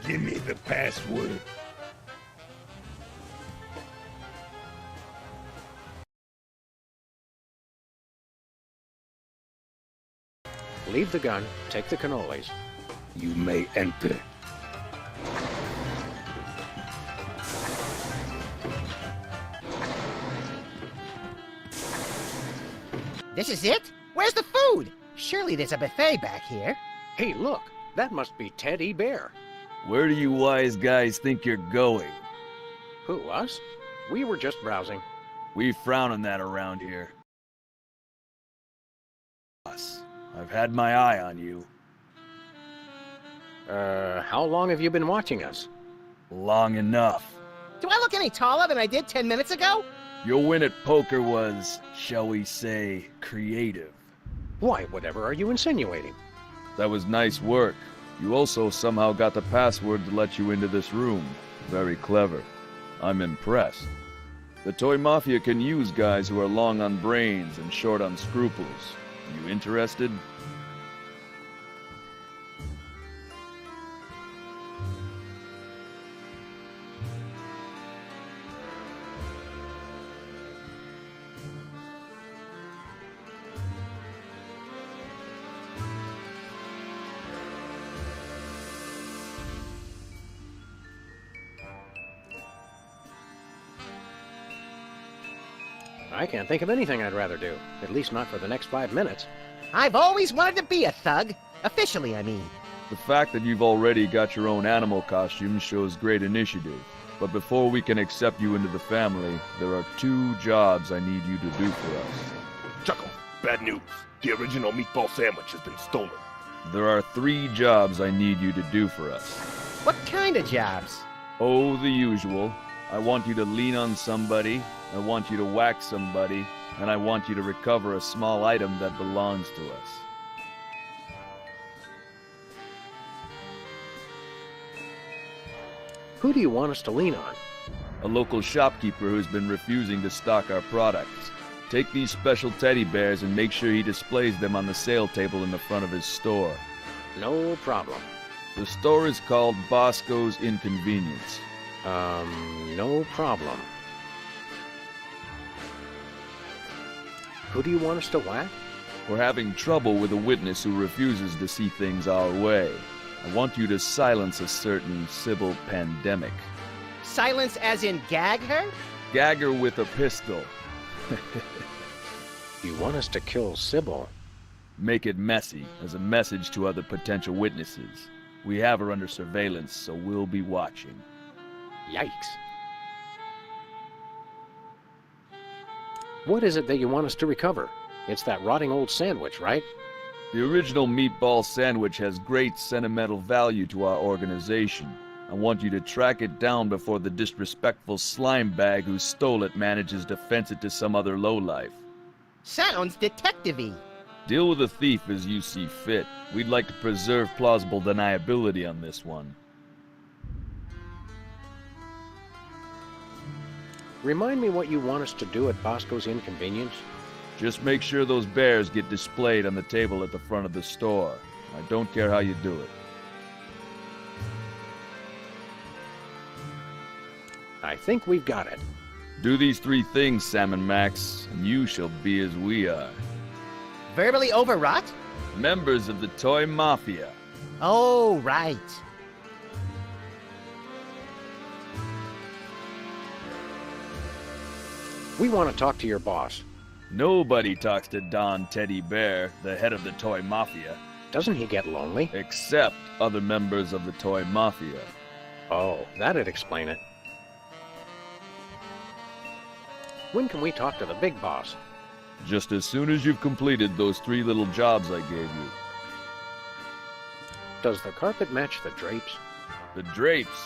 Give me the password. Leave the gun, take the cannolis. You may enter. This is it? Where's the food? Surely there's a buffet back here. Hey, look, that must be Teddy Bear. Where do you wise guys think you're going? Who, us? We were just browsing. We frown on that around here. I've had my eye on you. How long have you been watching us? Long enough. Do I look any taller than I did 10 minutes ago? Your win at poker was, shall we say, creative. Why, whatever are you insinuating? That was nice work. You also somehow got the password to let you into this room. Very clever. I'm impressed. The Toy Mafia can use guys who are long on brains and short on scruples. You interested? I can't think of anything I'd rather do. At least not for the next 5 minutes. I've always wanted to be a thug. Officially, I mean. The fact that you've already got your own animal costume shows great initiative. But before we can accept you into the family, there are 2 jobs I need you to do for us. Chuckle. Bad news. The original meatball sandwich has been stolen. There are 3 jobs I need you to do for us. What kind of jobs? Oh, the usual. I want you to lean on somebody, I want you to whack somebody, and I want you to recover a small item that belongs to us. Who do you want us to lean on? A local shopkeeper who's been refusing to stock our products. Take these special teddy bears and make sure he displays them on the sale table in the front of his store. No problem. The store is called Bosco's Inconvenience. No problem. Who do you want us to whack? We're having trouble with a witness who refuses to see things our way. I want you to silence a certain Sybil Pandemic. Silence as in gag her? Gag her with a pistol. You want us to kill Sybil? Make it messy, as a message to other potential witnesses. We have her under surveillance, so we'll be watching. Yikes. What is it that you want us to recover? It's that rotting old sandwich, right? The original meatball sandwich has great sentimental value to our organization. I want you to track it down before the disrespectful slime bag who stole it manages to fence it to some other lowlife. Sounds detective-y. Deal with the thief as you see fit. We'd like to preserve plausible deniability on this one. Remind me what you want us to do at Bosco's Inconvenience? Just make sure those bears get displayed on the table at the front of the store. I don't care how you do it. I think we've got it. Do these 3 things, Sam and Max, and you shall be as we are. Verbally overwrought? Members of the Toy Mafia. Oh, right. We want to talk to your boss. Nobody talks to Don Teddy Bear, the head of the Toy Mafia. Doesn't he get lonely? Except other members of the Toy Mafia. Oh, that'd explain it. When can we talk to the big boss? Just as soon as you've completed those 3 little jobs I gave you. Does the carpet match the drapes? The drapes?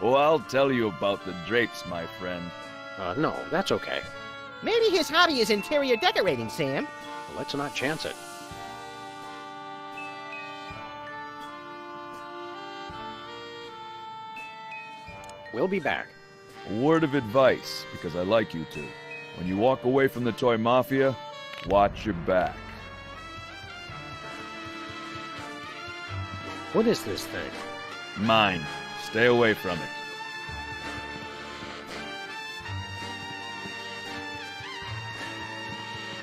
Oh, I'll tell you about the drapes, my friend. No, that's okay. Maybe his hobby is interior decorating, Sam. Let's not chance it. We'll be back. A word of advice, because I like you to. When you walk away from the Toy Mafia, watch your back. What is this thing? Mine. Stay away from it.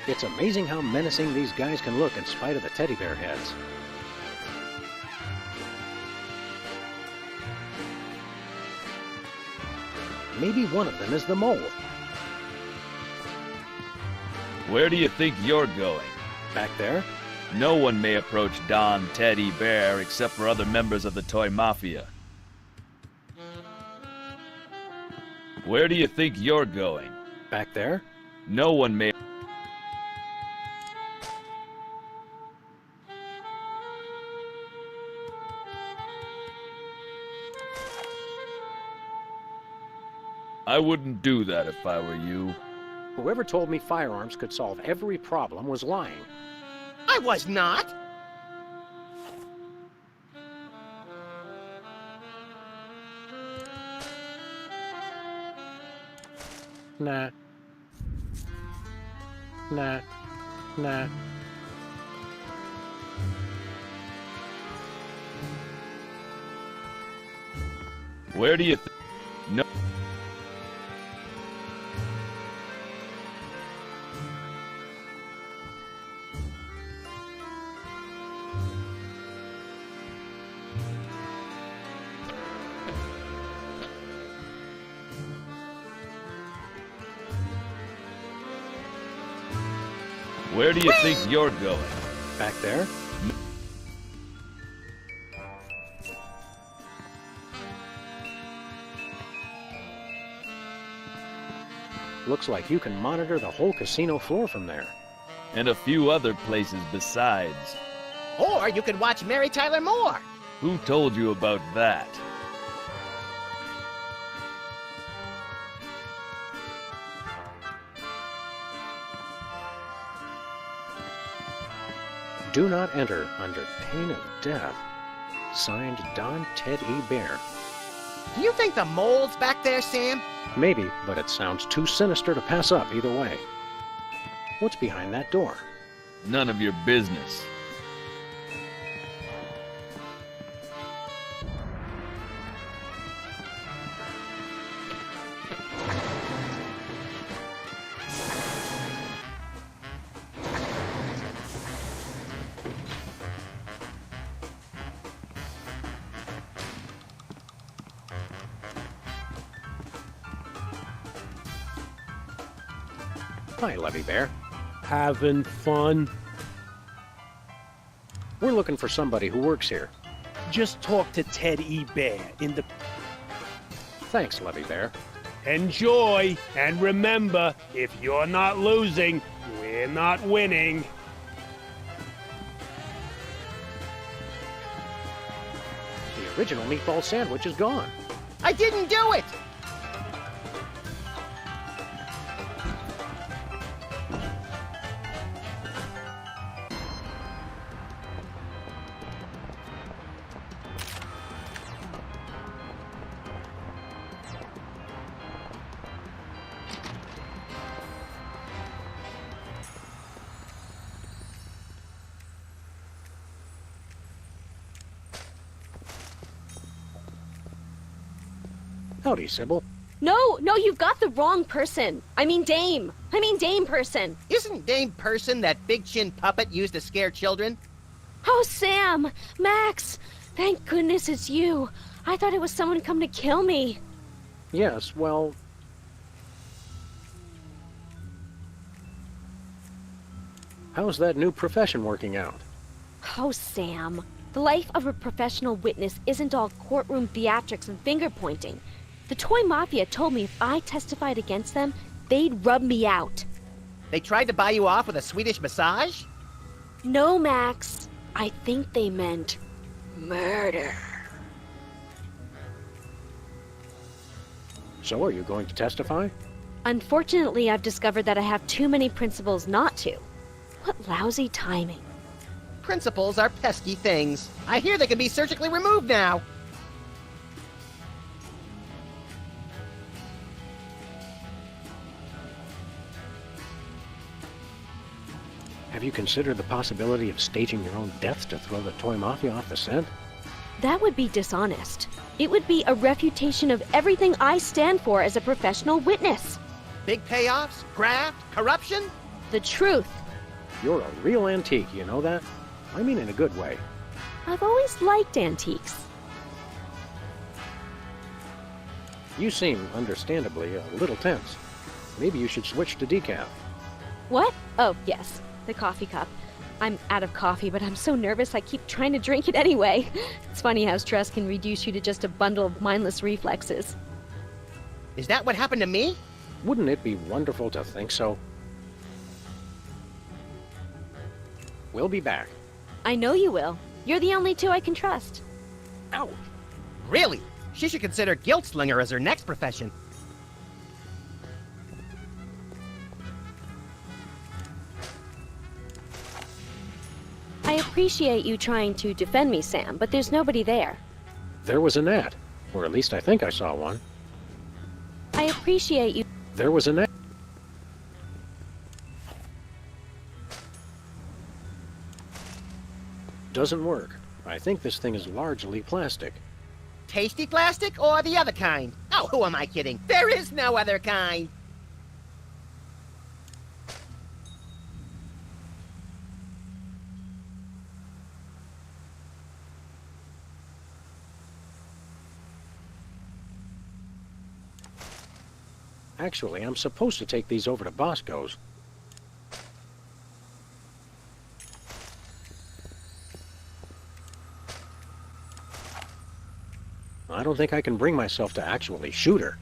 It's amazing how menacing these guys can look in spite of the teddy bear heads. Maybe one of them is the mole. Where do you think you're going? Back there? No one may approach Don Teddy Bear except for other members of the Toy Mafia. Where do you think you're going? Back there? No one may... I wouldn't do that if I were you. Whoever told me firearms could solve every problem was lying. I was not! Nah. Nah. Nah. Where do you think... No... Where do you think you're going? Back there? Looks like you can monitor the whole casino floor from there. And a few other places besides. Or you could watch Mary Tyler Moore. Who told you about that? Do not enter under pain of death. Signed, Don Ted E. Bear. Do you think the mole's back there, Sam? Maybe, but it sounds too sinister to pass up either way. What's behind that door? None of your business. Hi, Levy Bear. Having fun? We're looking for somebody who works here. Just talk to Ted E. Bear in the... Thanks, Levy Bear. Enjoy, and remember, if you're not losing, we're not winning. The original meatball sandwich is gone. I didn't do it! Howdy, Sybil. No, you've got the wrong person. I mean Dame person. Isn't Dame Person that big chin puppet used to scare children? Oh, Sam, Max, thank goodness it's you. I thought it was someone come to kill me. Yes, well... How's that new profession working out? Oh, Sam, the life of a professional witness isn't all courtroom theatrics and finger-pointing. The Toy Mafia told me if I testified against them, they'd rub me out. They tried to buy you off with a Swedish massage? No, Max. I think they meant murder. So are you going to testify? Unfortunately, I've discovered that I have too many principles not to. What lousy timing. Principles are pesky things. I hear they can be surgically removed now. Have you considered the possibility of staging your own deaths to throw the Toy Mafia off the scent? That would be dishonest. It would be a refutation of everything I stand for as a professional witness. Big payoffs? Graft? Corruption? The truth. You're a real antique, you know that? I mean in a good way. I've always liked antiques. You seem, understandably, a little tense. Maybe you should switch to decaf. What? Oh, yes. The coffee cup. I'm out of coffee, but I'm so nervous I keep trying to drink it anyway. It's funny how stress can reduce you to just a bundle of mindless reflexes. Is that what happened to me? Wouldn't it be wonderful to think so? We'll be back. I know you will. You're the only two I can trust. Ouch. Really? She should consider guilt slinger as her next profession. I appreciate you trying to defend me, Sam, but there's nobody there. There was a gnat. Or at least I think I saw one. I appreciate you. There was a gnat. Doesn't work. I think this thing is largely plastic. Tasty plastic or the other kind? Oh, who am I kidding? There is no other kind. Actually, I'm supposed to take these over to Bosco's. I don't think I can bring myself to actually shoot her.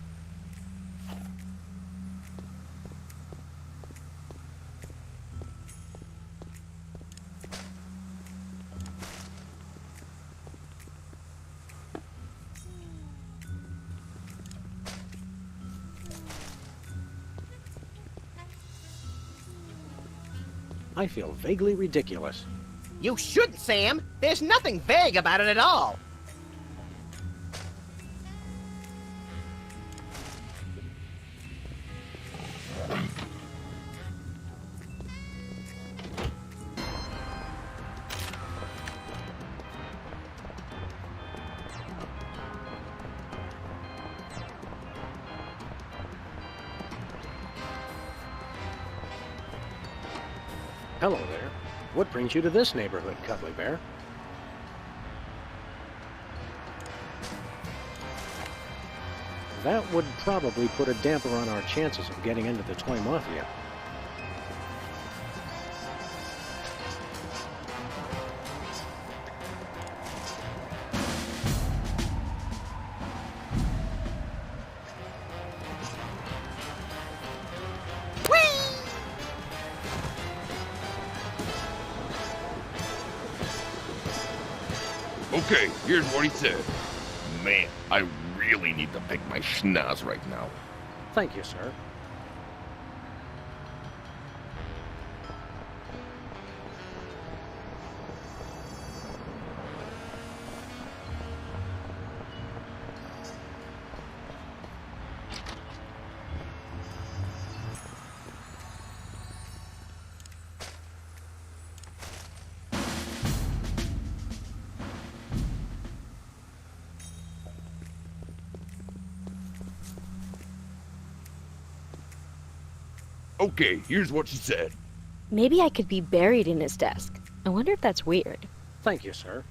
I feel vaguely ridiculous. You shouldn't, Sam. There's nothing vague about it at all. Hello there. What brings you to this neighborhood, Cuddly Bear? That would probably put a damper on our chances of getting into the Toy Mafia. Okay, here's what he said. Man, I really need to pick my schnoz right now. Thank you, sir. Okay, here's what she said. Maybe I could be buried in his desk. I wonder if that's weird. Thank you, sir.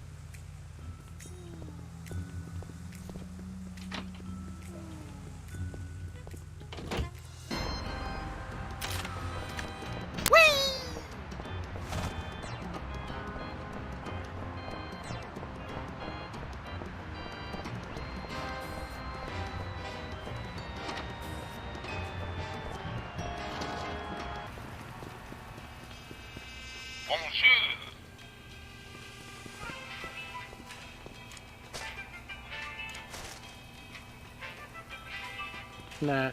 Nah.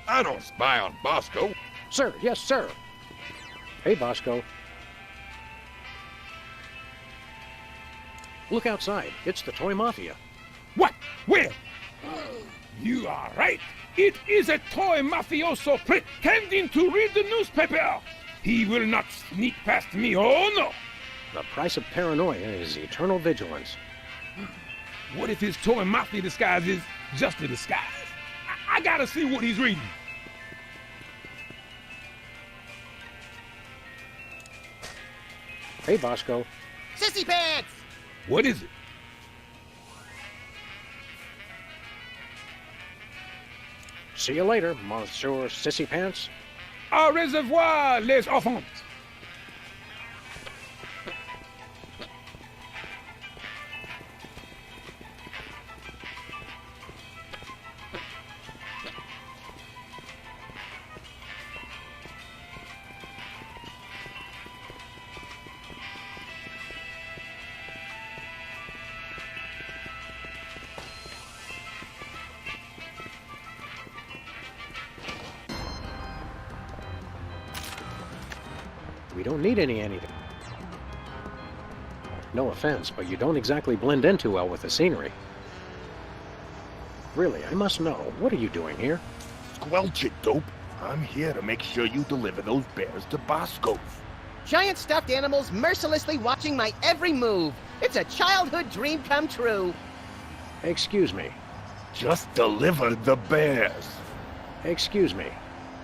I don't spy on Bosco. Sir, yes, sir. Hey, Bosco. Look outside. It's the Toy Mafia. What? Where? You are right. It is a toy mafioso pretending to read the newspaper. He will not sneak past me, oh no! The price of paranoia is eternal vigilance. What if his toy mafia disguise is just a disguise? I gotta see what he's reading. Hey, Bosco. Sissy pants! What is it? See you later, Monsieur Sissy Pants. Au reservoir, les enfants! We don't need anything. No offense, but you don't exactly blend in too well with the scenery. Really, I must know. What are you doing here? Squelch it, dope. I'm here to make sure you deliver those bears to Bosco's. Giant stuffed animals mercilessly watching my every move. It's a childhood dream come true. Excuse me. Just deliver the bears. Excuse me.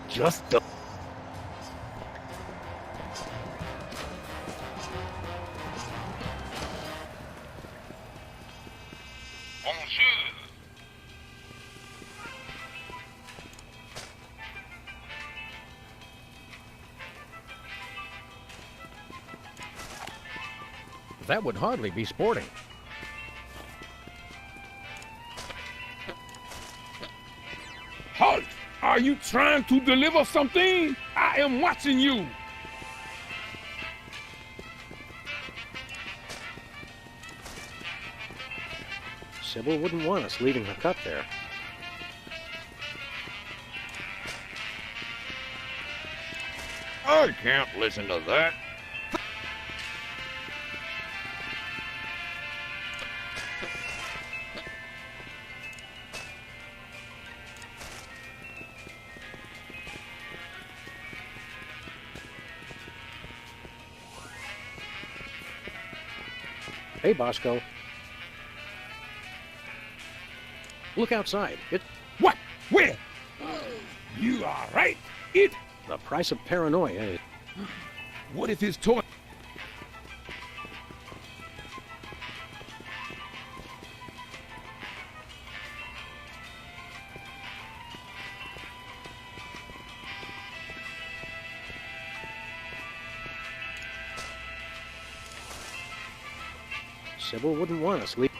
Just That would hardly be sporting. Halt! Are you trying to deliver something? I am watching you! Sybil wouldn't want us leaving her cup there. I can't listen to that. Hey, Bosco. Look outside. What? Where? You are right. It... The price of paranoia is... What if his toy... Sybil wouldn't want us leaving.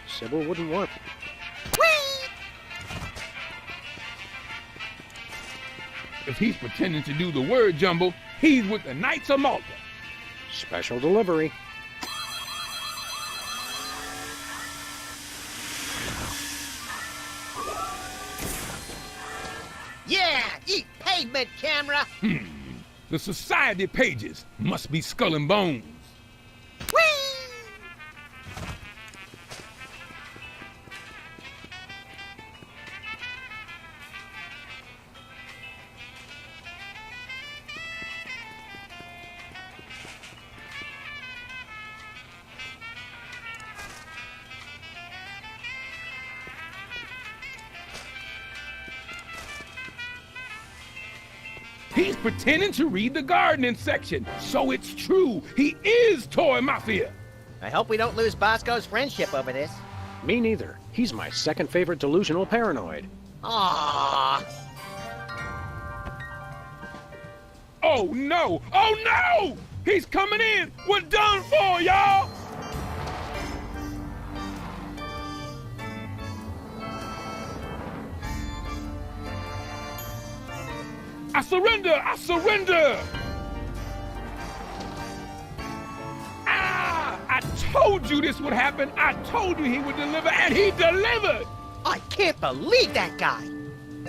Sybil wouldn't want... If he's pretending to do the word jumble, he's with the Knights of Malta. Special delivery. Yeah, eat pavement, camera! The society pages must be skull and bones. Whee! He's pretending to read the gardening section, so it's true. He is Toy Mafia. I hope we don't lose Bosco's friendship over this. Me neither. He's my second favorite delusional paranoid. Aww. Oh no! Oh no! He's coming in! We're done for, y'all! I surrender! I surrender! Ah! I told you this would happen! I told you he would deliver, and he delivered! I can't believe that guy!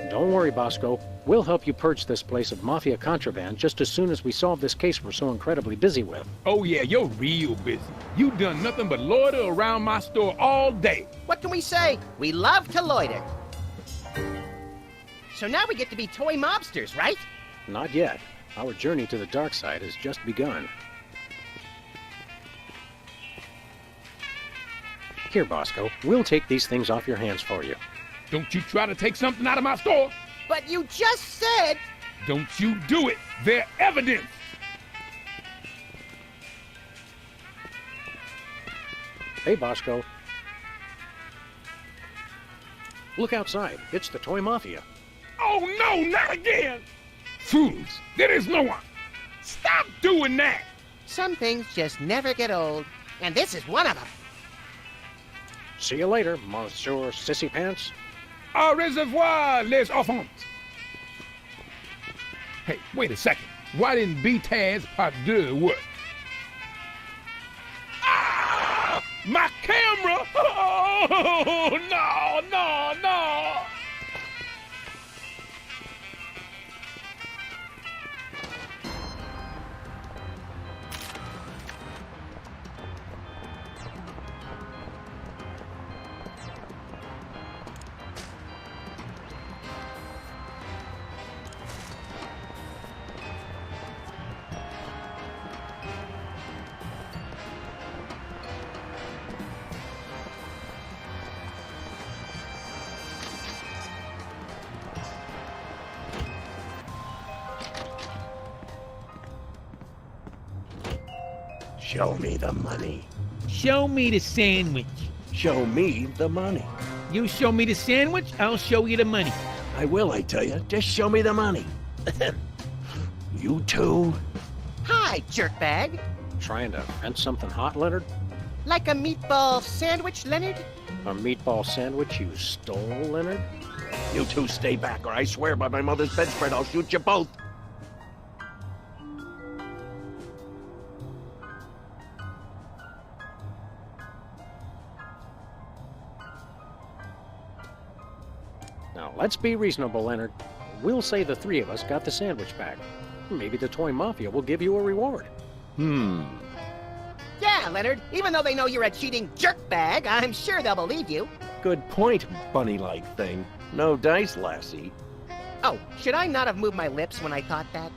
Don't worry, Bosco. We'll help you purge this place of Mafia contraband just as soon as we solve this case we're so incredibly busy with. Oh yeah, you're real busy. You done nothing but loiter around my store all day. What can we say? We love to loiter. So now we get to be toy mobsters, right? Not yet. Our journey to the dark side has just begun. Here, Bosco, we'll take these things off your hands for you. Don't you try to take something out of my store. But you just said... Don't you do it. They're evidence. Hey, Bosco. Look outside. It's the Toy Mafia. Oh, no, not again. Fools, there is no one. Stop doing that. Some things just never get old, and this is one of them. See you later, Monsieur Sissy Pants. Au reservoir, les enfants. Hey, wait a second. Why didn't B-Taz Part 2 work? Ah! My camera! Oh, no, no, no! Show me the money. Show me the sandwich. Show me the money. You show me the sandwich, I'll show you the money. I will, I tell you. Just show me the money. You too? Hi, jerkbag. Trying to vent something hot, Leonard? Like a meatball sandwich, Leonard? A meatball sandwich you stole, Leonard? You two stay back, or I swear by my mother's bedspread I'll shoot you both. Now, let's be reasonable, Leonard. We'll say the three of us got the sandwich back. Maybe the Toy Mafia will give you a reward. Yeah, Leonard. Even though they know you're a cheating jerkbag, I'm sure they'll believe you. Good point, bunny-like thing. No dice, lassie. Oh, should I not have moved my lips when I thought that?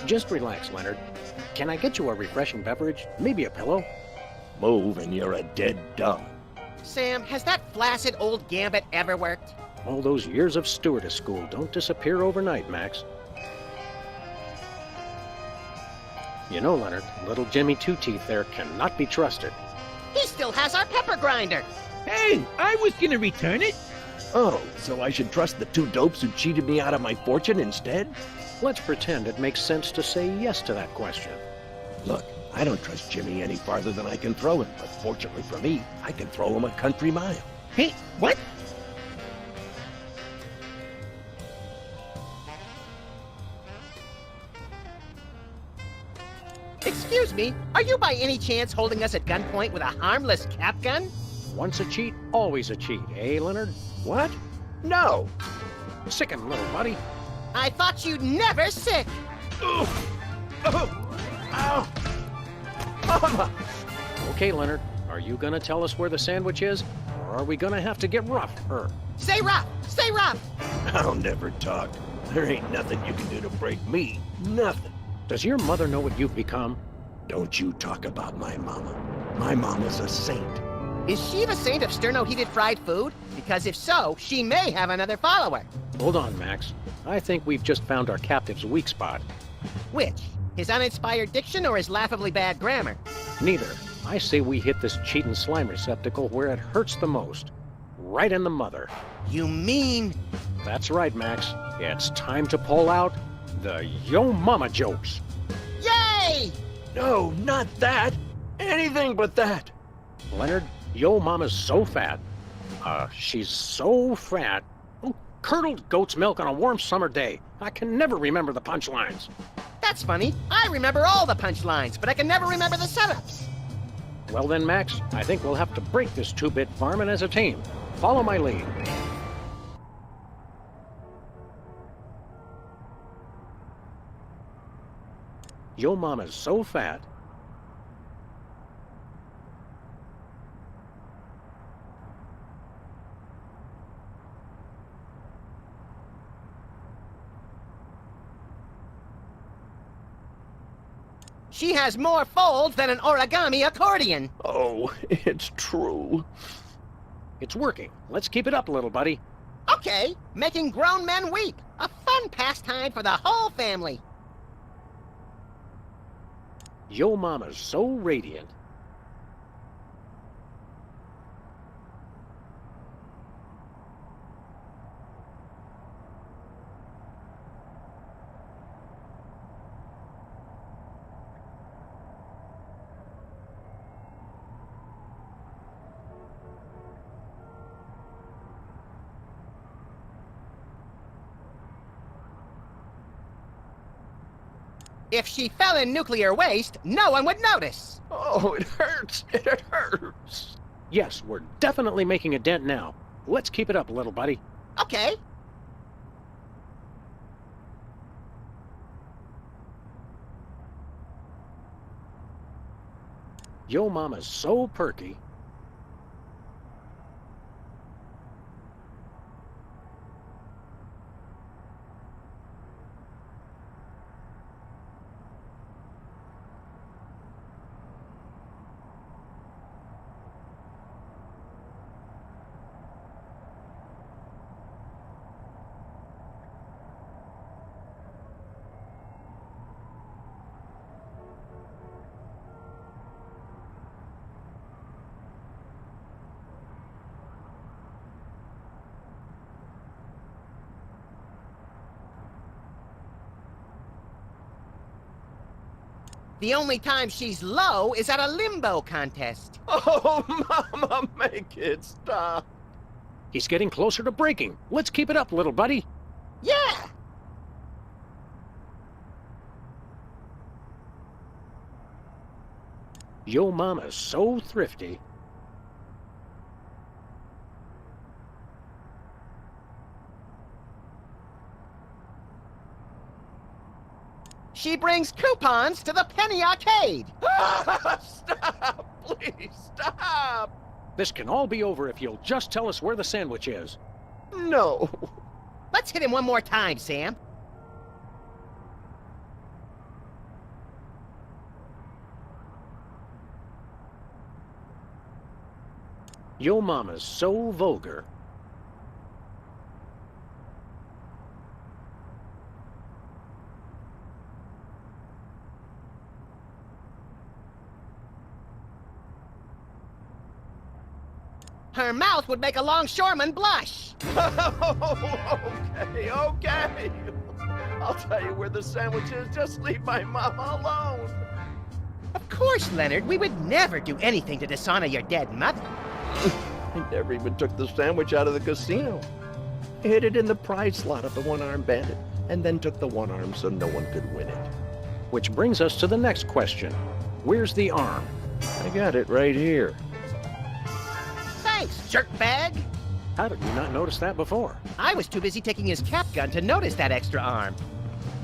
Just relax, Leonard. Can I get you a refreshing beverage? Maybe a pillow? Move and you're a dead dumb. Sam, has that flaccid old gambit ever worked? All those years of stewardess school don't disappear overnight, Max. You know, Leonard, little Jimmy Two-Teeth there cannot be trusted. He still has our pepper grinder. Hey, I was gonna return it. Oh, so I should trust the two dopes who cheated me out of my fortune instead? Let's pretend it makes sense to say yes to that question. Look, I don't trust Jimmy any farther than I can throw him, but fortunately for me, I can throw him a country mile. Hey, what? Excuse me, are you by any chance holding us at gunpoint with a harmless cap gun? Once a cheat, always a cheat, eh, Leonard? What? No! Sick him, little buddy. I thought you'd never sick. Okay, Leonard, are you gonna tell us where the sandwich is? Or are we gonna have to get rough, Stay rough, stay rough. I'll never talk. There ain't nothing you can do to break me. Nothing. Does your mother know what you've become? Don't you talk about my mama. My mama's a saint. Is she the saint of sterno-heated fried food? Because if so, she may have another follower. Hold on, Max. I think we've just found our captive's weak spot. Which? His uninspired diction or his laughably bad grammar? Neither. I say we hit this cheatin' slime receptacle where it hurts the most. Right in the mother. You mean... That's right, Max. It's time to pull out the Yo Mama jokes. Yay! No, not that. Anything but that. Leonard, Yo Mama's so fat. She's so fat. Oh, curdled goat's milk on a warm summer day. I can never remember the punchlines. That's funny. I remember all the punchlines, but I can never remember the setups. Well then, Max, I think we'll have to break this two-bit farming as a team. Follow my lead. Yo mama's so fat. She has more folds than an origami accordion. Oh, it's true. It's working. Let's keep it up, little buddy. Okay, making grown men weep. A fun pastime for the whole family. Yo mama's so radiant. If she fell in nuclear waste, no one would notice. Oh, it hurts. It hurts. Yes, we're definitely making a dent now. Let's keep it up, little buddy. Okay. Yo mama's so perky. The only time she's low is at a limbo contest. Oh, Mama, make it stop. He's getting closer to breaking. Let's keep it up, little buddy. Yeah! Yo mama's so thrifty. She brings coupons to the penny arcade. Stop! Please, stop! This can all be over if you'll just tell us where the sandwich is. No. Let's hit him one more time, Sam. Yo mama's so vulgar. Her mouth would make a longshoreman blush. Okay, okay. I'll tell you where the sandwich is. Just leave my mama alone. Of course, Leonard. We would never do anything to dishonor your dead mother. I never even took the sandwich out of the casino. Hid it in the prize slot of the one-armed bandit, and then took the one arm so no one could win it. Which brings us to the next question. Where's the arm? I got it right here. Thanks, jerkbag. How did we not notice that before? I was too busy taking his cap gun to notice that extra arm.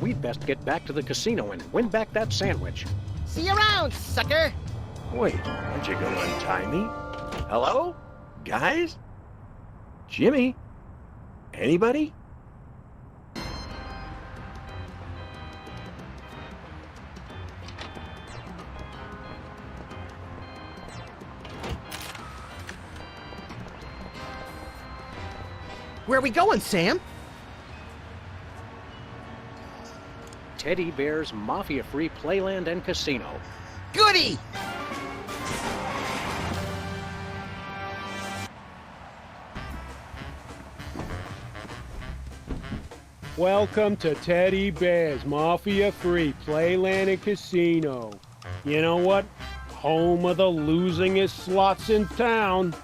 We'd best get back to the casino and win back that sandwich. See you around, sucker. Wait, aren't you gonna untie me? Hello? Guys? Jimmy? Anybody? Where are we going, Sam? Teddy Bear's Mafia-free playland and casino. Goody! Welcome to Teddy Bear's Mafia-free Playland and Casino. You know what? Home of the losingest slots in town.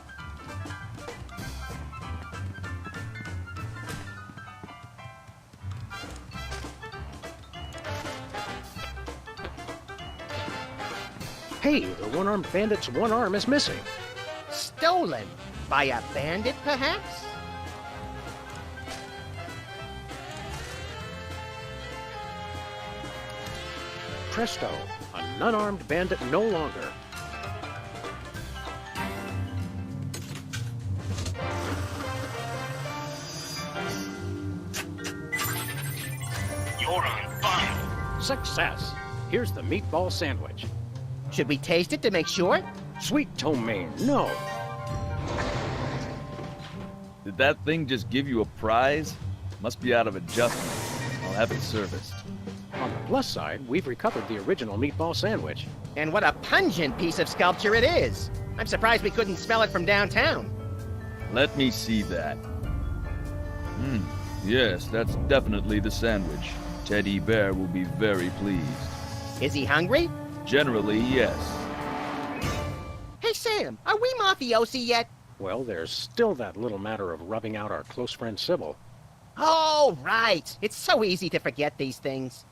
Hey, the one-armed bandit's one arm is missing. Stolen by a bandit, perhaps? presto, an unarmed bandit no longer. You're on fire. Success. Here's the meatball sandwich. Should we taste it to make sure? Sweet ptomaine, no. Did that thing just give you a prize? Must be out of adjustment. I'll have it serviced. On the plus side, we've recovered the original meatball sandwich. And what a pungent piece of sculpture it is. I'm surprised we couldn't smell it from downtown. Let me see that. Yes, that's definitely the sandwich. Teddy Bear will be very pleased. Is he hungry? Generally, yes. Hey, Sam, are we mafiosi yet? Well, there's still that little matter of rubbing out our close friend Sybil. Oh, right. It's so easy to forget these things.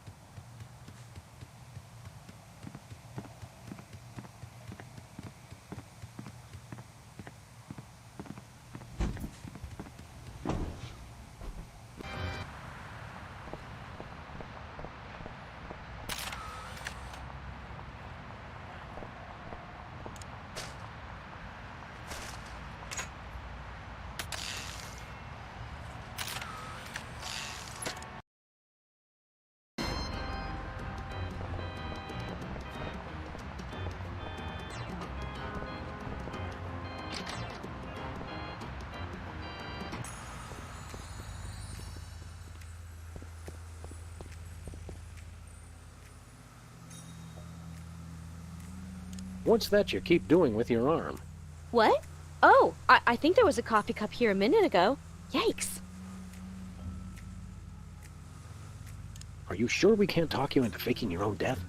What's that you keep doing with your arm? What? Oh, I think there was a coffee cup here a minute ago. Yikes. Are you sure we can't talk you into faking your own death?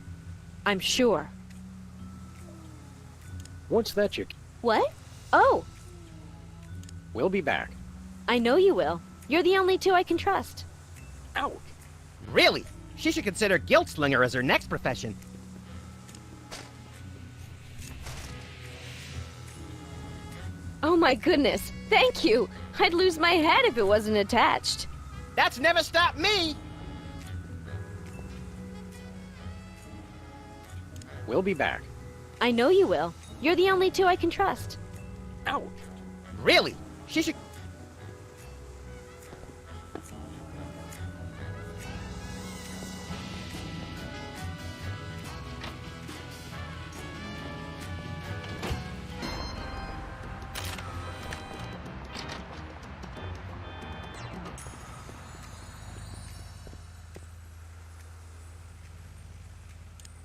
I'm sure. What's that you... What? Oh, We'll be back. I know you will. You're the only two I can trust. Ouch! Really? She should consider guilt slinger as her next profession. Oh my goodness, thank you! I'd lose my head if it wasn't attached. That's never stopped me! We'll be back. I know you will. You're the only two I can trust. Ouch! Really? She should...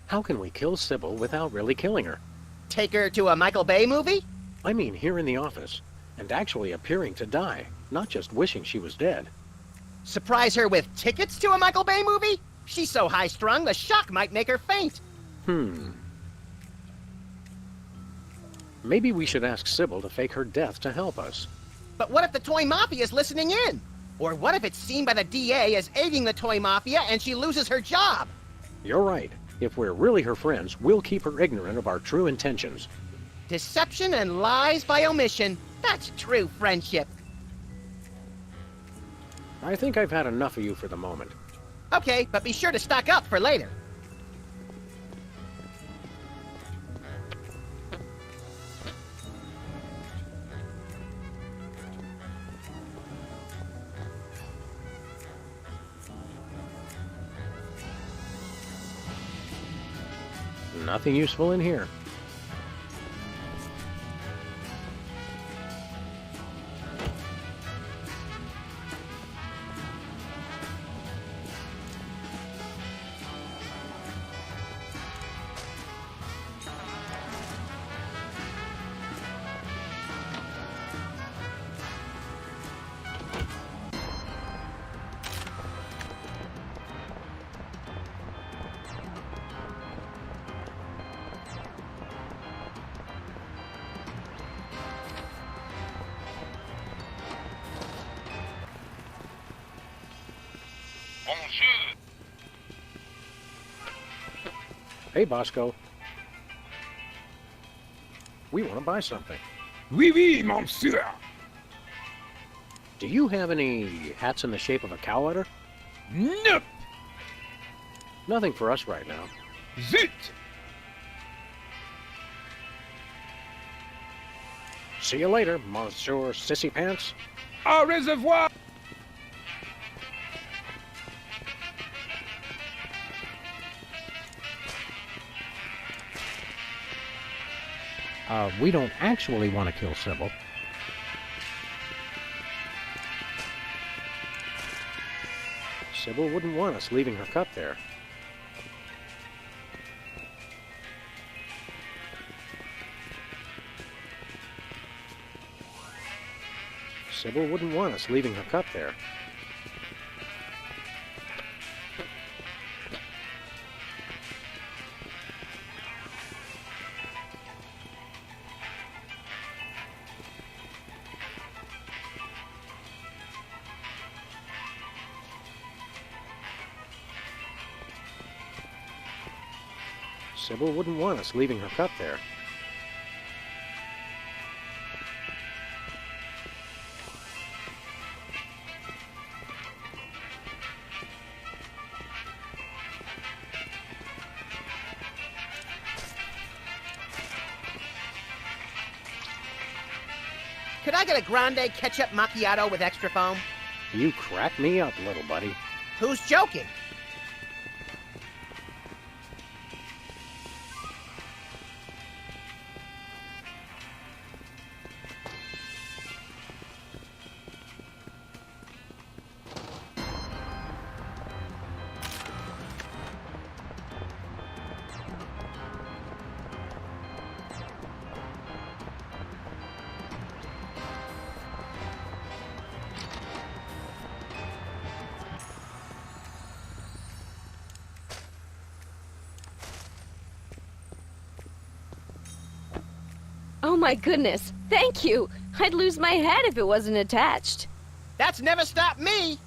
How can we kill Sybil without really killing her? Take her to a Michael Bay movie? I mean here in the office, and actually appearing to die, not just wishing she was dead. Surprise her with tickets to a Michael Bay movie? She's so high-strung, the shock might make her faint. Maybe we should ask Sybil to fake her death to help us. But what if the Toy Mafia is listening in? Or what if it's seen by the DA as aiding the Toy Mafia and she loses her job? You're right. If we're really her friends, we'll keep her ignorant of our true intentions. Deception and lies by omission. That's true friendship. I think I've had enough of you for the moment. Okay, but be sure to stock up for later. Nothing useful in here. Hey, Bosco. We want to buy something. Oui, oui, monsieur. Do you have any hats in the shape of a cow udder? Nope. Nothing for us right now. Zit! See you later, Monsieur Sissy Pants. Au reservoir! We don't actually want to kill Sybil. Sybil wouldn't want us leaving her cup there. Sybil wouldn't want us leaving her cup there. Sybil wouldn't want us leaving her cup there. Could I get a grande ketchup macchiato with extra foam? You crack me up, little buddy. Who's joking? Oh my goodness, thank you! I'd lose my head if it wasn't attached. That's never stopped me!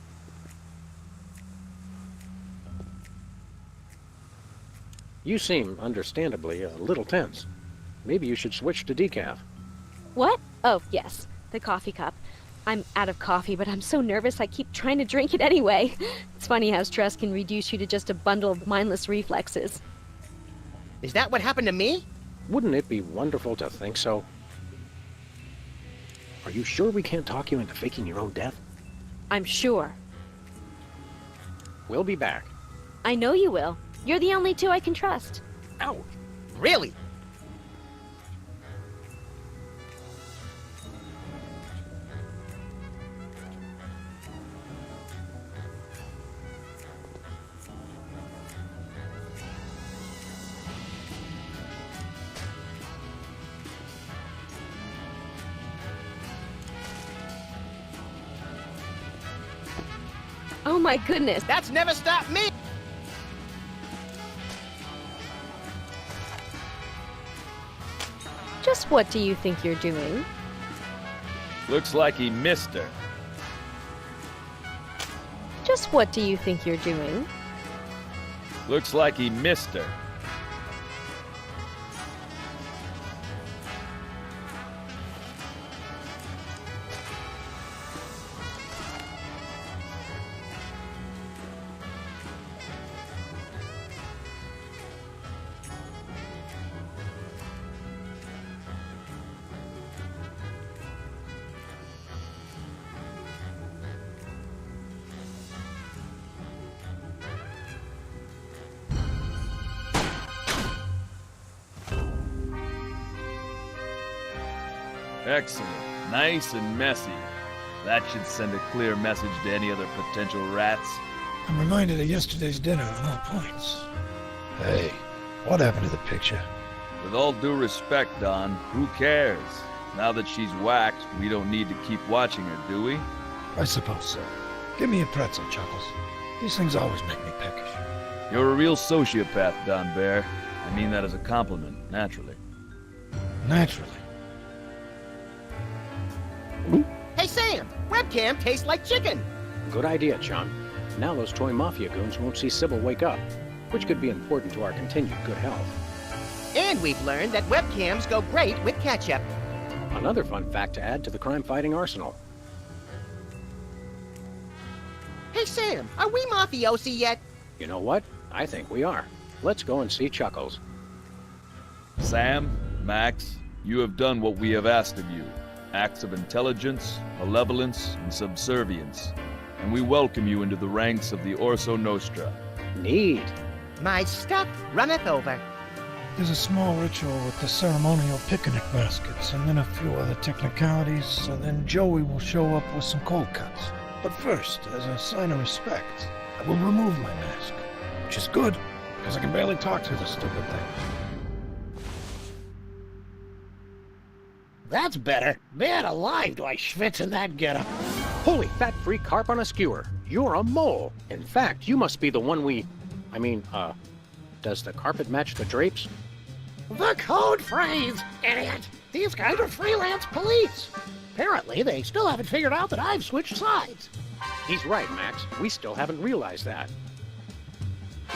You seem, understandably, a little tense. Maybe you should switch to decaf. What? Oh, yes, the coffee cup. I'm out of coffee, but I'm so nervous I keep trying to drink it anyway. It's funny how stress can reduce you to just a bundle of mindless reflexes. Is that what happened to me? Wouldn't it be wonderful to think so? Are you sure we can't talk you into faking your own death? I'm sure. We'll be back. I know you will. You're the only two I can trust. Ow! Really? Oh my goodness. That's never stopped me! Just what do you think you're doing? Looks like he missed her. Just what do you think you're doing? Looks like he missed her. Excellent. Nice and messy. That should send a clear message to any other potential rats. I'm reminded of yesterday's dinner on all points. Hey, what happened to the picture? With all due respect, Don, who cares? Now that she's whacked, we don't need to keep watching her, do we? I suppose so. Give me a pretzel, Chuckles. These things always make me peckish. You're a real sociopath, Don Bear. I mean that as a compliment, naturally. Naturally. Hey, Sam! Webcam tastes like chicken! Good idea, John. Now those toy mafia goons won't see Sybil wake up, which could be important to our continued good health. And we've learned that webcams go great with ketchup. Another fun fact to add to the crime-fighting arsenal. Hey, Sam, are we mafiosi yet? You know what? I think we are. Let's go and see Chuckles. Sam, Max, you have done what we have asked of you. Acts of intelligence, malevolence, and subservience. And we welcome you into the ranks of the Orso Nostra. Neat. My stuff runneth over. There's a small ritual with the ceremonial picnic baskets, and then a few other technicalities, and then Joey will show up with some cold cuts. But first, as a sign of respect, I will remove my mask. Which is good, because I can barely talk through this stupid thing. That's better. Man alive, do I schwitz in that getup. Holy fat-free carp on a skewer. You're a mole. In fact, you must be the one does the carpet match the drapes? The code phrase, idiot! These guys are freelance police. Apparently, they still haven't figured out that I've switched sides. He's right, Max. We still haven't realized that.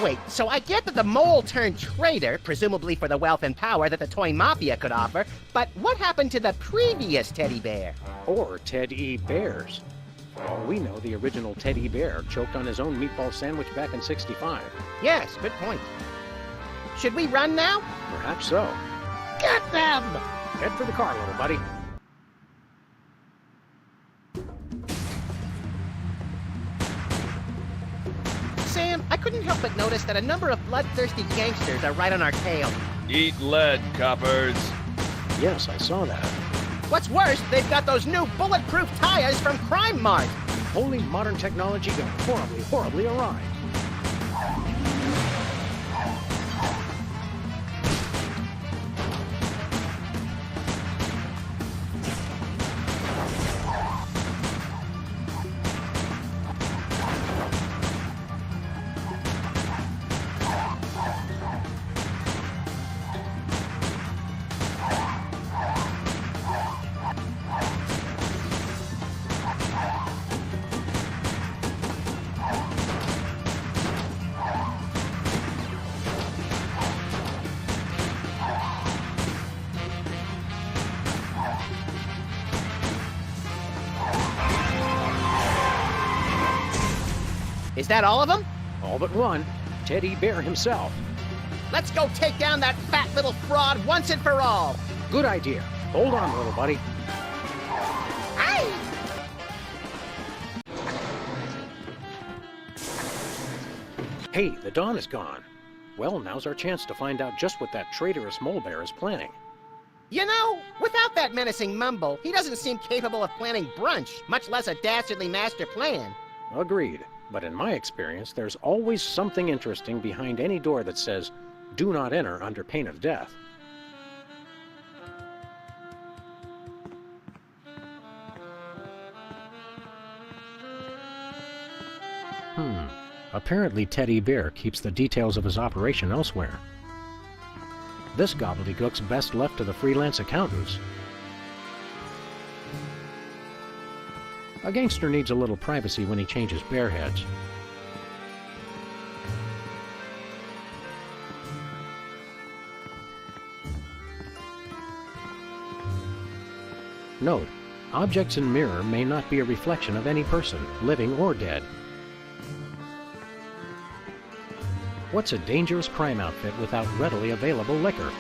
Wait, so I get that the mole turned traitor, presumably for the wealth and power that the Toy Mafia could offer, but what happened to the previous teddy bear? Or Ted E. Bears. For all we know, the original Teddy Bear choked on his own meatball sandwich back in '65. Yes, good point. Should we run now? Perhaps so. Get them! Head for the car, little buddy. Sam, I couldn't help but notice that a number of bloodthirsty gangsters are right on our tail. Eat lead, coppers. Yes, I saw that. What's worse, they've got those new bulletproof tires from Crime Mart. Holy modern technology gone horribly, horribly awry. Is that all of them? All but one. Teddy Bear himself. Let's go take down that fat little fraud once and for all. Good idea. Hold on, little buddy. Aye! Hey, the dawn is gone. Well, now's our chance to find out just what that traitorous mole bear is planning. You know, without that menacing mumble, he doesn't seem capable of planning brunch, much less a dastardly master plan. Agreed. But in my experience, there's always something interesting behind any door that says, "Do not enter under pain of death." Apparently Teddy Bear keeps the details of his operation elsewhere. This gobbledygook's best left to the freelance accountants. A gangster needs a little privacy when he changes bear heads. Note, objects in mirror may not be a reflection of any person, living or dead. What's a dangerous crime outfit without readily available liquor?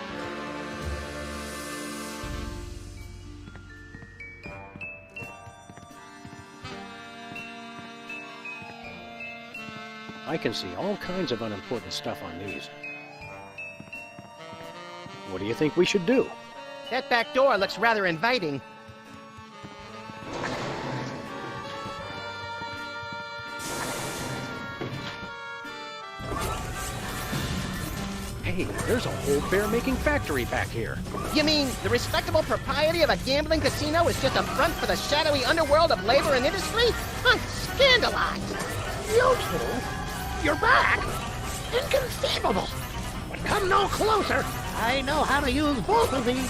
I can see all kinds of unimportant stuff on these. What do you think we should do? That back door looks rather inviting. Hey, there's a whole bear-making factory back here. You mean the respectable propriety of a gambling casino is just a front for the shadowy underworld of labor and industry? I'm scandalized! You two? You're back? Inconceivable! But come no closer. I know how to use both of these.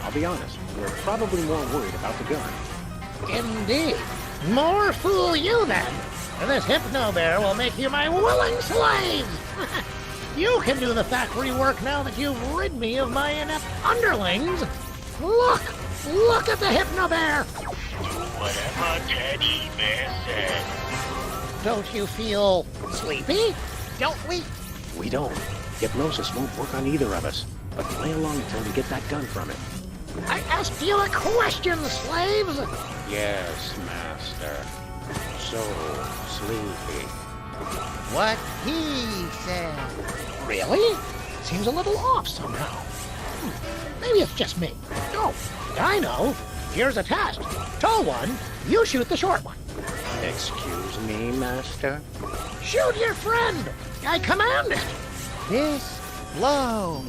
I'll be honest, we're probably more worried about the gun. Indeed. More fool you then. This hypno bear will make you my willing slave. You can do the factory work now that you've rid me of my inept underlings. Look at the hypno bear. Whatever Teddy Bear said. Don't you feel sleepy? Don't we? We don't. Hypnosis won't work on either of us. But play along until we get that gun from it. I asked you a question, slaves! Yes, master. So sleepy. What he said. Really? Seems a little off somehow. Maybe it's just me. Oh, I know. Here's a test. Tall one, you shoot the short one. Excuse me, master? Shoot your friend! I command it! This blows.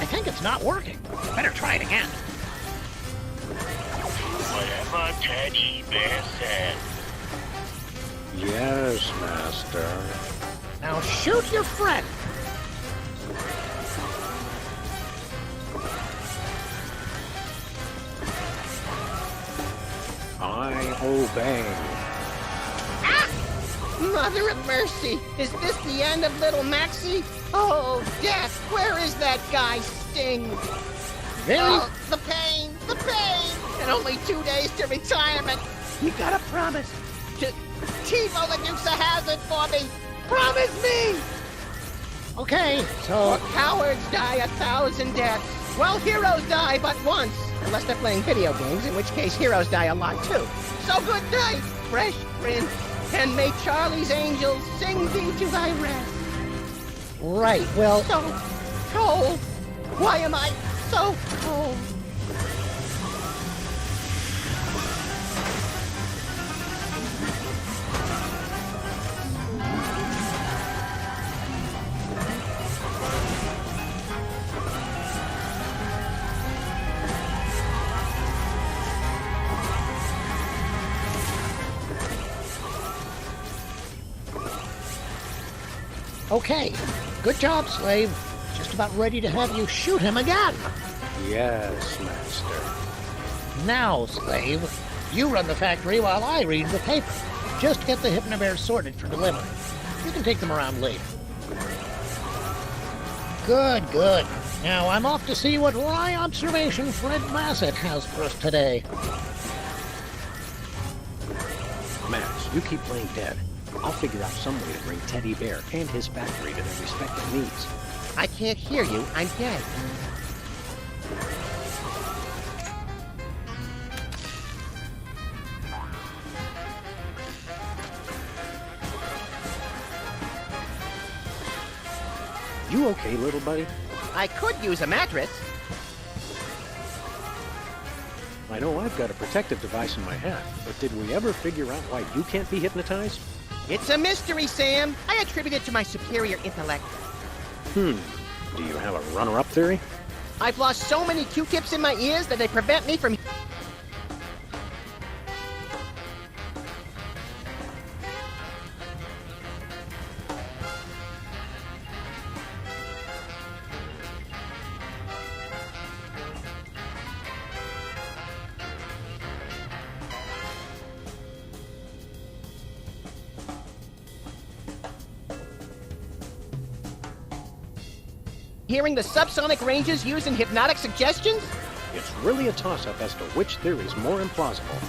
I think it's not working. Better try it again. Whatever Teddy Bear said. Yes, master. Now shoot your friend. I obey. Mother of mercy! Is this the end of little Maxie? Oh, death! Where is that guy, Sting? Very... Oh, the pain! The pain! And only 2 days to retirement! You gotta promise to TiVo the Dukes of Hazzard for me! Promise me! Okay, so... Cowards die 1,000 deaths. Well, heroes die but once. Unless they're playing video games, in which case heroes die a lot too. So good night, fresh prince, and may Charlie's angels sing thee to thy rest. Right, well... So cold. Why am I so cold? Okay, good job, slave. Just about ready to have you shoot him again. Yes, master. Now, slave, you run the factory while I read the paper. Just get the Hypnobears sorted for delivery. You can take them around later. Good, good. Now I'm off to see what wry observation Fred Bassett has for us today. Max, you keep playing dead. I'll figure out some way to bring Teddy Bear and his factory to their respective needs. I can't hear you. I'm dead. You okay, little buddy? I could use a mattress. I know I've got a protective device in my hat, but did we ever figure out why you can't be hypnotized? It's a mystery, Sam. I attribute it to my superior intellect. Do you have a runner-up theory? I've lost so many Q-tips in my ears that they prevent me from... hearing the subsonic ranges used in hypnotic suggestions? It's really a toss-up as to which theory is more implausible.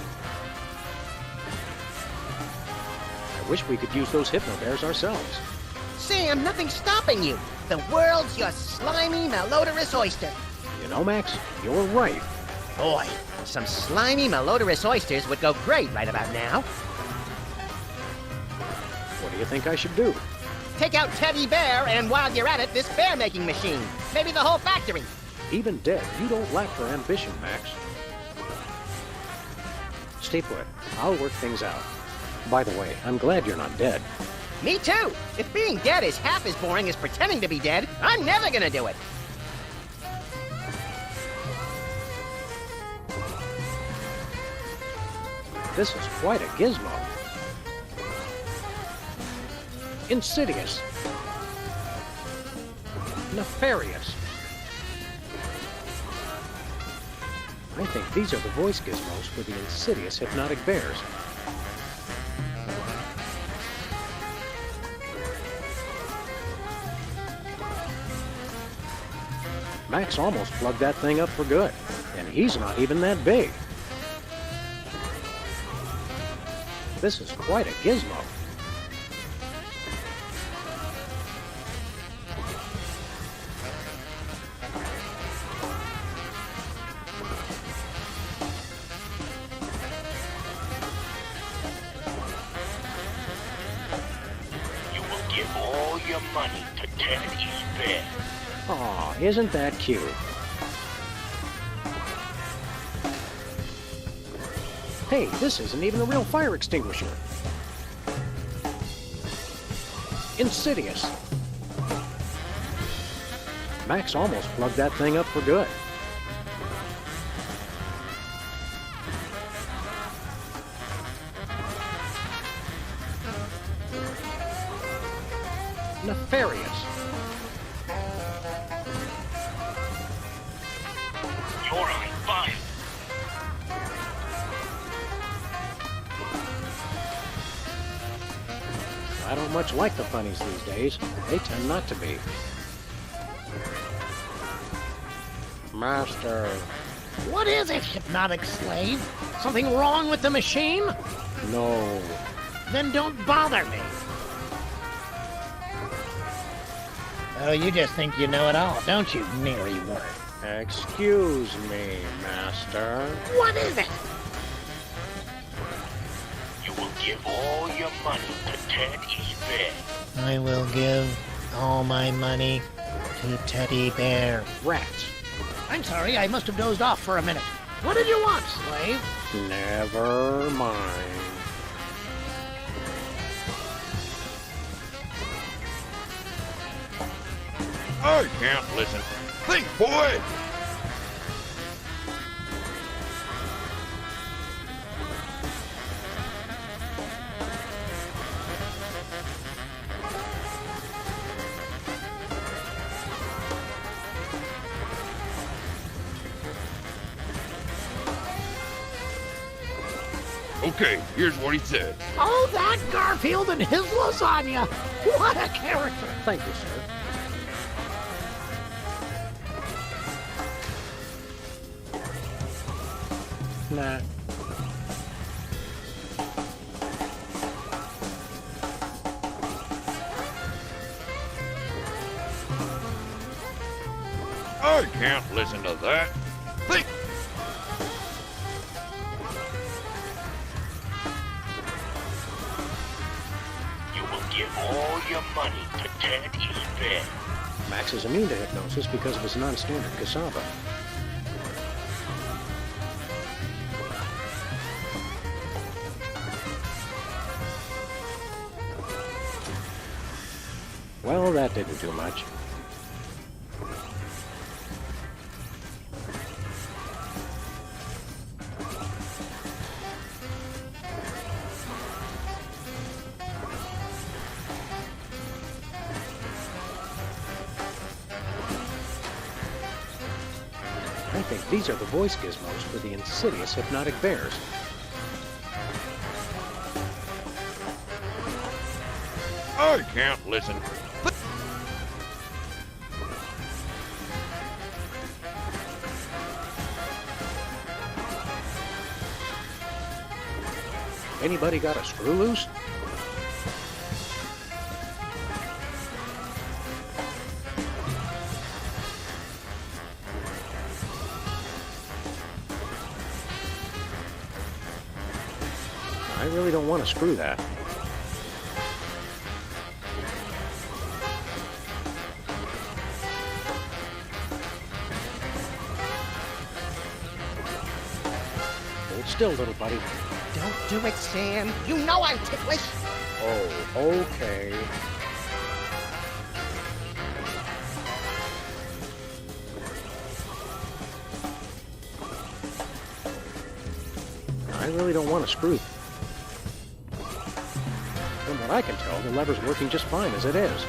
I wish we could use those Hypnobears ourselves. Sam, nothing's stopping you. The world's your slimy, malodorous oyster. You know, Max, you're right. Boy, some slimy, malodorous oysters would go great right about now. What do you think I should do? Take out Teddy Bear, and while you're at it, this bear-making machine. Maybe the whole factory. Even dead, you don't lack for ambition, Max. Stay put. I'll work things out. By the way, I'm glad you're not dead. Me too. If being dead is half as boring as pretending to be dead, I'm never gonna do it. This is quite a gizmo. Insidious. Nefarious. I think these are the voice gizmos for the insidious hypnotic bears. Max almost plugged that thing up for good, and he's not even that big. This is quite a gizmo. You will give all your money to Ted Bear. Aw, isn't that cute? Hey, this isn't even a real fire extinguisher. Insidious. Max almost plugged that thing up for good. Nefarious. You're on fire. I don't much like the funnies these days. They tend not to be. Master. What is it, hypnotic slave? Something wrong with the machine? No. Then don't bother me. Oh, you just think you know it all, don't you, Mary Word? Excuse me, Master. What is it? You will give all your money to Ted Bear. I will give all my money to Teddy Bear. Rats. I'm sorry, I must have dozed off for a minute. What did you want, slave? Never mind. I can't listen. Think, boy! Okay, here's what he said. Oh, that Garfield and his lasagna! What a character! Thank you, sir. Nah. I can't listen to that. Think. You will give all your money to Ted Bear. Max is immune to hypnosis because of his non-standard cassava. Well, that didn't do much. I think these are the voice gizmos for the insidious hypnotic bears. I can't listen. Anybody got a screw loose? I really don't want to screw that. Hold still, little buddy. Don't do it, Sam. You know I'm ticklish. Oh, okay. I really don't want to screw. From what I can tell, the lever's working just fine as it is.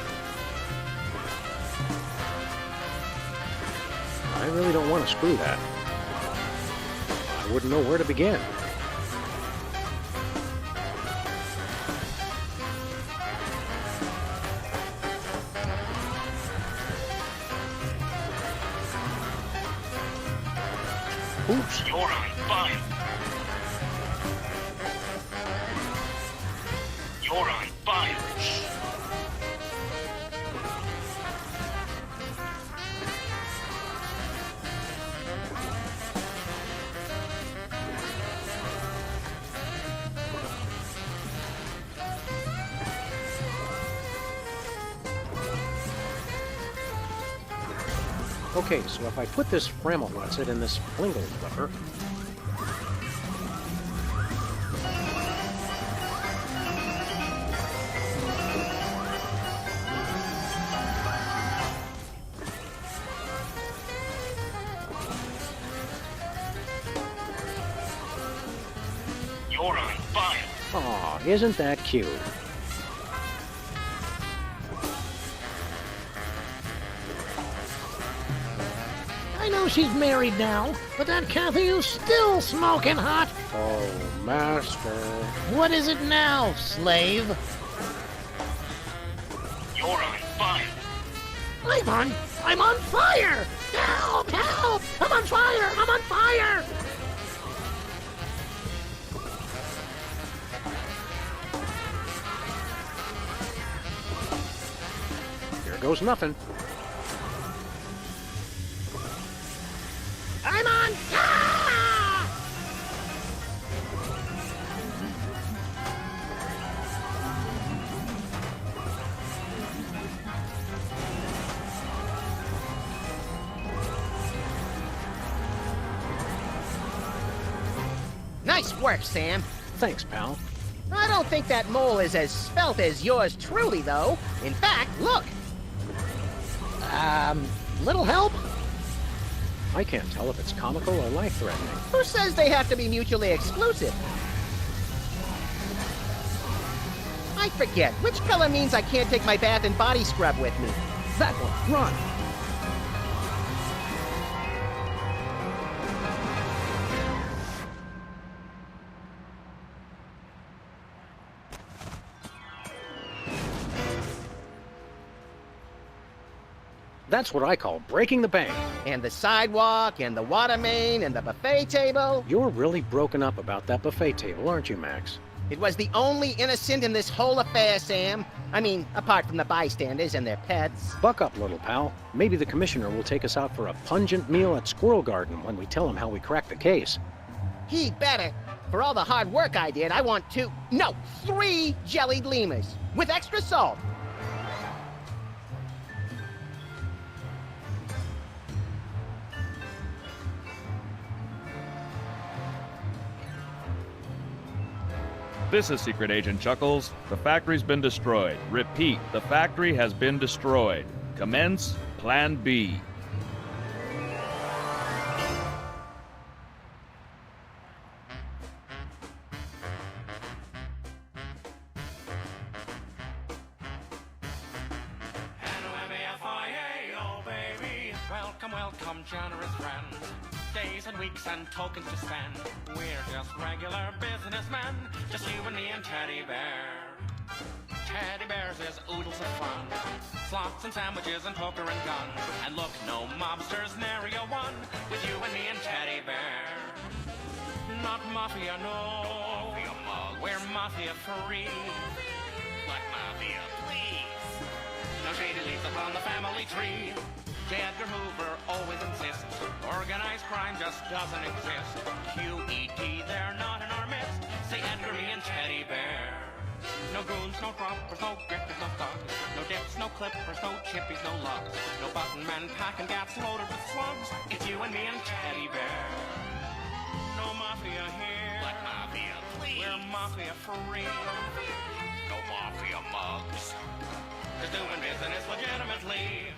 I really don't want to screw that. I wouldn't know where to begin. Oops. You're on fire. You're on fire. Okay, so if I put this Frammelwhat's-it in this Plingle flipper... You're on fire. Aw, isn't that cute? I know she's married now, but that Kathy is still smoking hot. Oh, Master. What is it now, slave? You're on fire. I'm on fire! Help! Help! I'm on fire! I'm on fire! Here goes nothing. I'm on! Ah! Nice work, Sam. Thanks, pal. I don't think that mole is as svelte as yours truly, though. In fact, look. Little help? I can't tell if it's comical or life-threatening. Who says they have to be mutually exclusive? I forget. Which color means I can't take my bath and body scrub with me? That one, run! That's what I call breaking the bank. And the sidewalk, and the water main, and the buffet table. You're really broken up about that buffet table, aren't you, Max? It was the only innocent in this whole affair, Sam. I mean, apart from the bystanders and their pets. Buck up, little pal. Maybe the commissioner will take us out for a pungent meal at Squirrel Garden when we tell him how we cracked the case. He better. For all the hard work I did, I want 3 jellied lemurs. With extra salt. This is Secret Agent Chuckles. The factory's been destroyed. Repeat, the factory has been destroyed. Commence Plan B. Welcome, welcome, generous friends. Days and weeks and tokens to spend. We're just regular businessmen, just you and me and Teddy Bear. Teddy Bears is oodles of fun, slots and sandwiches and poker and guns. And look, no mobsters, nary a one, with you and me and Teddy Bear. Not Mafia, no. Mafia mug. We're Mafia free. Like Mafia, please. No shady leaves upon the family tree. J. Edgar Hoover always insists organized crime just doesn't exist. QED, they're not in our midst. Say Edgar, me, and Teddy Bear. No goons, no droppers, no grippers, no thugs. No dips, no clippers, no chippies, no lugs. No button men packing gats loaded with slugs. It's you and me and Teddy Bear. No Mafia here. Like Mafia, please. We're Mafia free. No Mafia mugs. Just doing business legitimately.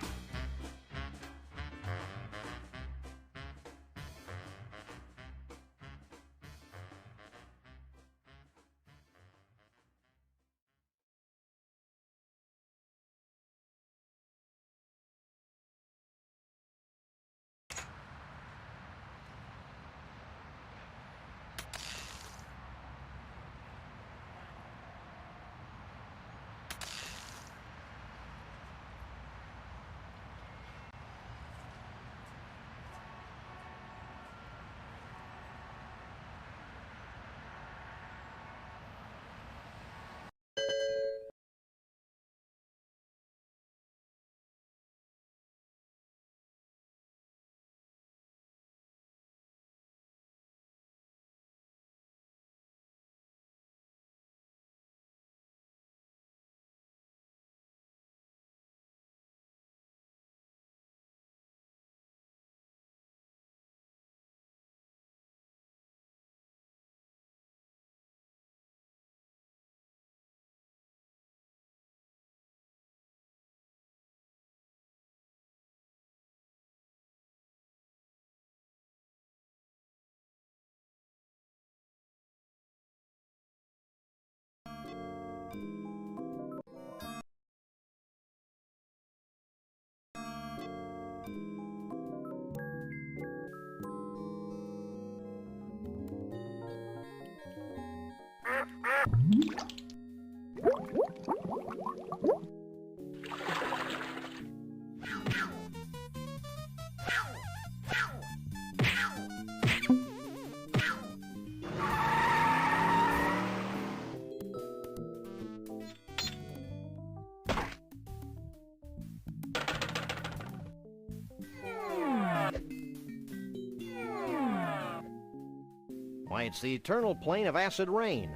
Why, it's the eternal plane of acid rain.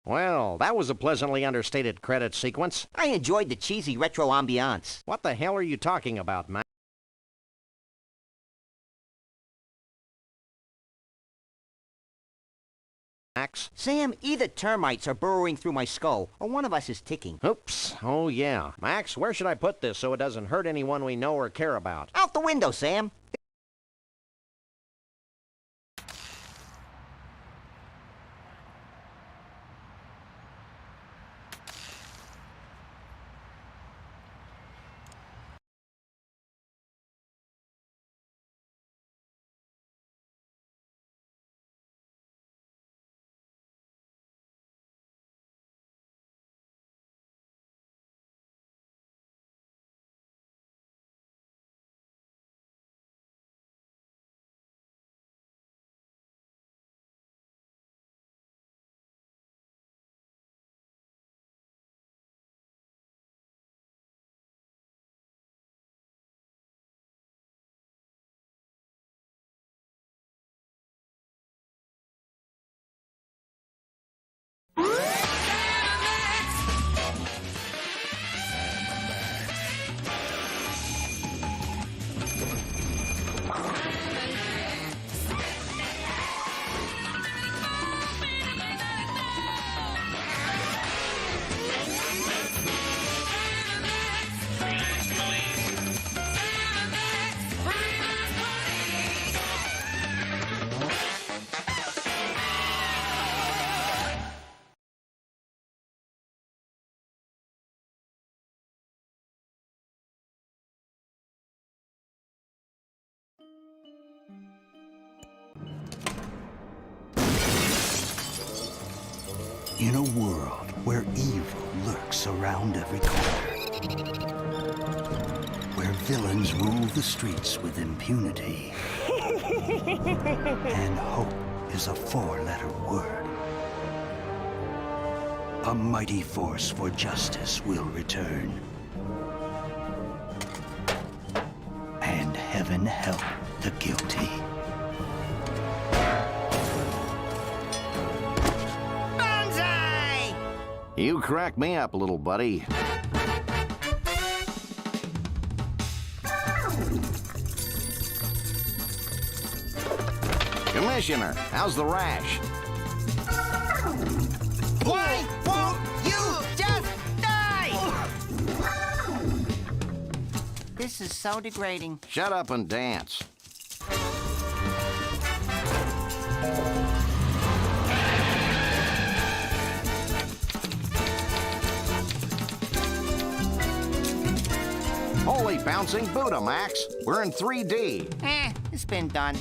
Well, that was a pleasantly understated credit sequence. I enjoyed the cheesy retro ambiance. What the hell are you talking about, Max? Sam, either termites are burrowing through my skull, or one of us is ticking. Oops. Oh, yeah. Max, where should I put this so it doesn't hurt anyone we know or care about? Out the window, Sam. In a world where evil lurks around every corner, where villains rule the streets with impunity, and hope is a four-letter word, a mighty force for justice will return. And heaven help the guilty. You crack me up, little buddy. Commissioner, how's the rash? Why won't you just die? This is so degrading. Shut up and dance. Holy bouncing Buddha, Max. We're in 3D. It's been done.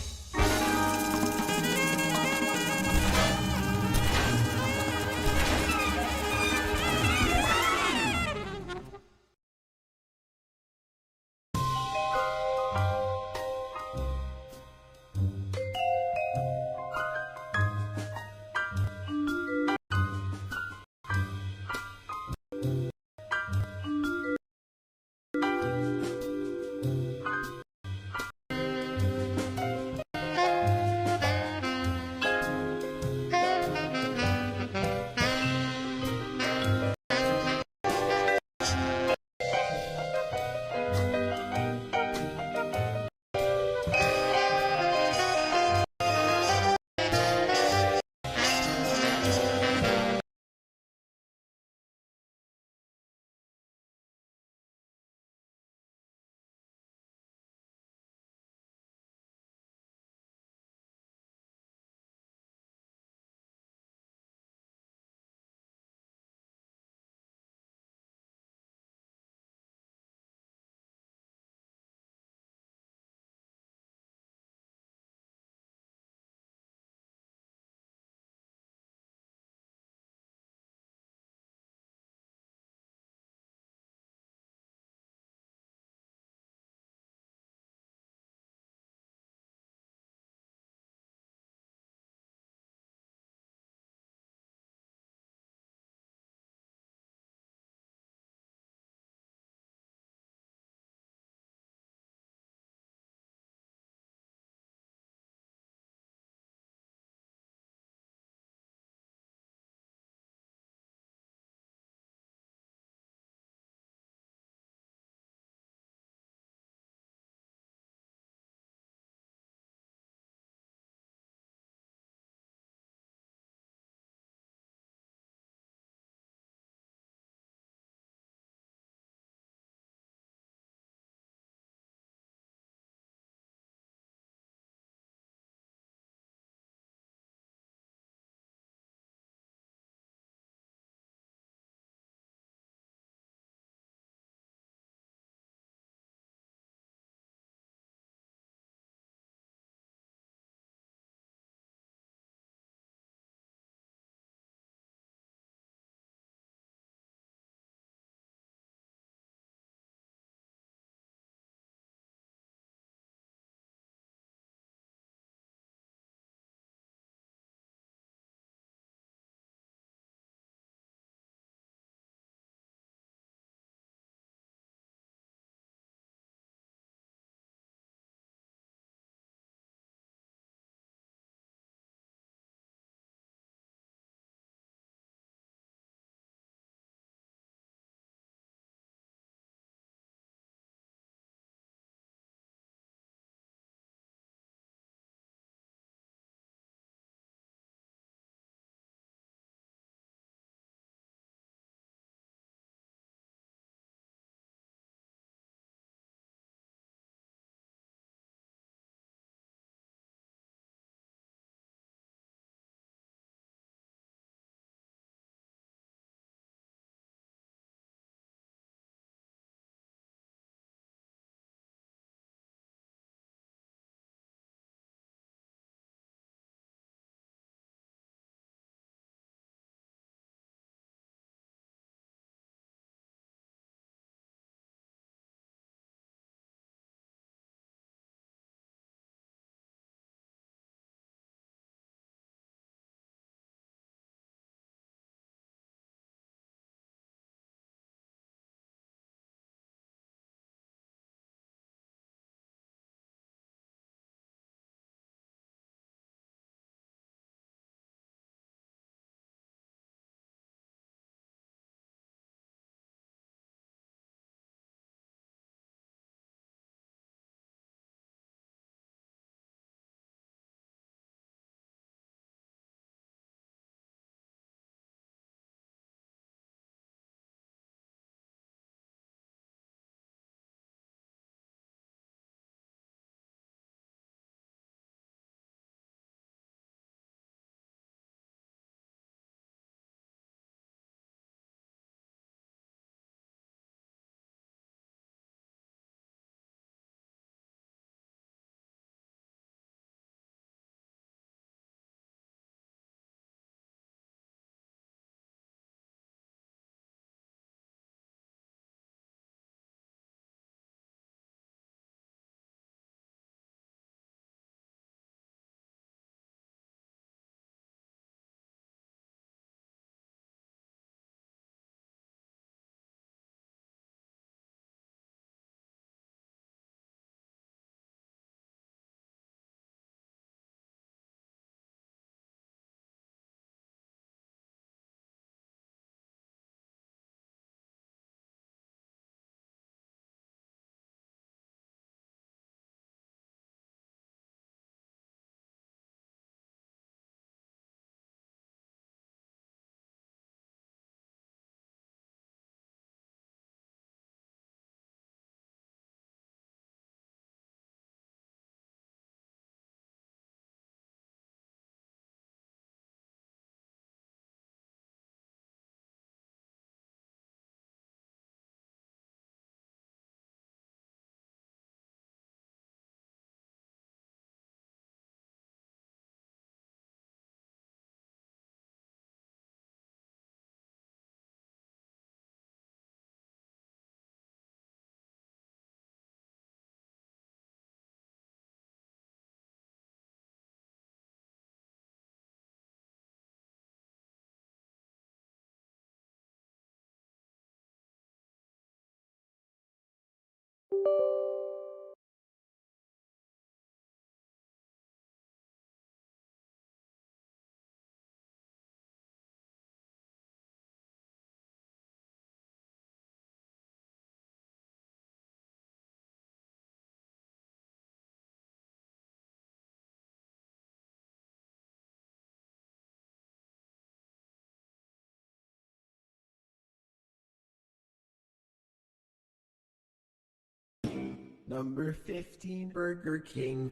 Number 15, Burger King.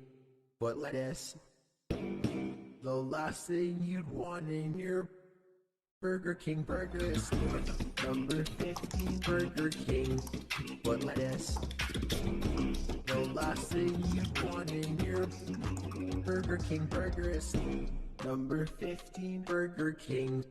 What lettuce? The last thing you'd want in your Burger King burger is number 15, Burger King. What lettuce? The last thing you'd want in your Burger King burger is number 15, Burger King.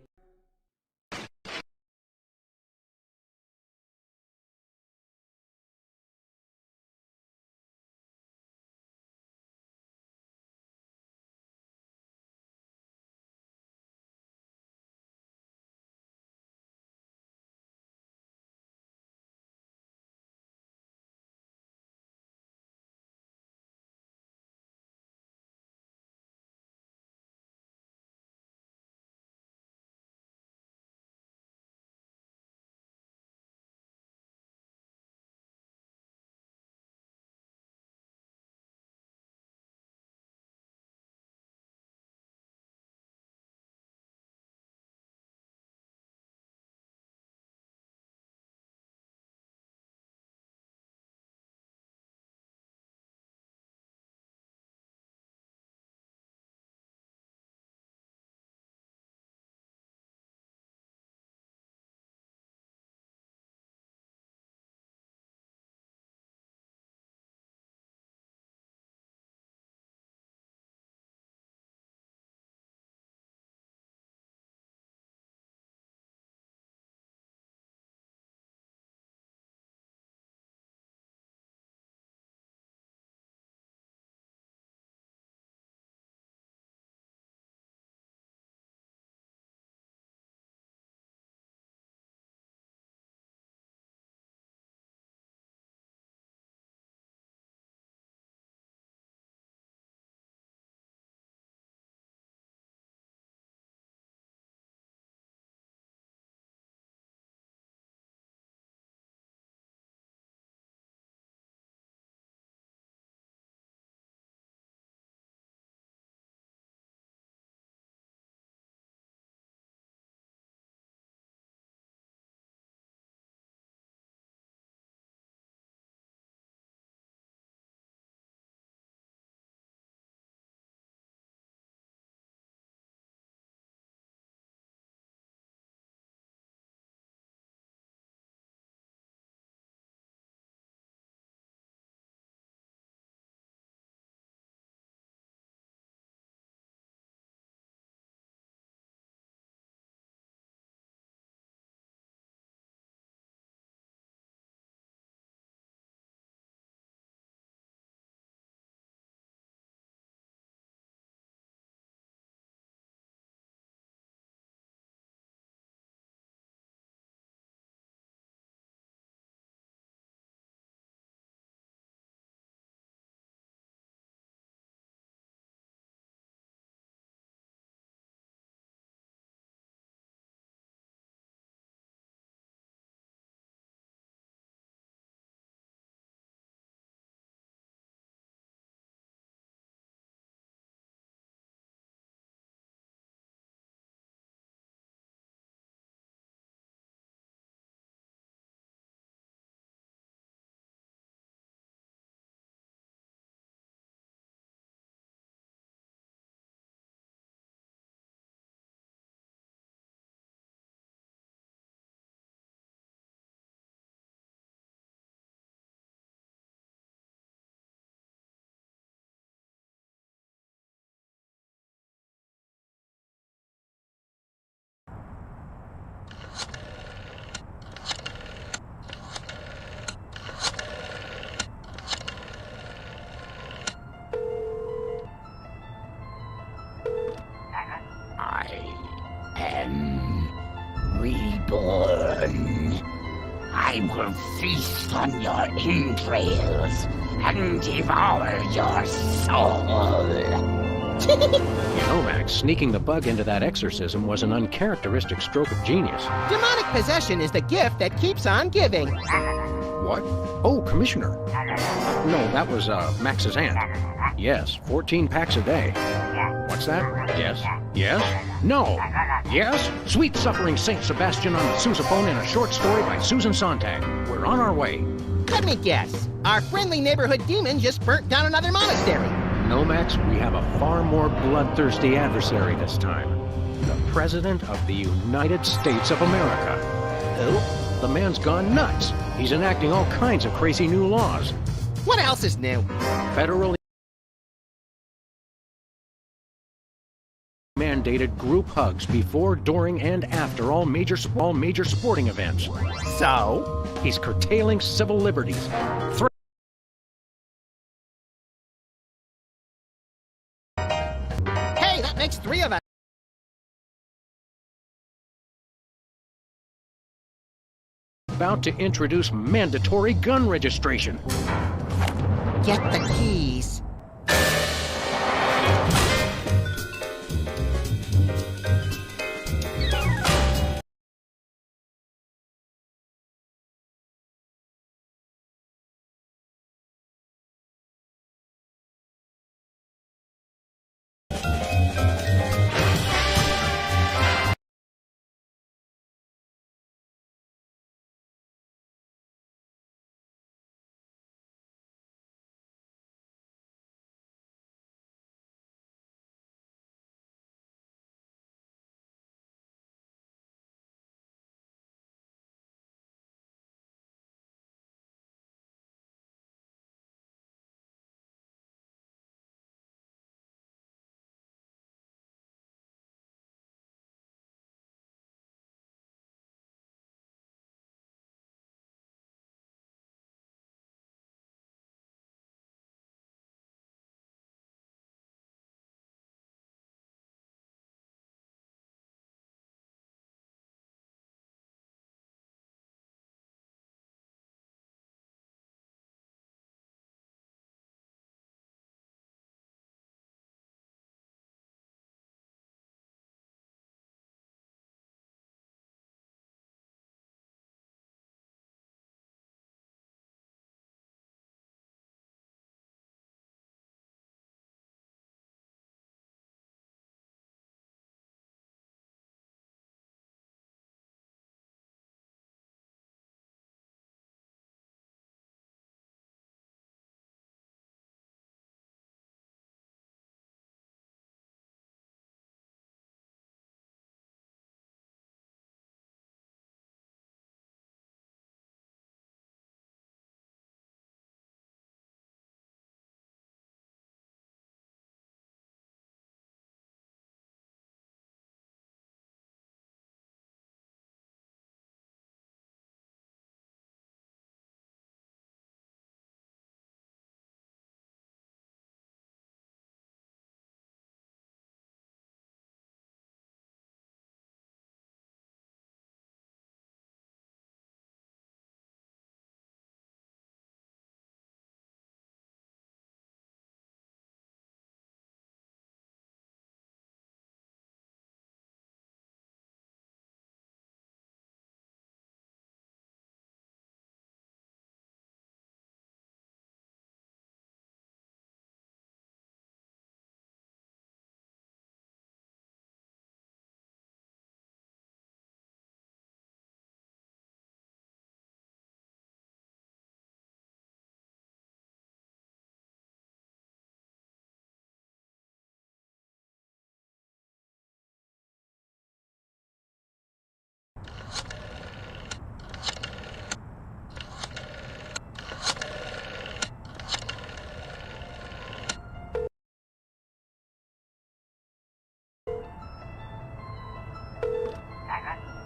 Reborn. I will feast on your entrails and devour your soul. You know, Max, sneaking the bug into that exorcism was an uncharacteristic stroke of genius. Demonic possession is the gift that keeps on giving. What? Oh, Commissioner. No, that was, Max's aunt. Yes, 14 packs a day. What's that? Yes? Yes? No! Yes? Sweet Suffering Saint Sebastian on the sousaphone in a short story by Susan Sontag. We're on our way. Let me guess. Our friendly neighborhood demon just burnt down another monastery. No, Max, we have a far more bloodthirsty adversary this time. The President of the United States of America. Who? The man's gone nuts. He's enacting all kinds of crazy new laws. What else is new? Federally mandated group hugs before, during, and after all major sporting events. So? He's curtailing civil liberties. Hey, that makes 3 of us. About to introduce mandatory gun registration. Get the keys.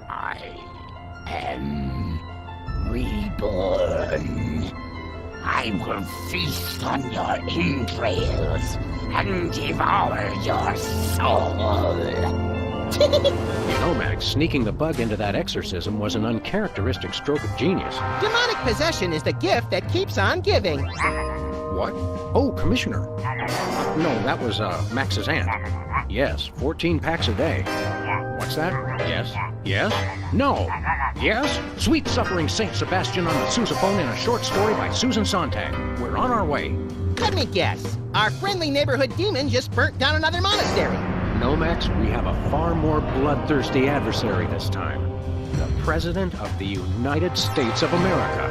I am reborn. I will feast on your entrails and devour your soul. You know, Max, sneaking the bug into that exorcism was an uncharacteristic stroke of genius. Demonic possession is the gift that keeps on giving. What? Oh, Commissioner. No, that was, Max's aunt. Yes, 14 packs a day. What's that? Yes. Yes? No. Yes? Sweet Suffering Saint Sebastian on the sousaphone in a short story by Susan Sontag. We're on our way. Let me guess. Our friendly neighborhood demon just burnt down another monastery. No, Max, we have a far more bloodthirsty adversary this time. The President of the United States of America.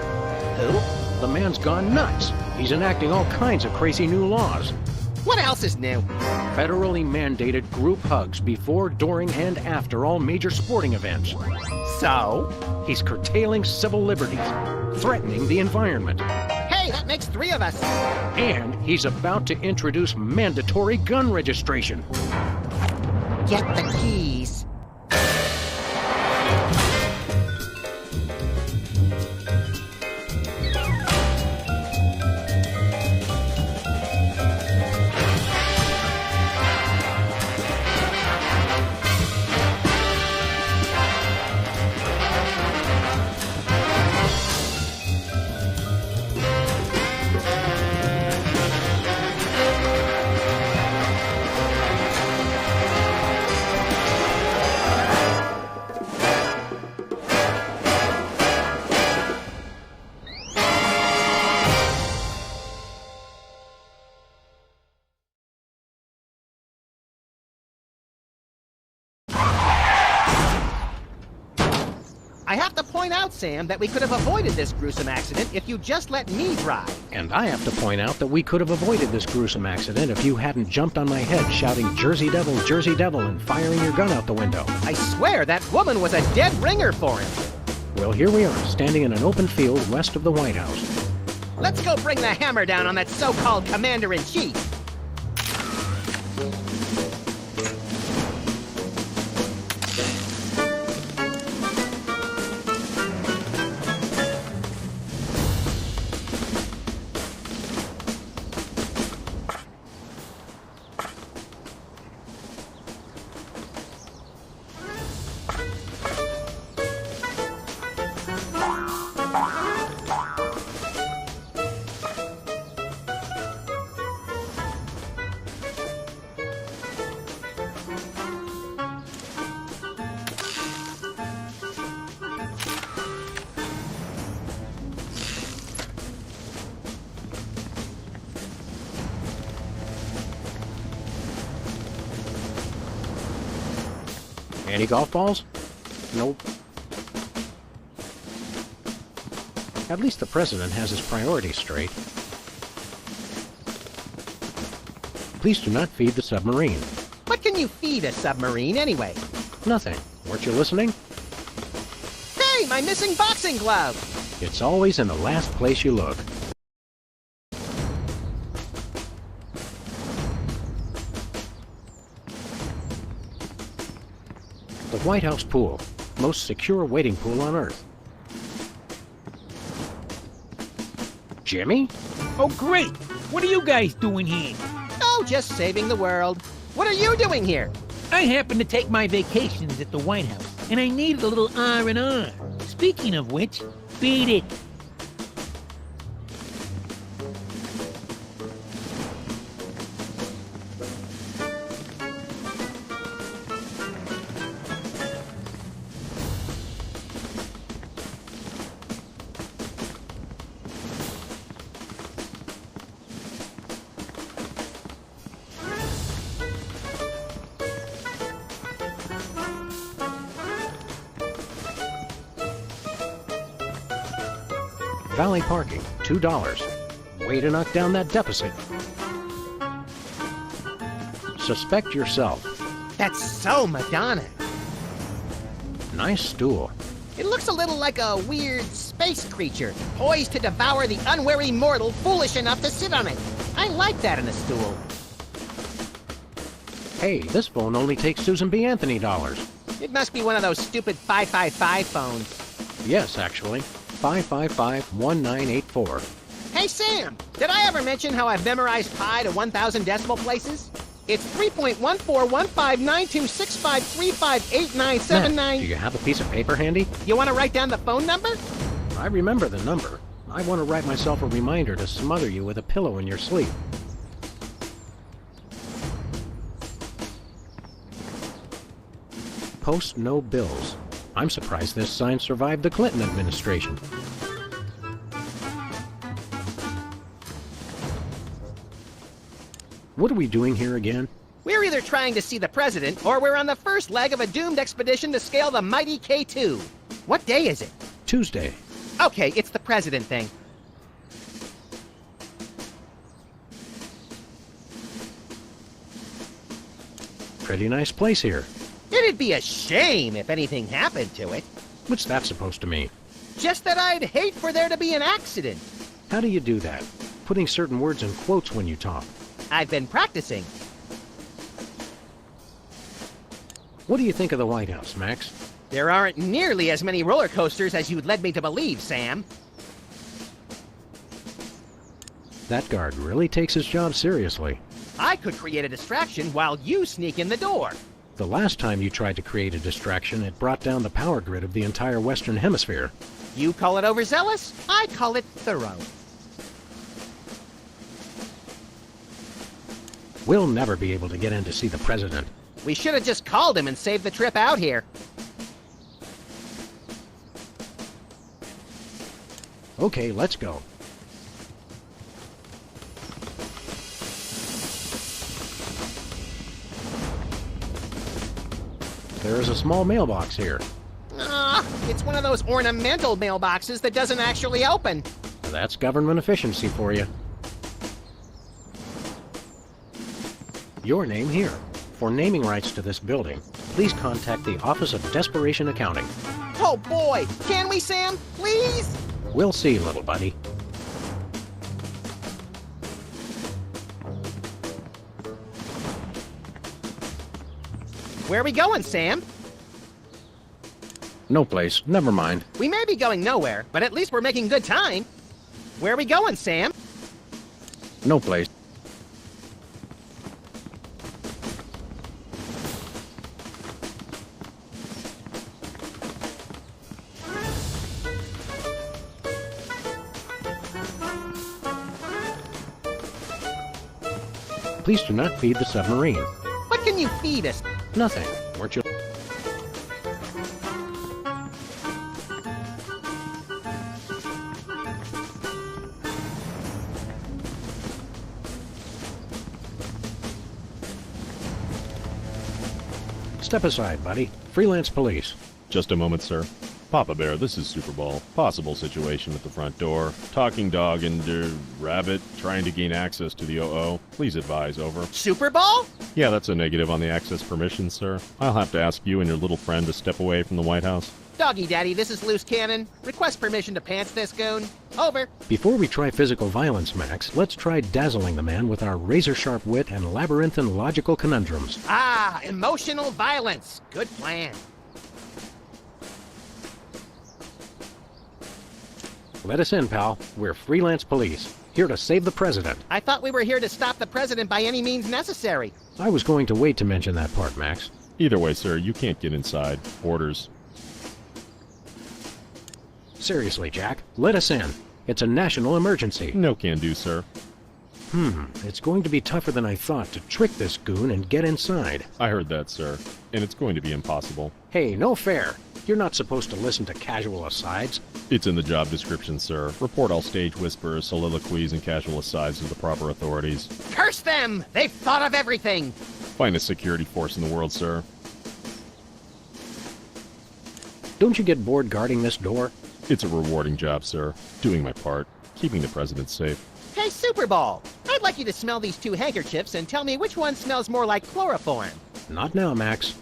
Who? The man's gone nuts. He's enacting all kinds of crazy new laws. What else is new? Federally mandated group hugs before, during, and after all major sporting events. So? He's curtailing civil liberties, threatening the environment. Hey, that makes 3 of us. And he's about to introduce mandatory gun registration. Get the keys. I have to point out, Sam, that we could have avoided this gruesome accident if you just let me drive. And I have to point out that we could have avoided this gruesome accident if you hadn't jumped on my head shouting Jersey Devil, and firing your gun out the window. I swear that woman was a dead ringer for him. Well, here we are, standing in an open field west of the White House. Let's go bring the hammer down on that so-called commander-in-chief. Any golf balls? Nope. At least the president has his priorities straight. Please do not feed the submarine. What can you feed a submarine anyway? Nothing. Weren't you listening? Hey, my missing boxing glove! It's always in the last place you look. The White House pool. Most secure waiting pool on Earth. Jimmy? Oh, great! What are you guys doing here? Oh, just saving the world. What are you doing here? I happen to take my vacations at the White House, and I needed a little R&R. Speaking of which, beat it. Valet parking, $2. Way to knock down that deficit. Suspect yourself. That's so Madonna. Nice stool. It looks a little like a weird space creature, poised to devour the unwary mortal foolish enough to sit on it. I like that in a stool. Hey, this phone only takes Susan B. Anthony dollars. It must be one of those stupid 555 phones. Yes, actually. 555-1984. Hey, Sam, did I ever mention how I've memorized pi to 1,000 decimal places? It's 3.14159265358979. Do you have a piece of paper handy? You want to write down the phone number? I remember the number. I want to write myself a reminder to smother you with a pillow in your sleep. Post no bills. I'm surprised this sign survived the Clinton administration. What are we doing here again? We're either trying to see the president, or we're on the first leg of a doomed expedition to scale the mighty K2. What day is it? Tuesday. Okay, it's the president thing. pretty nice place here. It'd be a shame if anything happened to it. What's that supposed to mean? Just that I'd hate for there to be an accident. How do you do that? Putting certain words in quotes when you talk. I've been practicing. What do you think of the White House, Max? There aren't nearly as many roller coasters as you'd led me to believe, Sam. That guard really takes his job seriously. I could create a distraction while you sneak in the door. The last time you tried to create a distraction, it brought down the power grid of the entire Western Hemisphere. You call it overzealous, I call it thorough. We'll never be able to get in to see the president. We should have just called him and saved the trip out here. Okay, let's go. There is a small mailbox here. It's one of those ornamental mailboxes that doesn't actually open. That's government efficiency for you. Your name here. For naming rights to this building, please contact the Office of Desperation Accounting. Oh boy, can we, Sam? Please? We'll see, little buddy. Where are we going, Sam? No place. Never mind. We may be going nowhere, but at least we're making good time. Where are we going, Sam? No place. Please do not feed the submarine. What can you feed us? Nothing. Weren't you? Step aside, buddy. Freelance police. Just a moment, sir. Papa Bear, this is Superball. Possible situation at the front door. Talking dog and, rabbit trying to gain access to the OO. Please advise, over. Superball? Yeah, that's a negative on the access permission, sir. I'll have to ask you and your little friend to step away from the White House. Doggy Daddy, this is Loose Cannon. Request permission to pants this goon. Over. Before we try physical violence, Max, let's try dazzling the man with our razor-sharp wit and labyrinthine logical conundrums. Ah, emotional violence. Good plan. Let us in, pal. We're freelance police, here to save the president. I thought we were here to stop the president by any means necessary. I was going to wait to mention that part, Max. Either way, sir, you can't get inside. Orders. Seriously, Jack, let us in. It's a national emergency. No can do, sir. It's going to be tougher than I thought to trick this goon and get inside. I heard that, sir. And it's going to be impossible. Hey, no fair. You're not supposed to listen to casual asides. It's in the job description, sir. Report all stage whispers, soliloquies, and casual asides to the proper authorities. Curse them! They've thought of everything! Finest security force in the world, sir. Don't you get bored guarding this door? It's a rewarding job, sir. Doing my part. Keeping the president safe. Hey, Superball! I'd like you to smell these two handkerchiefs and tell me which one smells more like chloroform. Not now, Max.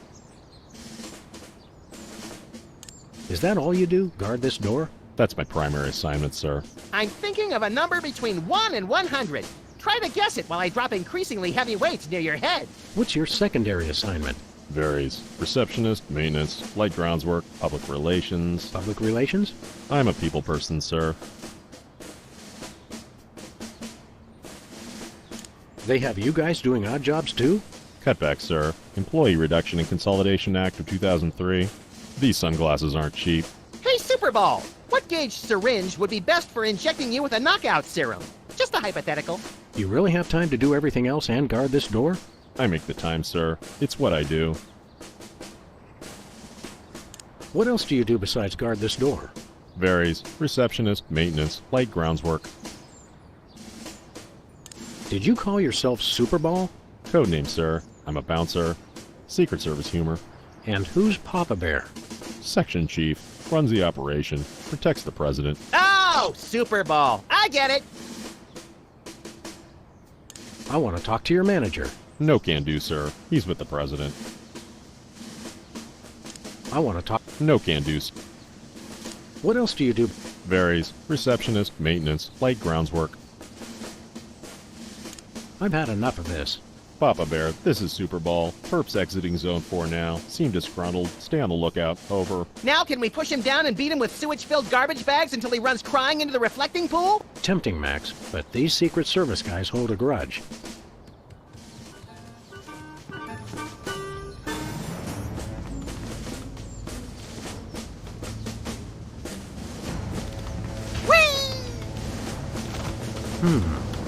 Is that all you do? Guard this door? That's my primary assignment, sir. I'm thinking of a number between 1 and 100. Try to guess it while I drop increasingly heavy weights near your head. What's your secondary assignment? Varies. Receptionist, maintenance, light grounds work, public relations. Public relations? I'm a people person, sir. They have you guys doing odd jobs too? Cutback, sir. Employee Reduction and Consolidation Act of 2003. These sunglasses aren't cheap. Hey, Superball! What gauge syringe would be best for injecting you with a knockout serum? Just a hypothetical. You really have time to do everything else and guard this door? I make the time, sir. It's what I do. What else do you do besides guard this door? Varies. Receptionist, maintenance, light grounds work. Did you call yourself Superball? Codename, sir. I'm a bouncer. Secret Service humor. And who's Papa Bear? Section chief. Runs the operation. Protects the president. Oh, Superball! I get it! I want to talk to your manager. No can do, sir. He's with the president. I want to talk. No can do. What else do you do? Varies. Receptionist, maintenance, light grounds work. I've had enough of this. Papa Bear, this is Superball. Perp's exiting Zone 4 now. Seem disgruntled. Stay on the lookout. Over. Now can we push him down and beat him with sewage-filled garbage bags until he runs crying into the reflecting pool? Tempting, Max, but these Secret Service guys hold a grudge.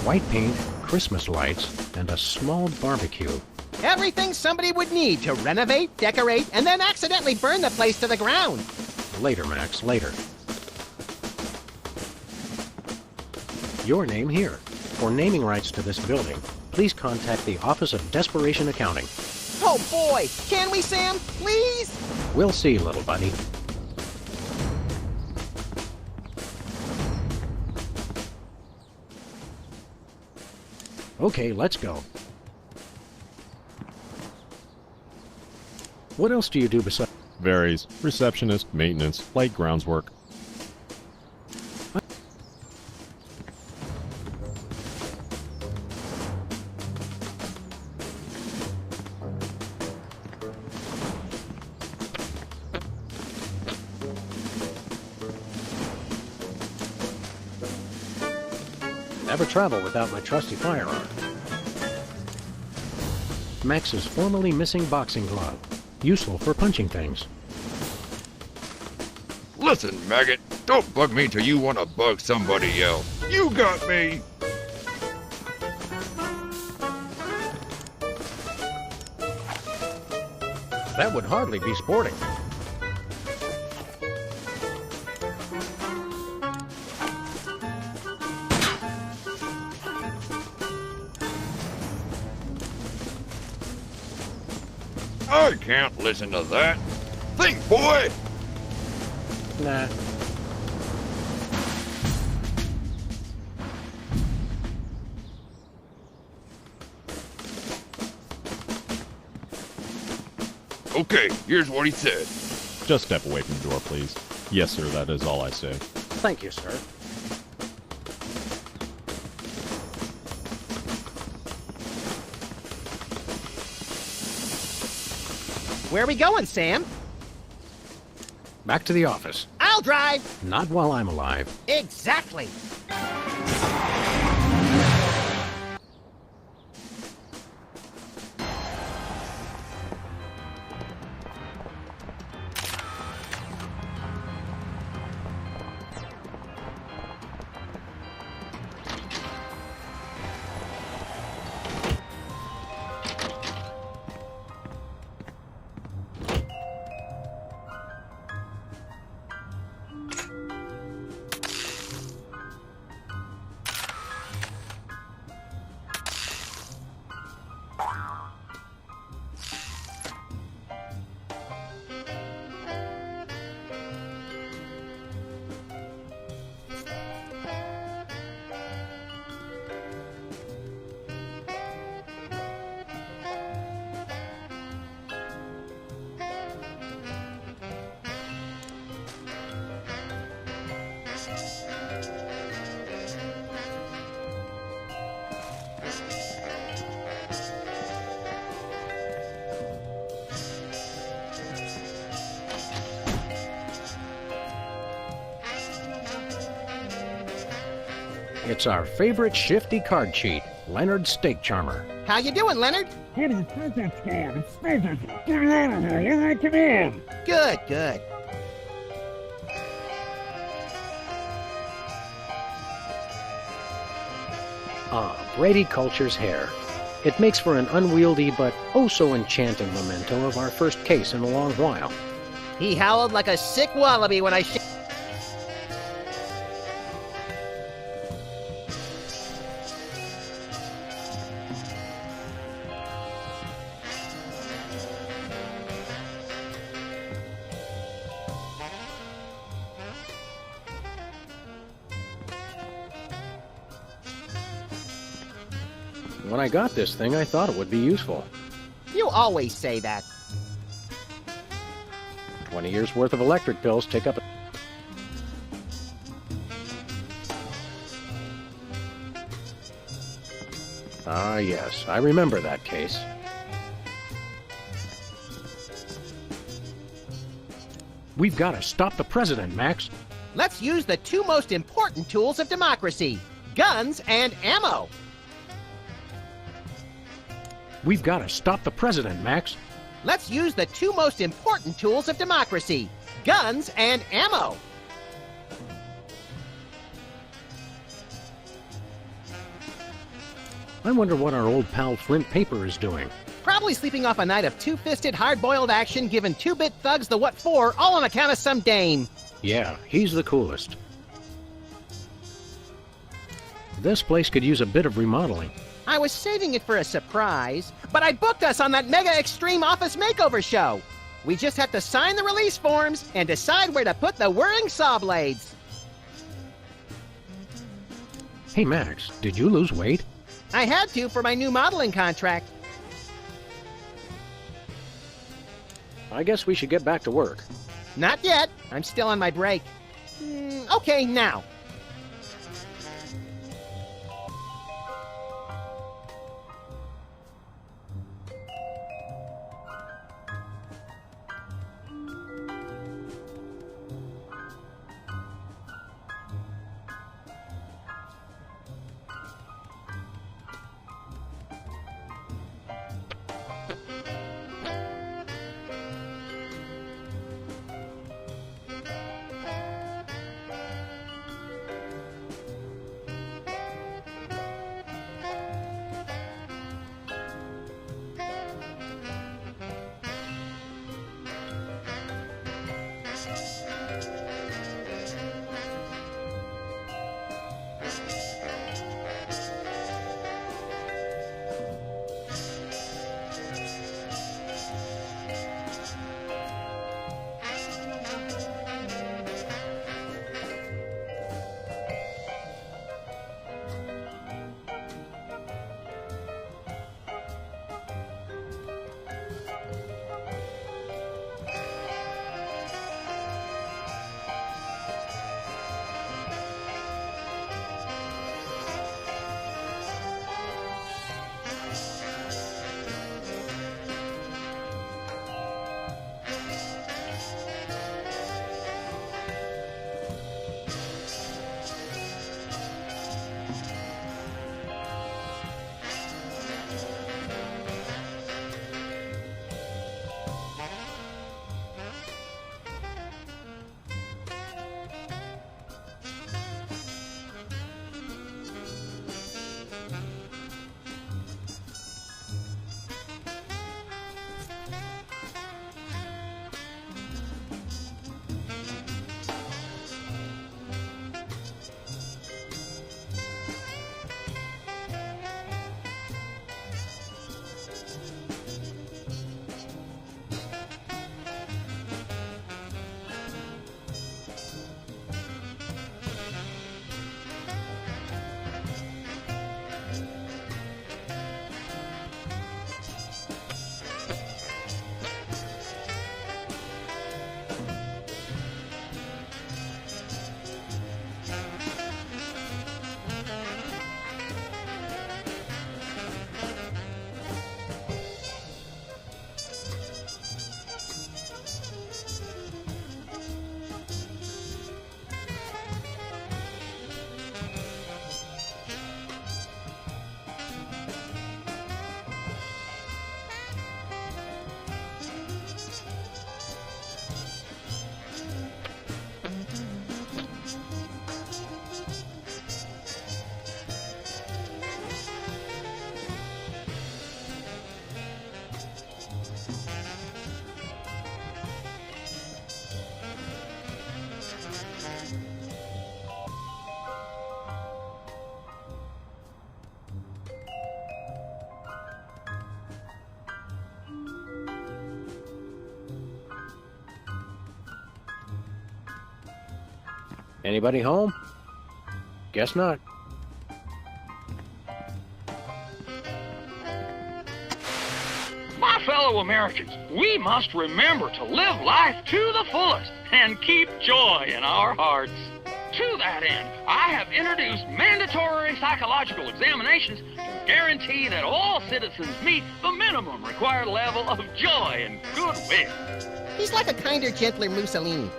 White paint, Christmas lights, and a small barbecue. Everything somebody would need to renovate, decorate, and then accidentally burn the place to the ground. Later, Max, later. Your name here. For naming rights to this building, please contact the Office of Desperation Accounting. Oh boy! Can we, Sam? Please? We'll see, little buddy. Okay, let's go. What else do you do besides... Varies. Receptionist, maintenance, light grounds work. Never travel without my trusty firearm. Max's formerly missing boxing glove. Useful for punching things. Listen, maggot, don't bug me till you want to bug somebody else. You got me! That would hardly be sporting. I can't listen to that. Think, boy! Nah. Okay, here's what he said. Just step away from the door, please. Yes, sir, that is all I say. Thank you, sir. Where are we going, Sam? Back to the office. I'll drive! Not while I'm alive. Exactly! It's our favorite shifty card cheat, Leonard's Steak Charmer. How you doing, Leonard? What is that scam? It's Spencer. Get me out of here. Come in. Good, good. Brady Culture's hair. It makes for an unwieldy but oh so enchanting memento of our first case in a long while. He howled like a sick wallaby when I When I got this thing, I thought it would be useful. You always say that. 20 years worth of electric bills take up... Ah, yes, I remember that case. We've got to stop the president, Max. Let's use the two most important tools of democracy, guns and ammo. We've got to stop the president, Max. Let's use the two most important tools of democracy, guns and ammo. I wonder what our old pal Flint Paper is doing. Probably sleeping off a night of two-fisted, hard-boiled action, giving two-bit thugs the what for, all on account of some dame. Yeah, he's the coolest. This place could use a bit of remodeling. I was saving it for a surprise, but I booked us on that mega extreme office makeover show. We just have to sign the release forms and decide where to put the whirring saw blades. Hey, Max, did you lose weight? I had to for my new modeling contract. I guess we should get back to work. Not yet. I'm still on my break. Okay, now. Anybody home? Guess not. fellow Americans, we must remember to live life to the fullest and keep joy in our hearts. To that end, I have introduced mandatory psychological examinations to guarantee that all citizens meet the minimum required level of joy and goodwill. He's like a kinder, gentler Mussolini.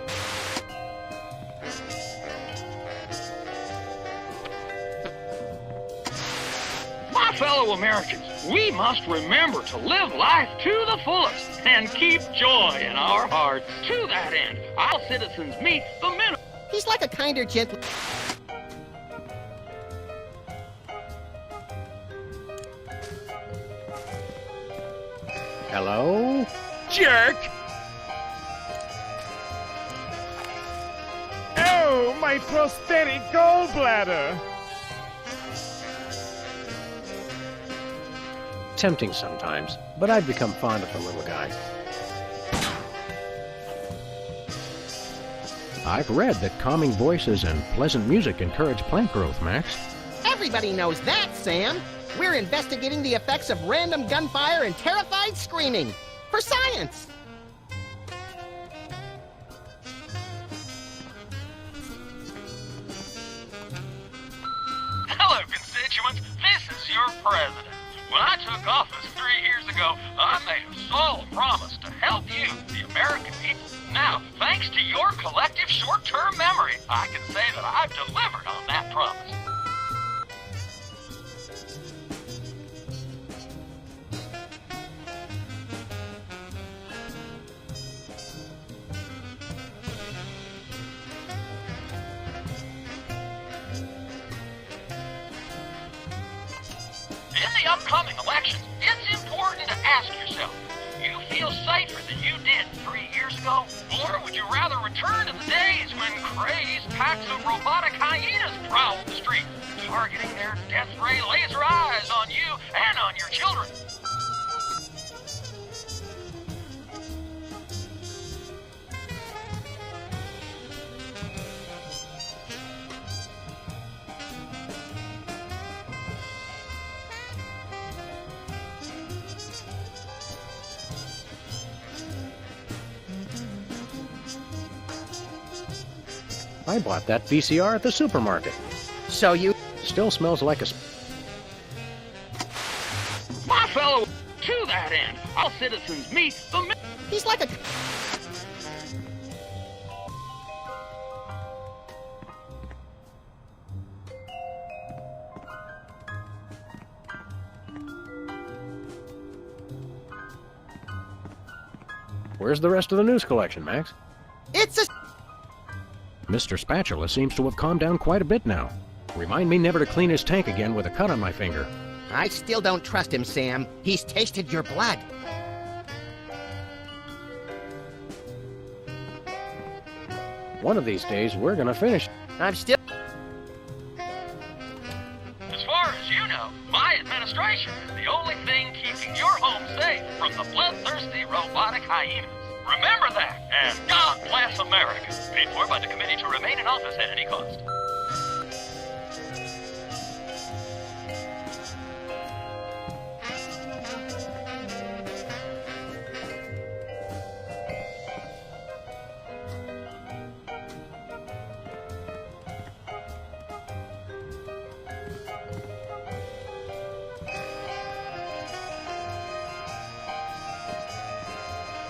My fellow Americans, we must remember to live life to the fullest and keep joy in our hearts. To that end, all citizens meet the minimum. He's like a kinder, gentler... Hello? Jerk! Oh, my prosthetic gallbladder! Tempting sometimes, but I've become fond of the little guy. I've read that calming voices and pleasant music encourage plant growth, Max. Everybody knows that, Sam. We're investigating the effects of random gunfire and terrified screaming. For science! Hello, constituents. This is your president. When I took office 3 years ago, I made a solemn promise to help you, the American people. Now, thanks to your collective short-term memory, I can say that I've delivered on that promise. In the upcoming elections, it's important to ask yourself, you feel safer than you did 3 years ago? Or would you rather return to the days when crazed packs of robotic hyenas prowled the street, targeting their death ray laser eyes on you and on your children? I bought that VCR at the supermarket. So you... Still smells like a... My fellow, to that end, all citizens meet the... He's like a... Where's the rest of the news collection, Max? It's a... Mr. Spatula seems to have calmed down quite a bit now. Remind me never to clean his tank again with a cut on my finger. I still don't trust him, Sam. He's tasted your blood. One of these days, we're gonna finish. I'm still... As far as you know, my administration is the only thing keeping your home safe from the bloodthirsty robotic hyenas. Remember that, and God bless America. Paid for by the committee to remain in office at any cost.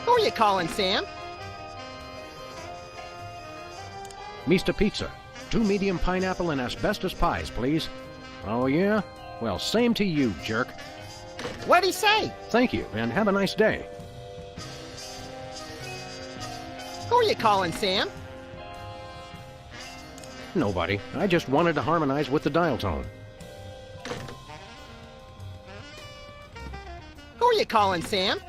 Who are you calling, Sam? Mr. Pizza. 2 medium pineapple and asbestos pies, please. Oh, yeah? Well, same to you, jerk. What'd he say? Thank you, and have a nice day. Who are you calling, Sam? Nobody. I just wanted to harmonize with the dial tone. Who are you calling, Sam?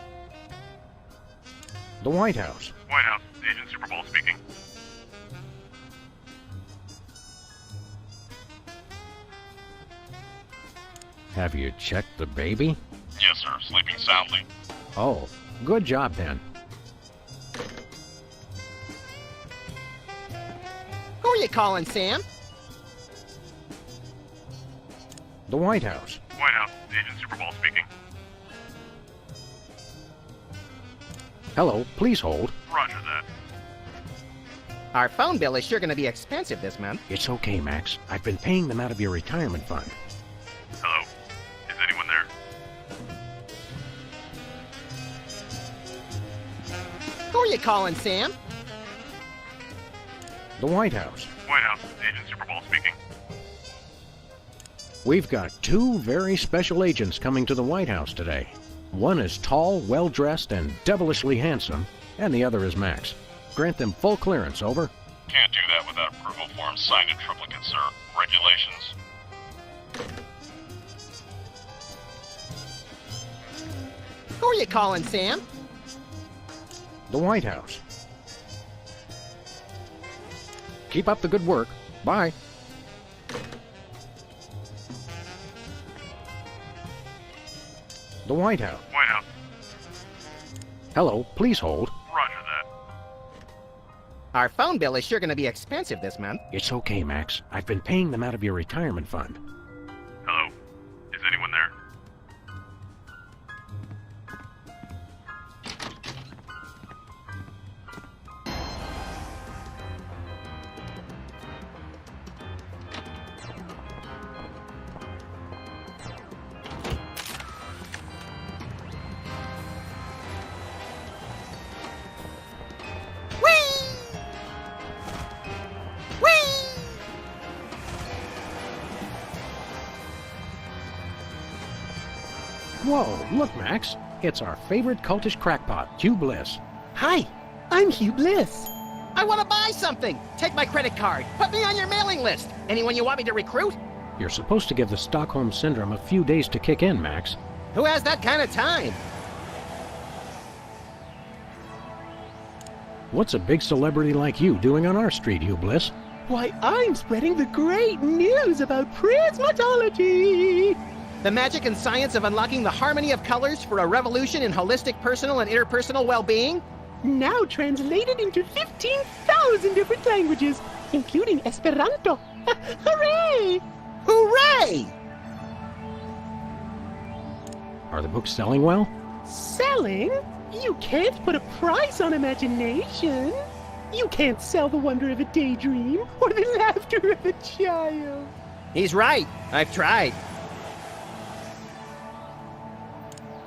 The White House. White House, Agent Superball speaking. Have you checked the baby? Yes, sir. Sleeping soundly. Oh, good job then. Who are you calling, Sam? The White House. White House, Agent Superball speaking. Hello, please hold. Roger that. Our phone bill is sure going to be expensive this month. It's okay, Max. I've been paying them out of your retirement fund. Hello? Is anyone there? Who are you calling, Sam? The White House. White House, Agent Superball speaking. We've got 2 very special agents coming to the White House today. One is tall, well-dressed, and devilishly handsome, and the other is Max. Grant them full clearance, over. Can't do that without approval forms signed in triplicate, sir. Regulations. Who are you calling, Sam? The White House. Keep up the good work. Bye. The White House. White House. Hello, please hold. Roger that. Our phone bill is sure going to be expensive this month. It's okay, Max. I've been paying them out of your retirement fund. Hello? Is anyone there? Whoa, look, Max. It's our favorite cultish crackpot, Hugh Bliss. Hi, I'm Hugh Bliss. I want to buy something. Take my credit card. Put me on your mailing list. Anyone you want me to recruit? You're supposed to give the Stockholm Syndrome a few days to kick in, Max. Who has that kind of time? What's a big celebrity like you doing on our street, Hugh Bliss? Why, I'm spreading the great news about prismatology. The magic and science of unlocking the harmony of colors for a revolution in holistic personal and interpersonal well-being. Now translated into 15,000 different languages, including Esperanto. Hooray! Hooray! Are the books selling well? Selling? You can't put a price on imagination. You can't sell the wonder of a daydream or the laughter of a child. He's right. I've tried.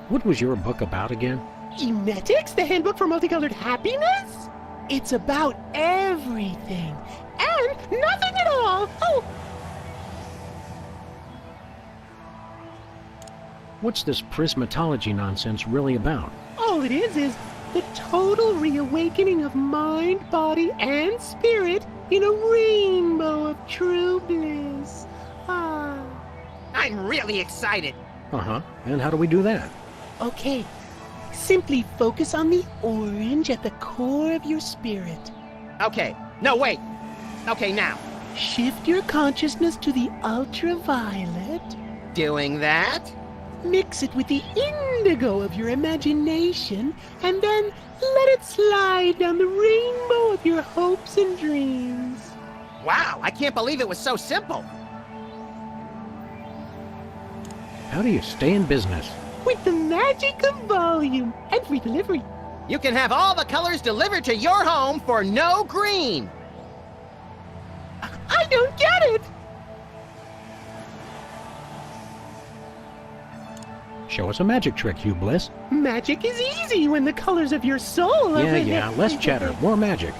What was your book about again? Emetics, the Handbook for Multicolored Happiness? It's about everything and nothing at all. Oh! What's this prismatology nonsense really about? All it is the total reawakening of mind, body, and spirit in a rainbow of true bliss. Ah. I'm really excited. Uh-huh. And how do we do that? Okay. Simply focus on the orange at the core of your spirit. Okay. No, wait. Okay, now. Shift your consciousness to the ultraviolet. Doing that? Mix it with the indigo of your imagination, and then let it slide down the rainbow of your hopes and dreams. Wow, I can't believe it was so simple. How do you stay in business? With the magic of volume and free delivery. You can have all the colors delivered to your home for no green. I don't get it! Show us a magic trick, Hugh Bliss. Magic is easy when the colors of your soul are... Yeah, less chatter, more magic.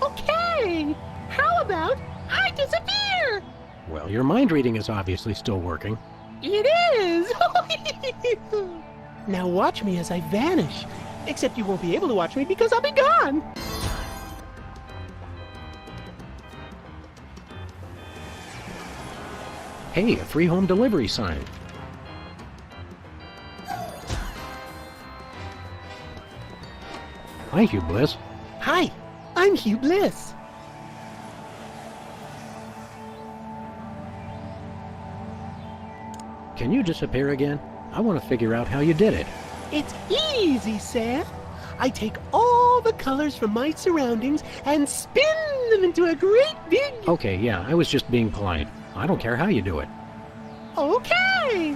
Okay, how about I disappear? Well, your mind reading is obviously still working. It is! Now watch me as I vanish. Except you won't be able to watch me because I'll be gone. Hey, a free home delivery sign. Hi, Hugh Bliss. Hi, I'm Hugh Bliss. Can you disappear again? I want to figure out how you did it. It's easy, Sam. I take all the colors from my surroundings and spin them into a great big... Okay, yeah, I was just being polite. I don't care how you do it. Okay!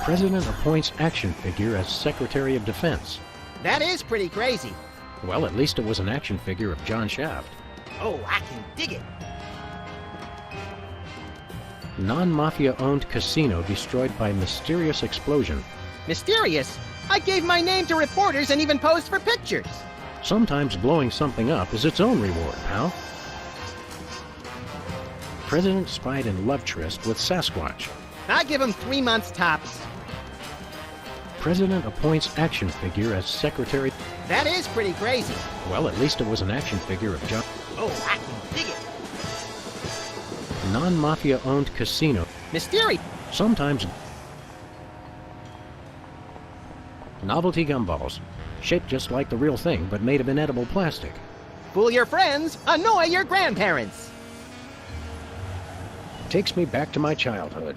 President appoints action figure as Secretary of Defense. That is pretty crazy. Well, at least it was an action figure of John Shaft. Oh, I can dig it. Non-Mafia-owned casino destroyed by mysterious explosion. Mysterious? I gave my name to reporters and even posed for pictures. Sometimes blowing something up is its own reward, pal. President spied in love tryst with Sasquatch. I give him 3 months tops. President appoints action figure as Secretary. That is pretty crazy. Well, at least it was an action figure of John. Oh, I can dig it. Non-Mafia-owned casino. Mysterious. Sometimes. Novelty gumballs. Shaped just like the real thing, but made of inedible plastic. Fool your friends, annoy your grandparents. Takes me back to my childhood.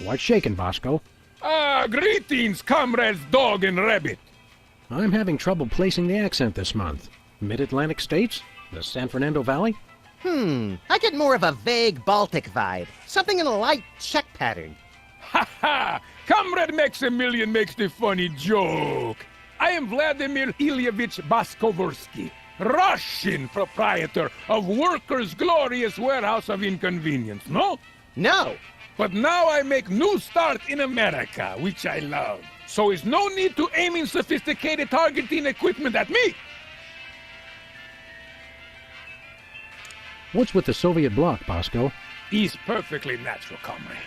What's shaking, Bosco? Greetings, comrades Dog and Rabbit. I'm having trouble placing the accent this month. Mid-Atlantic states? The San Fernando Valley? I get more of a vague Baltic vibe. Something in a light Czech pattern. Ha ha! Comrade Maximilian makes the funny joke. I am Vladimir Ilyevich Baskovorsky, Russian proprietor of Workers' Glorious Warehouse of Inconvenience, no? No. But now I make new start in America, which I love. So is no need to aiming sophisticated targeting equipment at me. What's with the Soviet bloc, Bosco? Is perfectly natural, comrades.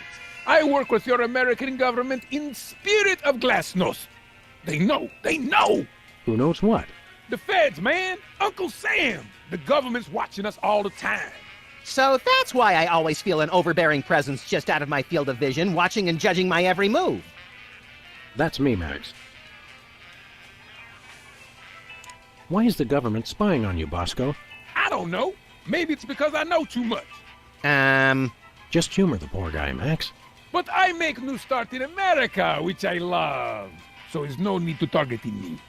I work with your American government in spirit of glasnost. They know. Who knows what? The feds, man. Uncle Sam. The government's watching us all the time. So that's why I always feel an overbearing presence just out of my field of vision, watching and judging my every move. That's me, Max. Why is the government spying on you, Bosco? I don't know. Maybe it's because I know too much. Just humor the poor guy, Max. But I make new start in America, which I love. So there's no need to targeting me.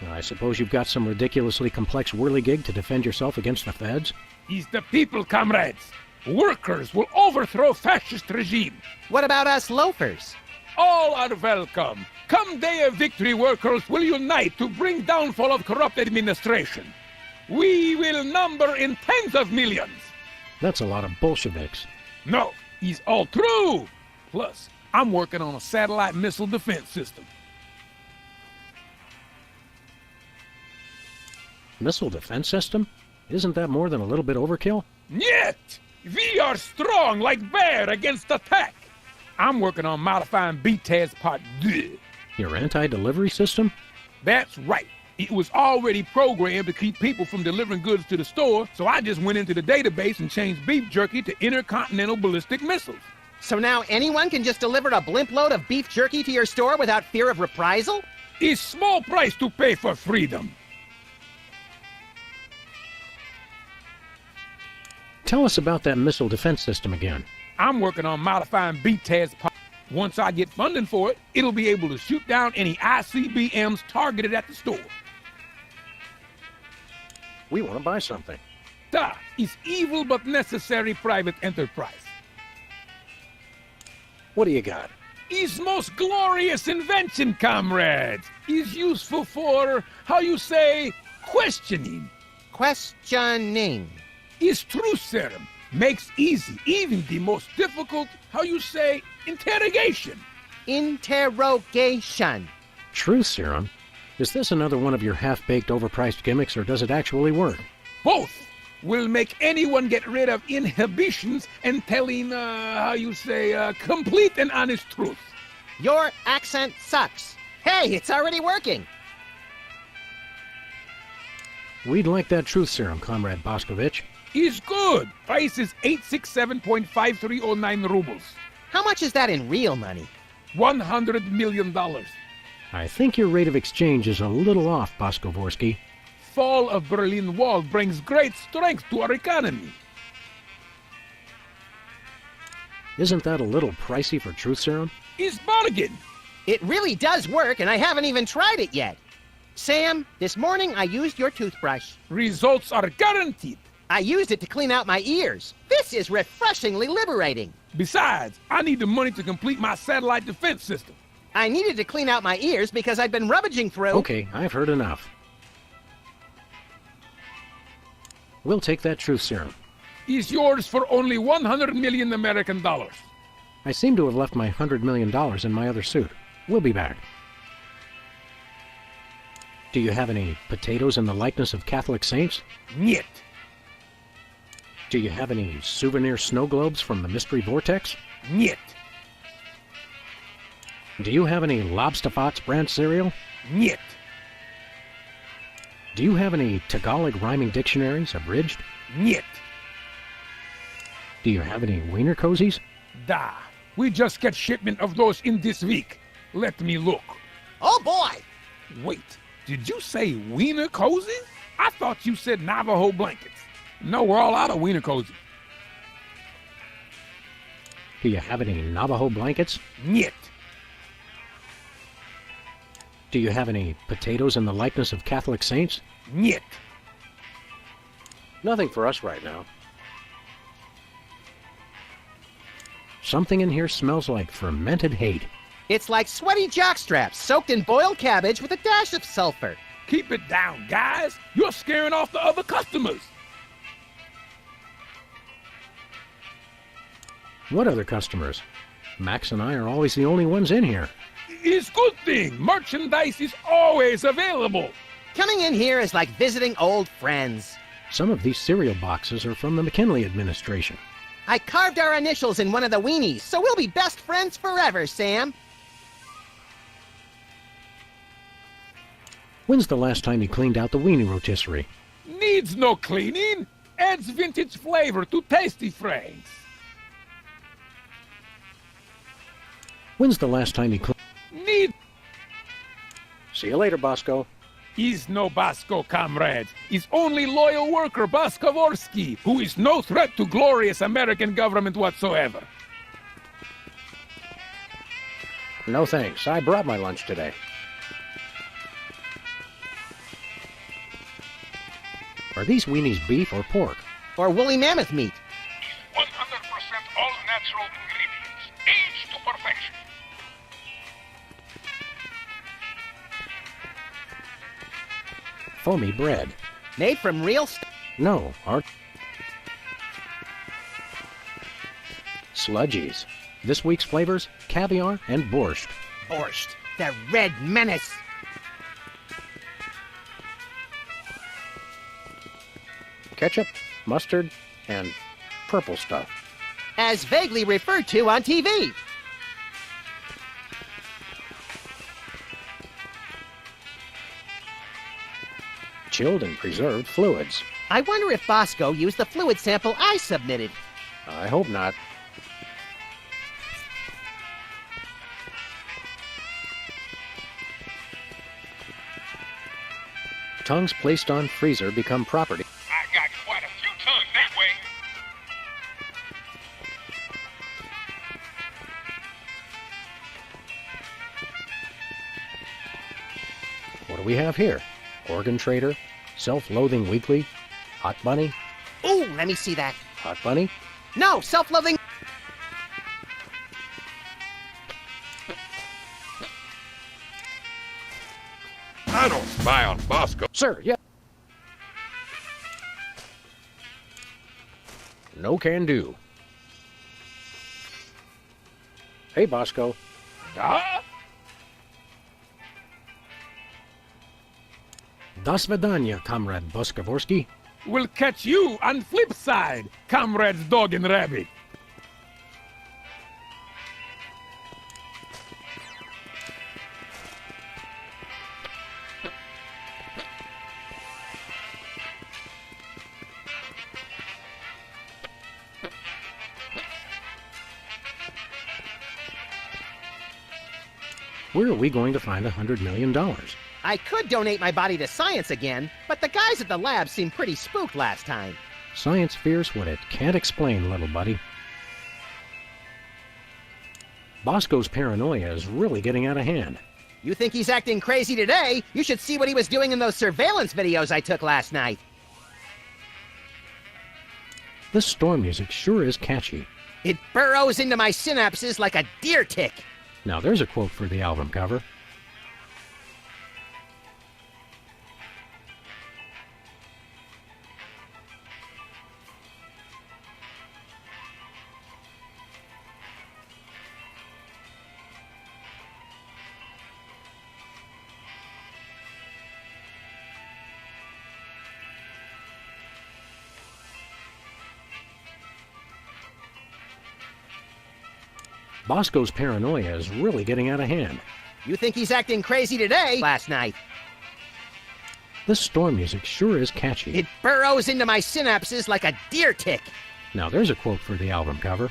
I suppose you've got some ridiculously complex whirligig to defend yourself against the feds? He's the people, comrades. Workers will overthrow fascist regime. What about us loafers? All are welcome. Come day of victory, workers will unite to bring downfall of corrupt administration. We will number in tens of millions. That's a lot of Bolsheviks. No, he's all true. Plus, I'm working on a satellite missile defense system. Missile defense system? Isn't that more than a little bit overkill? Yet, we are strong like bear against attack. I'm working on modifying BTAS Part 2. Your anti-delivery system? That's right. It was already programmed to keep people from delivering goods to the store, so I just went into the database and changed beef jerky to intercontinental ballistic missiles. So now anyone can just deliver a blimp load of beef jerky to your store without fear of reprisal? It's small price to pay for freedom. Tell us about that missile defense system again. I'm working on modifying BTAS. Once I get funding for it, it'll be able to shoot down any ICBMs targeted at the store. We want to buy something. It's evil but necessary private enterprise. What do you got? His most glorious invention, comrades, is useful for, how you say, questioning. Questioning. His truth serum makes easy even the most difficult, how you say, interrogation. Interrogation. Truth serum? Is this another one of your half-baked, overpriced gimmicks, or does it actually work? Both will make anyone get rid of inhibitions and telling, how you say, complete and honest truth. Your accent sucks. Hey, it's already working. We'd like that truth serum, Comrade Boscovich. Is good. Price is 867.5309 rubles. How much is that in real money? $100 million. I think your rate of exchange is a little off, Boscovorsky. Fall of Berlin Wall brings great strength to our economy. Isn't that a little pricey for truth serum? It's bargain. It really does work, and I haven't even tried it yet. Sam, this morning I used your toothbrush. Results are guaranteed. I used it to clean out my ears. This is refreshingly liberating. Besides, I need the money to complete my satellite defense system. I needed to clean out my ears because I'd been rummaging through... Okay, I've heard enough. We'll take that truth serum. Is yours for only 100 million American dollars. I seem to have left my $100 million in my other suit. We'll be back. Do you have any potatoes in the likeness of Catholic saints? Niet. Do you have any souvenir snow globes from the Mystery Vortex? Niet. Do you have any Lobsterfots brand cereal? Niet. Do you have any Tagalog rhyming dictionaries abridged? Niet. Do you have any wiener cozies? Da. We just get shipment of those in this week. Let me look. Oh boy! Wait, did you say wiener cozies? I thought you said Navajo blankets. No, we're all out of wiener cozies. Do you have any Navajo blankets? Niet. Do you have any potatoes in the likeness of Catholic saints? Niet. Nothing for us right now. Something in here smells like fermented hate. It's like sweaty jockstraps soaked in boiled cabbage with a dash of sulfur. Keep it down, guys. You're scaring off the other customers. What other customers? Max and I are always the only ones in here. It's good thing. Merchandise is always available. Coming in here is like visiting old friends. Some of these cereal boxes are from the McKinley administration. I carved our initials in one of the weenies, so we'll be best friends forever, Sam. When's the last time you cleaned out the weenie rotisserie? Needs no cleaning. Adds vintage flavor to tasty frames. When's the last time you cleaned... Need... See you later, Bosco. Is no Bosco, comrades. Is only loyal worker Boskovorsky, who is no threat to glorious American government whatsoever. No thanks. I brought my lunch today. Are these weenies beef or pork? Or woolly mammoth meat? 100% all natural ingredients, aged to perfection. Foamy bread. Made from real No, sludgies. This week's flavors, caviar and borscht. Borscht, the red menace. Ketchup, mustard, and purple stuff. As vaguely referred to on TV. Chilled and preserved fluids. I wonder if Bosco used the fluid sample I submitted. I hope not. Tongues placed on freezer become property. I got quite a few tongues that way. What do we have here? Organ Trader, Self-Loathing Weekly, Hot Bunny. Ooh, let me see that. Hot Bunny? No, self-loathing. I don't spy on Bosco. Sir, yeah. No can do. Hey, Bosco. Ah? Do svidaniya, Comrade Boskovorsky. We'll catch you on flip side, comrades Dog and Rabbit. Where are we going to find $100 million? I could donate my body to science again, but the guys at the lab seemed pretty spooked last time. Science fears what it can't explain, little buddy. Bosco's paranoia is really getting out of hand. You think he's acting crazy today? You should see what he was doing in those surveillance videos I took last night. This storm music sure is catchy. It burrows into my synapses like a deer tick. Now there's a quote for the album cover. Bosco's paranoia is really getting out of hand. You think he's acting crazy today? Last night. This storm music sure is catchy. It burrows into my synapses like a deer tick. Now there's a quote for the album cover.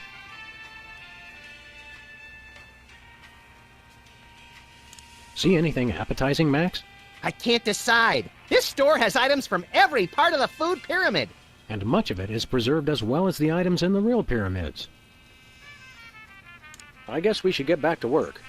See anything appetizing, Max? I can't decide. This store has items from every part of the food pyramid. And much of it is preserved as well as the items in the real pyramids. I guess we should get back to work.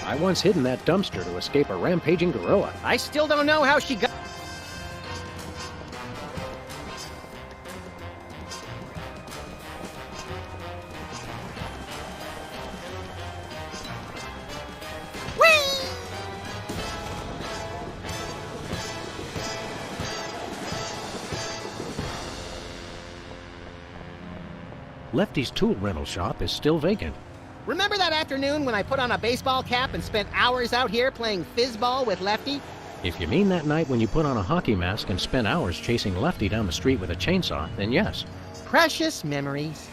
I once hid in that dumpster to escape a rampaging gorilla. I still don't know how she got... Lefty's tool rental shop is still vacant. Remember that afternoon when I put on a baseball cap and spent hours out here playing fizzball with Lefty? If you mean that night when you put on a hockey mask and spent hours chasing Lefty down the street with a chainsaw, then yes. Precious memories.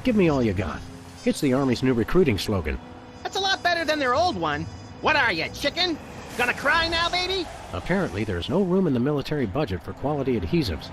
Give me all you got. It's the Army's new recruiting slogan. That's a lot better than their old one. What are you, chicken? Gonna cry now, baby? Apparently, there's no room in the military budget for quality adhesives.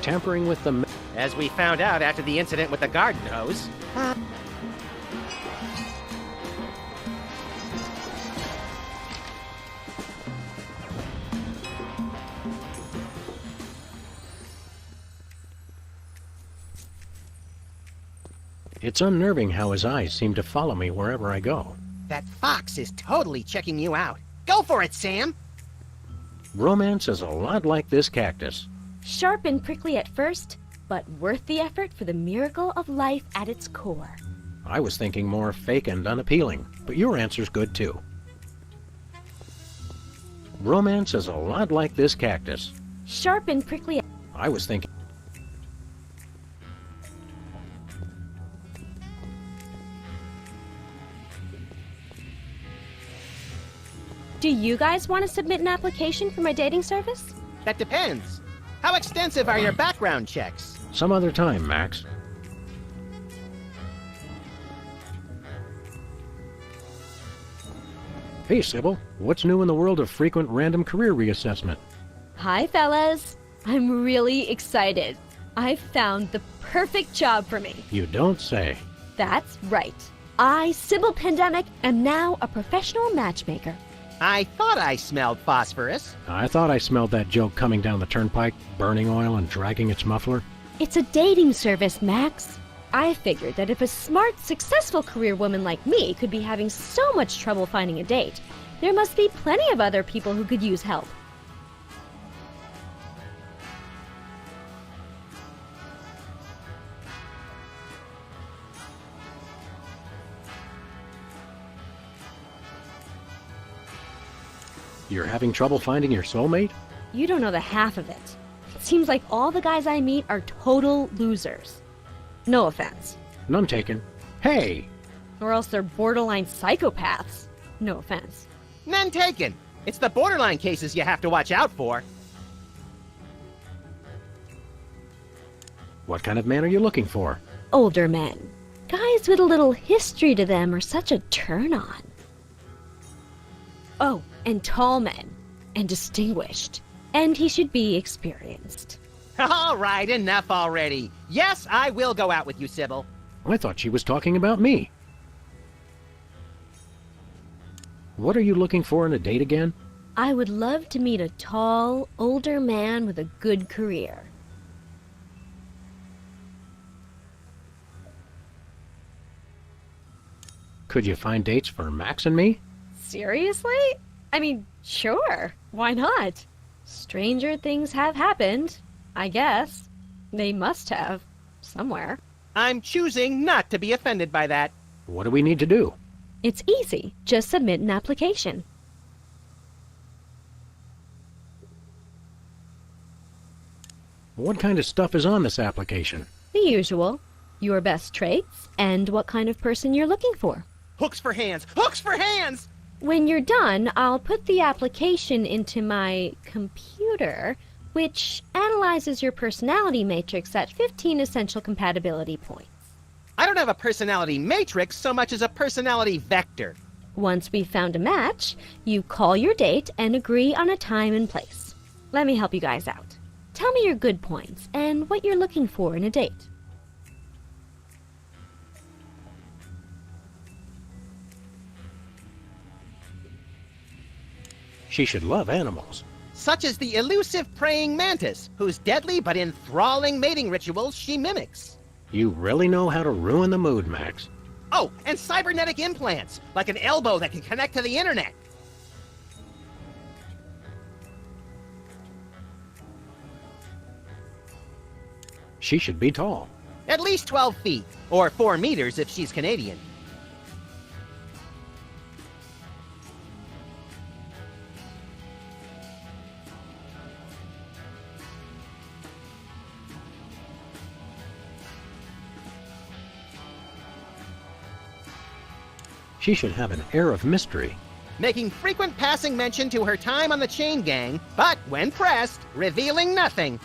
Tampering with the... As we found out after the incident with the garden hose. It's unnerving how his eyes seem to follow me wherever I go. That fox is totally checking you out. Go for it, Sam! Romance is a lot like this cactus. Sharp and prickly at first, but worth the effort for the miracle of life at its core. I was thinking more fake and unappealing, but your answer's good too. Romance is a lot like this cactus. Sharp and prickly... I was thinking... Do you guys want to submit an application for my dating service? That depends. How extensive are your background checks? Some other time, Max. Hey, Sybil. What's new in the world of frequent random career reassessment? Hi, fellas. I'm really excited. I've found the perfect job for me. You don't say. That's right. I, Sybil Pandemic, am now a professional matchmaker. I thought I smelled phosphorus. I thought I smelled that joke coming down the turnpike, burning oil and dragging its muffler. It's a dating service, Max. I figured that if a smart, successful career woman like me could be having so much trouble finding a date, there must be plenty of other people who could use help. You're having trouble finding your soulmate? You don't know the half of it. It seems like all the guys I meet are total losers. No offense. None taken. Hey! Or else they're borderline psychopaths. No offense. None taken. It's the borderline cases you have to watch out for. What kind of man are you looking for? Older men. Guys with a little history to them are such a turn-on. Oh, and tall men. And distinguished. And he should be experienced. All right, enough already. Yes, I will go out with you, Sybil. I thought she was talking about me. What are you looking for in a date again? I would love to meet a tall, older man with a good career. Could you find dates for Max and me? Seriously? I mean, sure. Why not? Stranger things have happened, I guess. They must have. Somewhere. I'm choosing not to be offended by that. What do we need to do? It's easy. Just submit an application. What kind of stuff is on this application? The usual. Your best traits and what kind of person you're looking for. Hooks for hands! Hooks for hands! When you're done, I'll put the application into my computer, which analyzes your personality matrix at 15 essential compatibility points. I don't have a personality matrix so much as a personality vector. Once we've found a match, you call your date and agree on a time and place. Let me help you guys out. Tell me your good points and what you're looking for in a date. She should love animals. Such as the elusive praying mantis, whose deadly but enthralling mating rituals she mimics. You really know how to ruin the mood, Max. Oh, and cybernetic implants, like an elbow that can connect to the internet. She should be tall. At least 12 feet, or 4 meters if she's Canadian. She should have an air of mystery. Making frequent passing mention to her time on the chain gang, but when pressed, revealing nothing.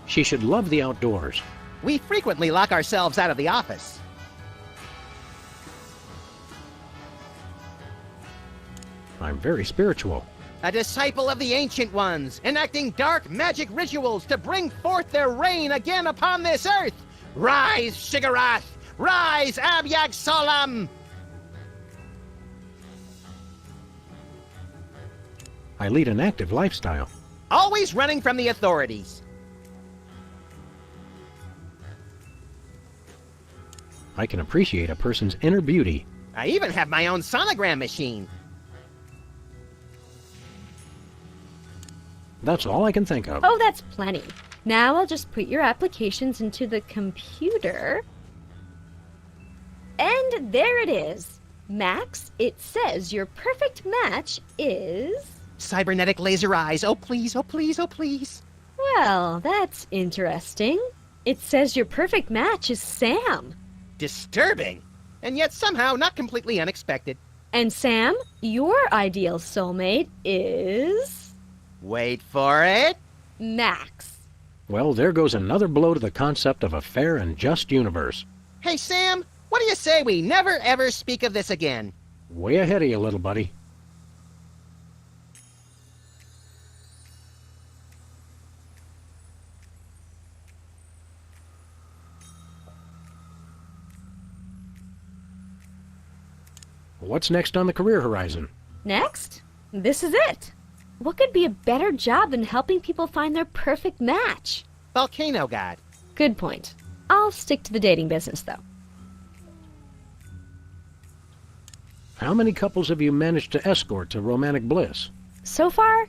She should love the outdoors. We frequently lock ourselves out of the office. I'm very spiritual. A disciple of the Ancient Ones, enacting dark magic rituals to bring forth their reign again upon this earth. Rise, Shiggarath! Rise, Abyag Solam! I lead an active lifestyle. Always running from the authorities. I can appreciate a person's inner beauty. I even have my own sonogram machine. That's all I can think of. Oh, that's plenty. Now I'll just put your applications into the computer. And there it is. Max, it says your perfect match is... Cybernetic laser eyes. Oh, please, oh, please, oh, please. Well, that's interesting. It says your perfect match is Sam. Disturbing. And yet somehow not completely unexpected. And Sam, your ideal soulmate is... Wait for it. Max. Well, there goes another blow to the concept of a fair and just universe. Hey, Sam, what do you say we never ever speak of this again? Way ahead of you, little buddy. What's next on the career horizon? Next? This is it. What could be a better job than helping people find their perfect match? Volcano God. Good point. I'll stick to the dating business, though. How many couples have you managed to escort to romantic bliss? So far,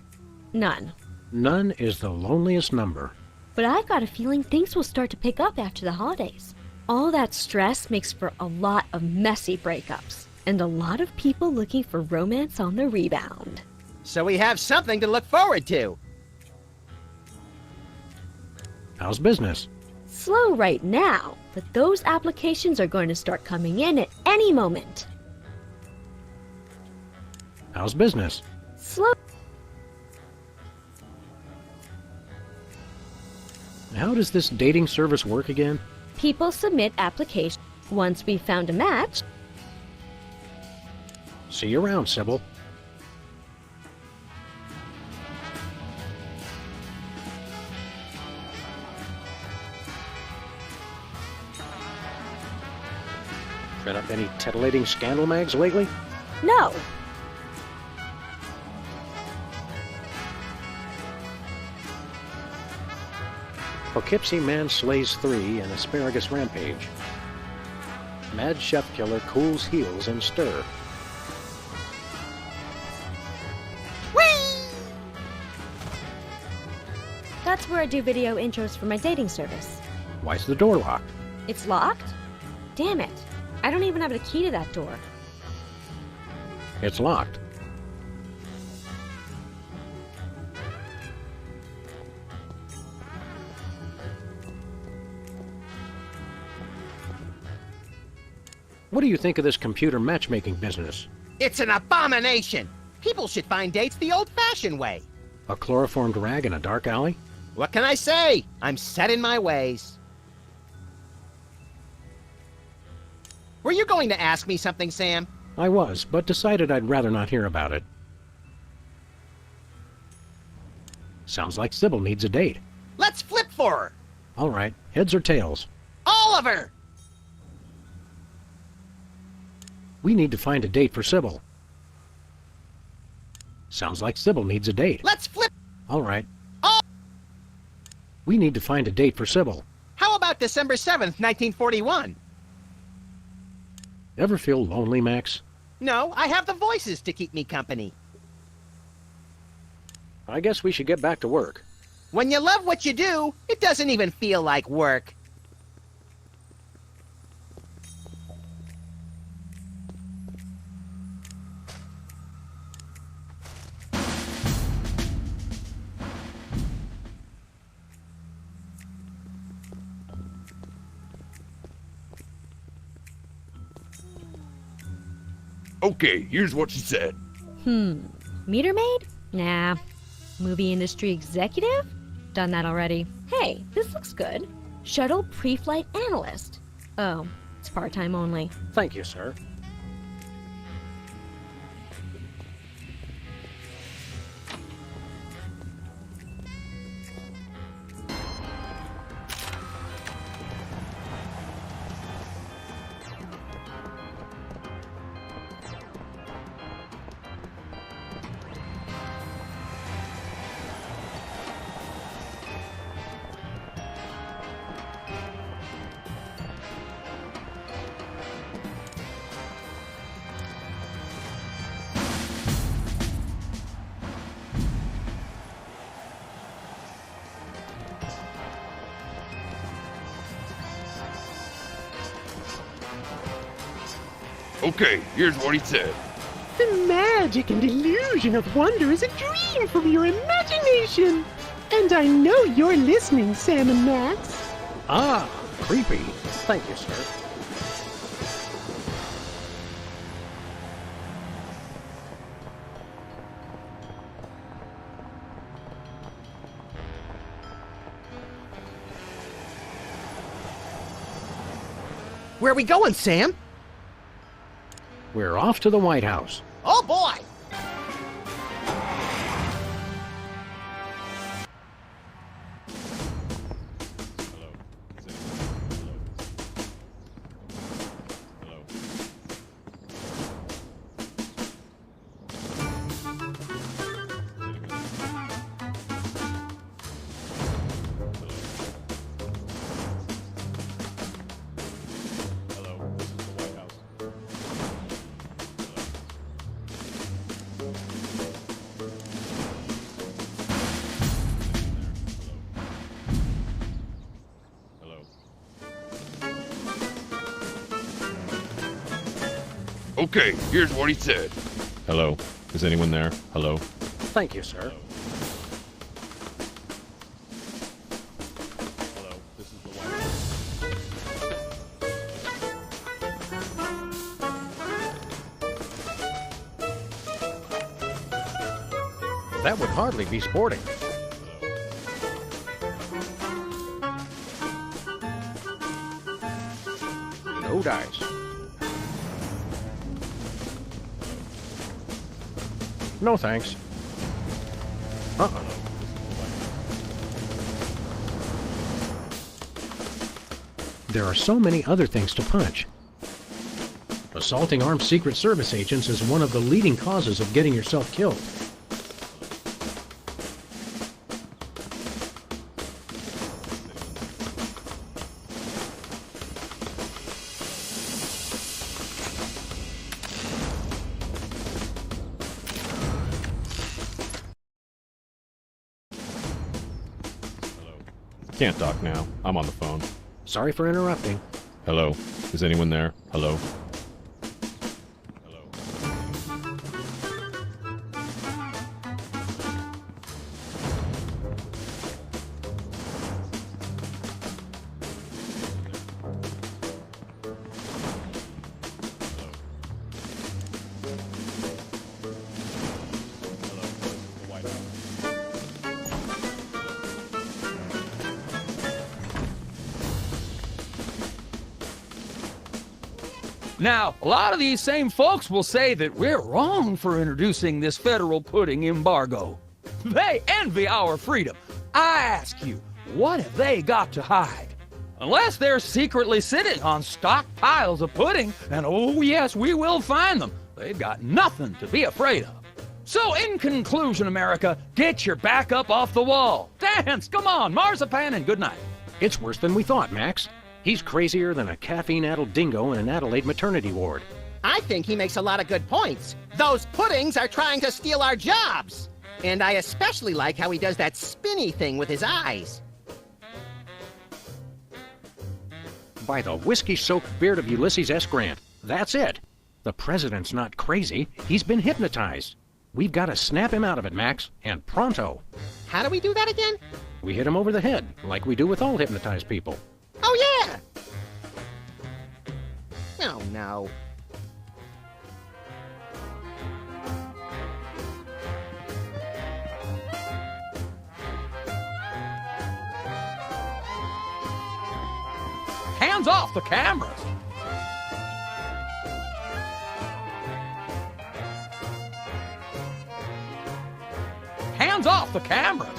none. None is the loneliest number. But I've got a feeling things will start to pick up after the holidays. All that stress makes for a lot of messy breakups, and a lot of people looking for romance on the rebound. So we have something to look forward to. How's business? Slow right now, but those applications are going to start coming in at any moment. How's business? Slow. How does this dating service work again? People submit applications. Once we've found a match, See you around, Sybil. Read up any titillating scandal mags lately? no. Poughkeepsie Man slays 3 in asparagus rampage. Mad chef killer cools heels in stir. That's where I do video intros for my dating service. Why's the door locked? It's locked? Damn it. I don't even have the key to that door. It's locked. What do you think of this computer matchmaking business? It's an abomination. People should find dates the old-fashioned way. A chloroformed rag in a dark alley? What can I say? I'm set in my ways. Were you going to ask me something, Sam? I was, but decided I'd rather not hear about it. Sounds like Sybil needs a date. Let's flip for her. All right, heads or tails? Oliver! We need to find a date for Sybil. Sounds like Sybil needs a date. Let's flip. All right. Oh! We need to find a date for Sybil. How about December 7th, 1941? Ever feel lonely, Max? No, I have the voices to keep me company. I guess we should get back to work. When you love what you do, it doesn't even feel like work. Okay, here's what she said. Meter maid? Nah. Movie industry executive? Done that already. Hey, this looks good. Shuttle pre-flight analyst. Oh, it's part-time only. Thank you, sir. Okay, here's what he said. The magic and illusion of wonder is a dream from your imagination. And I know you're listening, Sam and Max. Ah, creepy. Thank you, sir. Where are we going, Sam? We're off to the White House. Oh, boy! Okay, here's what he said. Hello? Is anyone there? Hello? Thank you, sir. Hello, this is the White House. That would hardly be sporting. No dice. No thanks. Uh-oh. There are so many other things to punch. Assaulting armed Secret Service agents is one of the leading causes of getting yourself killed. Can't talk now. I'm on the phone. Sorry for interrupting. Hello? Is anyone there? Hello? Now, a lot of these same folks will say that we're wrong for introducing this federal pudding embargo. They envy our freedom. I ask you, what have they got to hide? Unless they're secretly sitting on stockpiles of pudding, and oh yes, we will find them, they've got nothing to be afraid of. So in conclusion, America, get your back up off the wall. Dance, come on, marzipan, and good night. It's worse than we thought, Max. He's crazier than a caffeine-addled dingo in an Adelaide maternity ward. I think he makes a lot of good points. Those puddings are trying to steal our jobs. And I especially like how he does that spinny thing with his eyes. By the whiskey-soaked beard of Ulysses S. Grant, that's it. The president's not crazy. He's been hypnotized. We've got to snap him out of it, Max, and pronto. How do we do that again? We hit him over the head, like we do with all hypnotized people. Oh, yeah! Oh, no. Hands off the cameras! Hands off the cameras!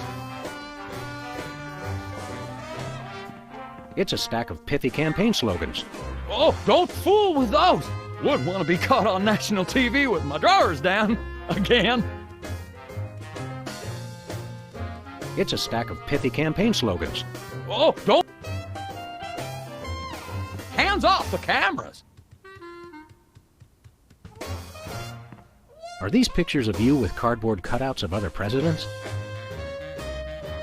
It's a stack of pithy campaign slogans. Oh, don't fool with those! Wouldn't want to be caught on national TV with my drawers down again. It's a stack of pithy campaign slogans. Oh, don't! Hands off the cameras! Are these pictures of you with cardboard cutouts of other presidents?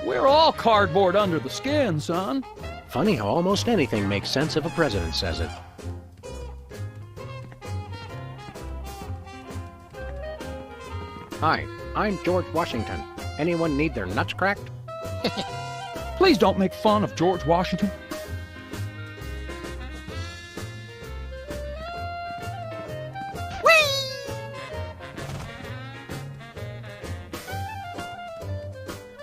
We're all cardboard under the skin, son. Funny how almost anything makes sense if a president says it. Hi, I'm George Washington. Anyone need their nuts cracked? Please don't make fun of George Washington.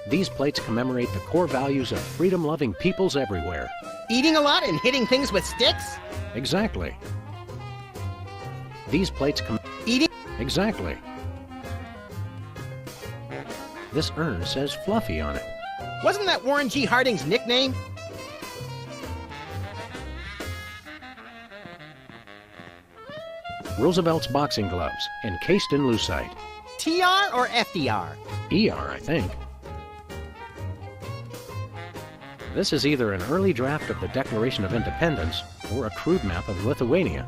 These plates commemorate the core values of freedom-loving peoples everywhere. Eating a lot and hitting things with sticks? Exactly. These plates Eating? Exactly. This urn says Fluffy on it. Wasn't that Warren G. Harding's nickname? Roosevelt's boxing gloves, encased in lucite. TR or FDR? ER, I think. This is either an early draft of the Declaration of Independence or a crude map of Lithuania.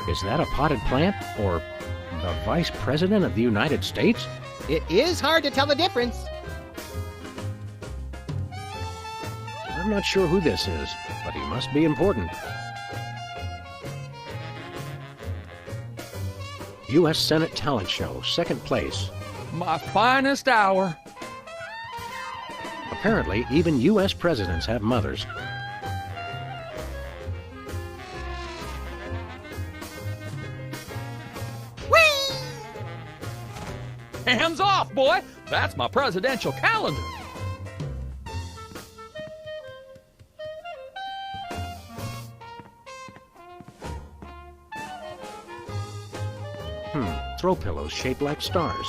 Is that a potted plant or the Vice President of the United States? It is hard to tell the difference. I'm not sure who this is, but he must be important. U.S. Senate Talent Show, second place. My finest hour. Apparently, even U.S. presidents have mothers. Hands off, boy! That's my presidential calendar. Throw pillows shaped like stars.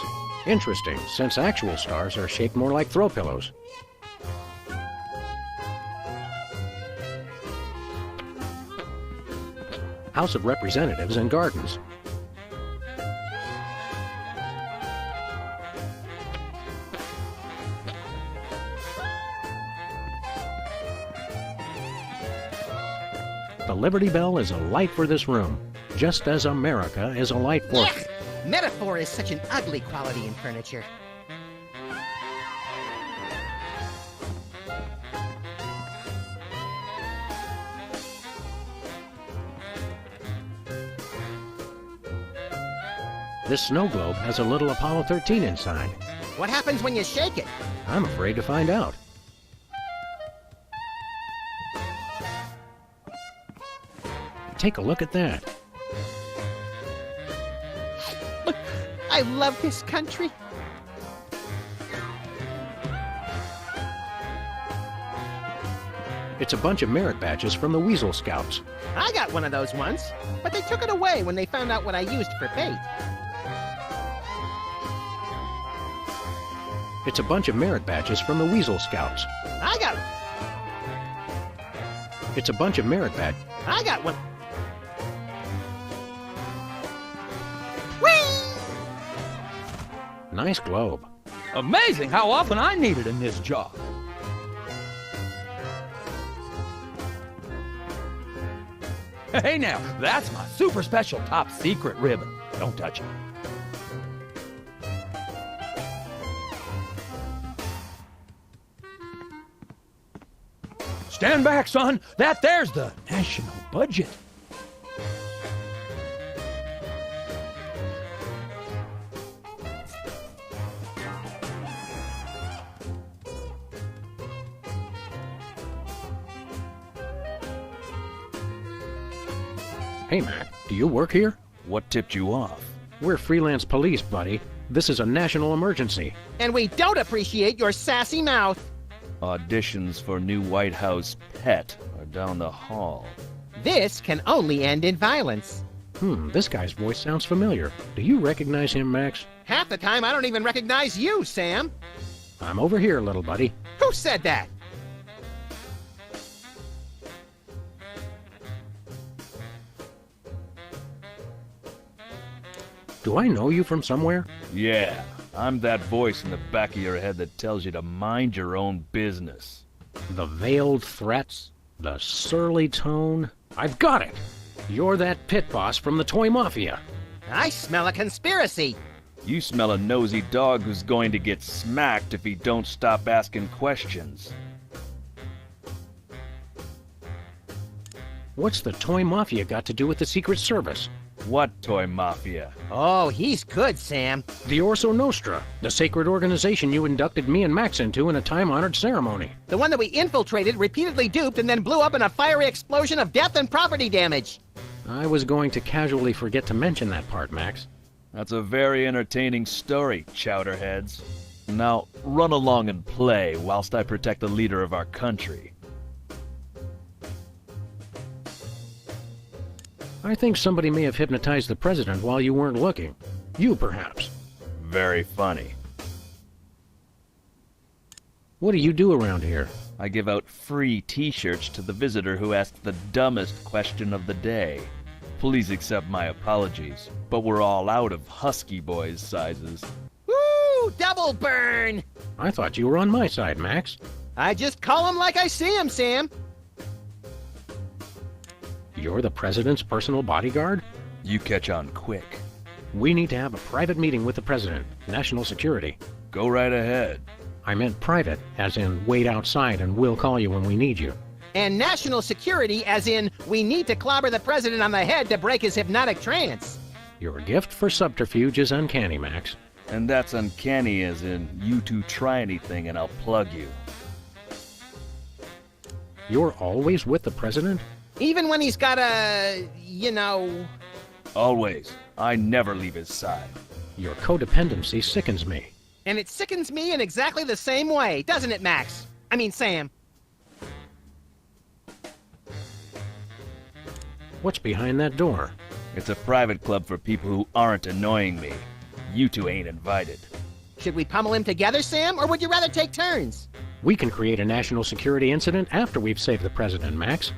Interesting, since actual stars are shaped more like throw pillows. House of Representatives and Gardens. The Liberty Bell is a light for this room, just as America is a light for... Ugh! Metaphor is such an ugly quality in furniture. This snow globe has a little Apollo 13 inside. What happens when you shake it? I'm afraid to find out. Take a look at that. I love this country. It's a bunch of merit badges from the Weasel Scouts. I got one of those once, but they took it away when they found out what I used for bait. It's a bunch of merit badges from the Weasel Scouts. I got... It's a bunch of merit badges. I got one. Nice globe. Amazing how often I need it in this job. Hey now, that's my super special top secret ribbon. Don't touch it. Stand back, son. There's the national budget. Hey, Mac, do you work here? What tipped you off? We're freelance police, buddy. This is a national emergency. And we don't appreciate your sassy mouth. Auditions for new White House pet are down the hall. This can only end in violence. This guy's voice sounds familiar. Do you recognize him, Max? Half the time, I don't even recognize you, Sam. I'm over here, little buddy. Who said that? Do I know you from somewhere? Yeah, I'm that voice in the back of your head that tells you to mind your own business. The veiled threats, the surly tone. I've got it! You're that pit boss from the Toy Mafia. I smell a conspiracy. You smell a nosy dog who's going to get smacked if he don't stop asking questions. What's the Toy Mafia got to do with the Secret Service? What Toy Mafia? Oh, he's good, Sam. The Orso Nostra, the sacred organization you inducted me and Max into in a time-honored ceremony. The one that we infiltrated, repeatedly duped, and then blew up in a fiery explosion of death and property damage. I was going to casually forget to mention that part, Max. That's a very entertaining story, chowderheads. Now, run along and play whilst I protect the leader of our country. I think somebody may have hypnotized the president while you weren't looking. You, perhaps. Very funny. What do you do around here? I give out free t-shirts to the visitor who asks the dumbest question of the day. Please accept my apologies, but we're all out of Husky Boys sizes. Woo! Double burn! I thought you were on my side, Max. I just call him like I see him, Sam. You're the president's personal bodyguard? You catch on quick. We need to have a private meeting with the president. National security. Go right ahead. I meant private, as in wait outside and we'll call you when we need you. And national security, as in we need to clobber the president on the head to break his hypnotic trance. Your gift for subterfuge is uncanny, Max. And that's uncanny as in, you two try anything and I'll plug you. You're always with the president? Even when he's got a, you know... Always. I never leave his side. Your codependency sickens me. And it sickens me in exactly the same way, doesn't it, Max? I mean, Sam. What's behind that door? It's a private club for people who aren't annoying me. You two ain't invited. Should we pummel him together, Sam, or would you rather take turns? We can create a national security incident after we've saved the president, Max.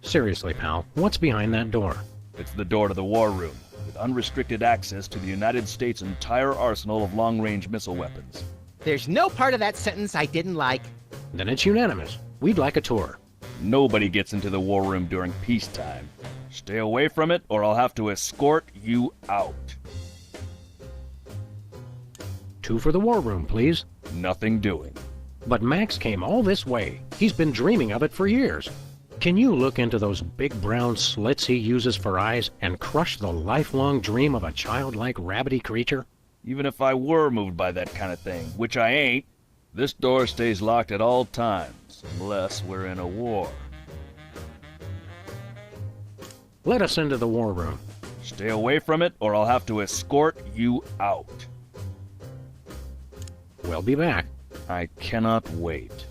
Seriously, pal, what's behind that door? It's the door to the war room, with unrestricted access to the United States' entire arsenal of long-range missile weapons. There's no part of that sentence I didn't like. Then it's unanimous. We'd like a tour. Nobody gets into the war room during peacetime. Stay away from it, or I'll have to escort you out. 2 for the war room, please. Nothing doing. But Max came all this way. He's been dreaming of it for years. Can you look into those big brown slits he uses for eyes and crush the lifelong dream of a childlike rabbity creature? Even if I were moved by that kind of thing, which I ain't, this door stays locked at all times, unless we're in a war. Let us into the war room. Stay away from it, or I'll have to escort you out. We'll be back. I cannot wait.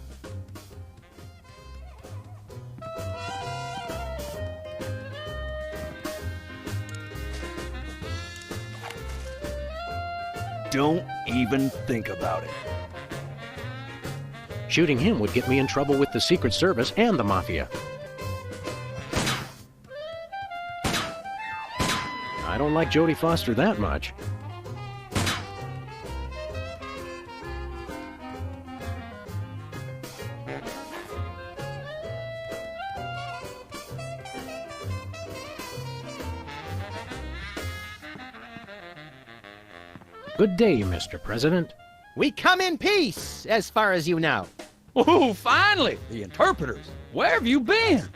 Don't even think about it. Shooting him would get me in trouble with the Secret Service and the Mafia. I don't like Jodie Foster that much. Good day, Mr. President. We come in peace, as far as you know. Oh, finally! The interpreters. Where have you been?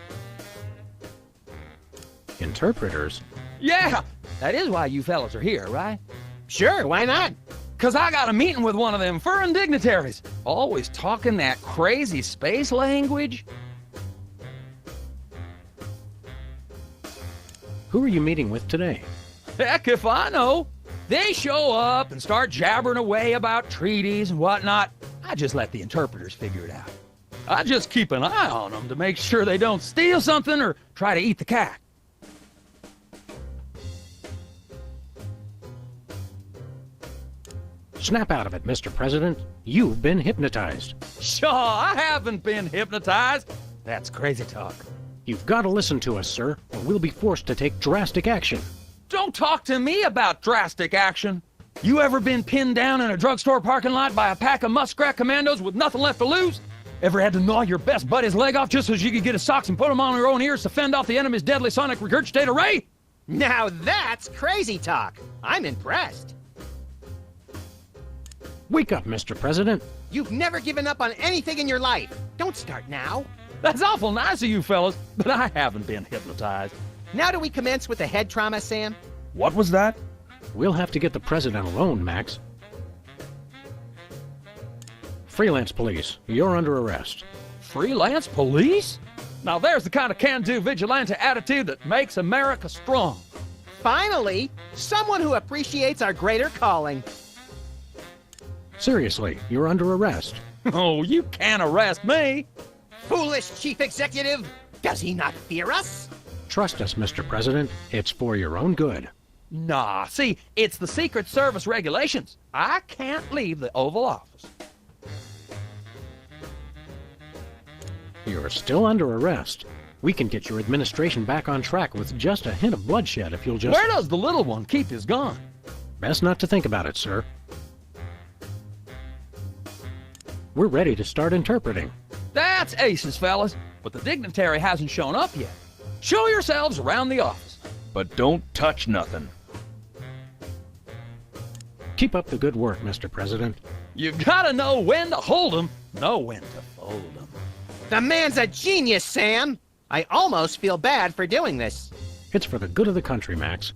Interpreters? Yeah, that is why you fellas are here, right? Sure, why not? 'Cause I got a meeting with one of them foreign dignitaries. Always talking that crazy space language. Who are you meeting with today? Heck if I know. They show up and start jabbering away about treaties and whatnot. I just let the interpreters figure it out. I just keep an eye on them to make sure they don't steal something or try to eat the cat. Snap out of it, Mr. President. You've been hypnotized. Sure, I haven't been hypnotized. That's crazy talk. You've got to listen to us, sir, or we'll be forced to take drastic action. Don't talk to me about drastic action. You ever been pinned down in a drugstore parking lot by a pack of muskrat commandos with nothing left to lose? Ever had to gnaw your best buddy's leg off just so you could get his socks and put them on your own ears to fend off the enemy's deadly sonic regurgitator ray? Now that's crazy talk. I'm impressed. Wake up, Mr. President. You've never given up on anything in your life. Don't start now. That's awful nice of you fellas, but I haven't been hypnotized. Now do we commence with the head trauma, Sam? What was that? We'll have to get the president alone, Max. Freelance police, you're under arrest. Freelance police? Now there's the kind of can-do vigilante attitude that makes America strong. Finally, someone who appreciates our greater calling. Seriously, you're under arrest. Oh, you can't arrest me. Foolish chief executive! Does he not fear us? Trust us, Mr. President. It's for your own good. Nah, see, it's the Secret Service regulations. I can't leave the Oval Office. You're still under arrest. We can get your administration back on track with just a hint of bloodshed if you'll just... Where does the little one keep his gun? Best not to think about it, sir. We're ready to start interpreting. That's aces, fellas, but the dignitary hasn't shown up yet. Show yourselves around the office. But don't touch nothing. Keep up the good work, Mr. President. You've got to know when to hold 'em, know when to fold 'em. The man's a genius, Sam! I almost feel bad for doing this. It's for the good of the country, Max.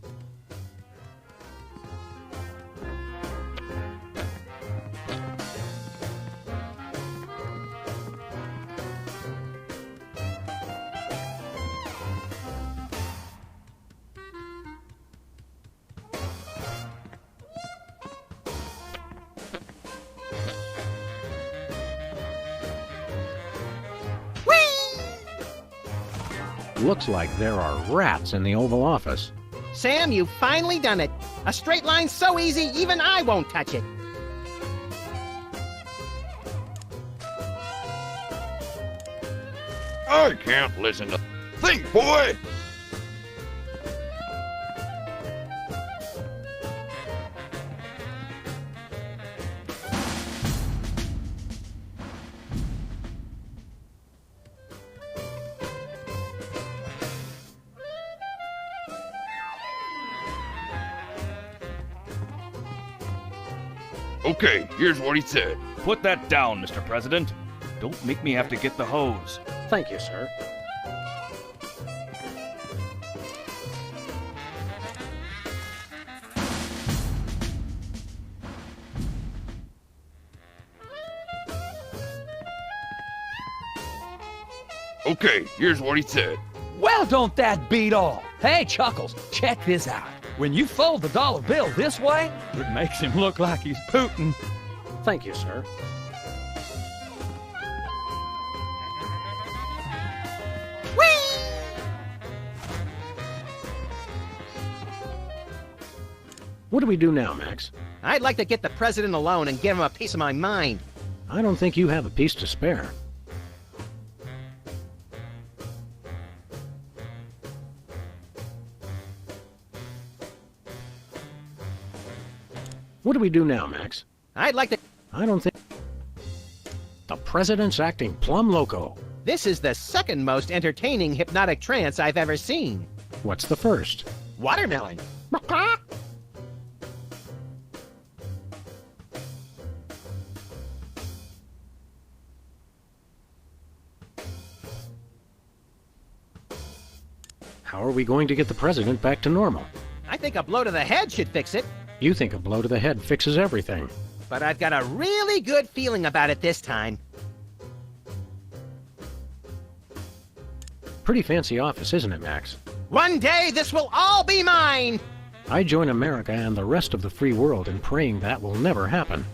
Looks like there are rats in the Oval Office. Sam, you've finally done it. A straight line so easy, even I won't touch it. I can't listen to... Think, boy! Okay, here's what he said. Put that down, Mr. President. Don't make me have to get the hose. Thank you, sir. Okay, here's what he said. Well, don't that beat all? Hey, Chuckles, check this out. When you fold the dollar bill this way, it makes him look like he's Putin. Thank you, sir. What do we do now, Max? I'd like to get the president alone and give him a piece of my mind. I don't think you have a piece to spare. What do we do now, Max? I'd like to... I don't think... The president's acting plumb loco. This is the second most entertaining hypnotic trance I've ever seen. What's the first? Watermelon. How are we going to get the president back to normal? I think a blow to the head should fix it. You think a blow to the head fixes everything. But I've got a really good feeling about it this time. Pretty fancy office, isn't it, Max? One day this will all be mine! I join America and the rest of the free world in praying that will never happen.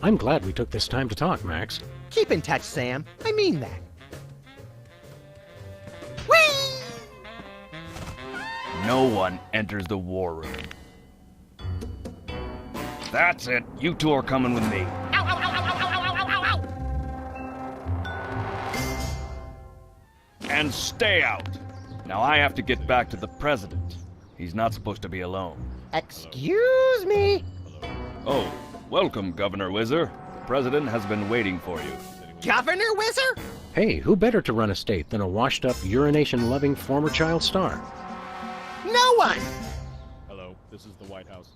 I'm glad we took this time to talk, Max. Keep in touch, Sam. I mean that. No one enters the war room. That's it. You two are coming with me. And stay out. Now I have to get back to the president. He's not supposed to be alone. Excuse me? Oh, welcome, Governor Whizzer. The president has been waiting for you. Governor Whizzer? Hey, who better to run a state than a washed-up, urination-loving former child star? No one! Hello, this is the White House.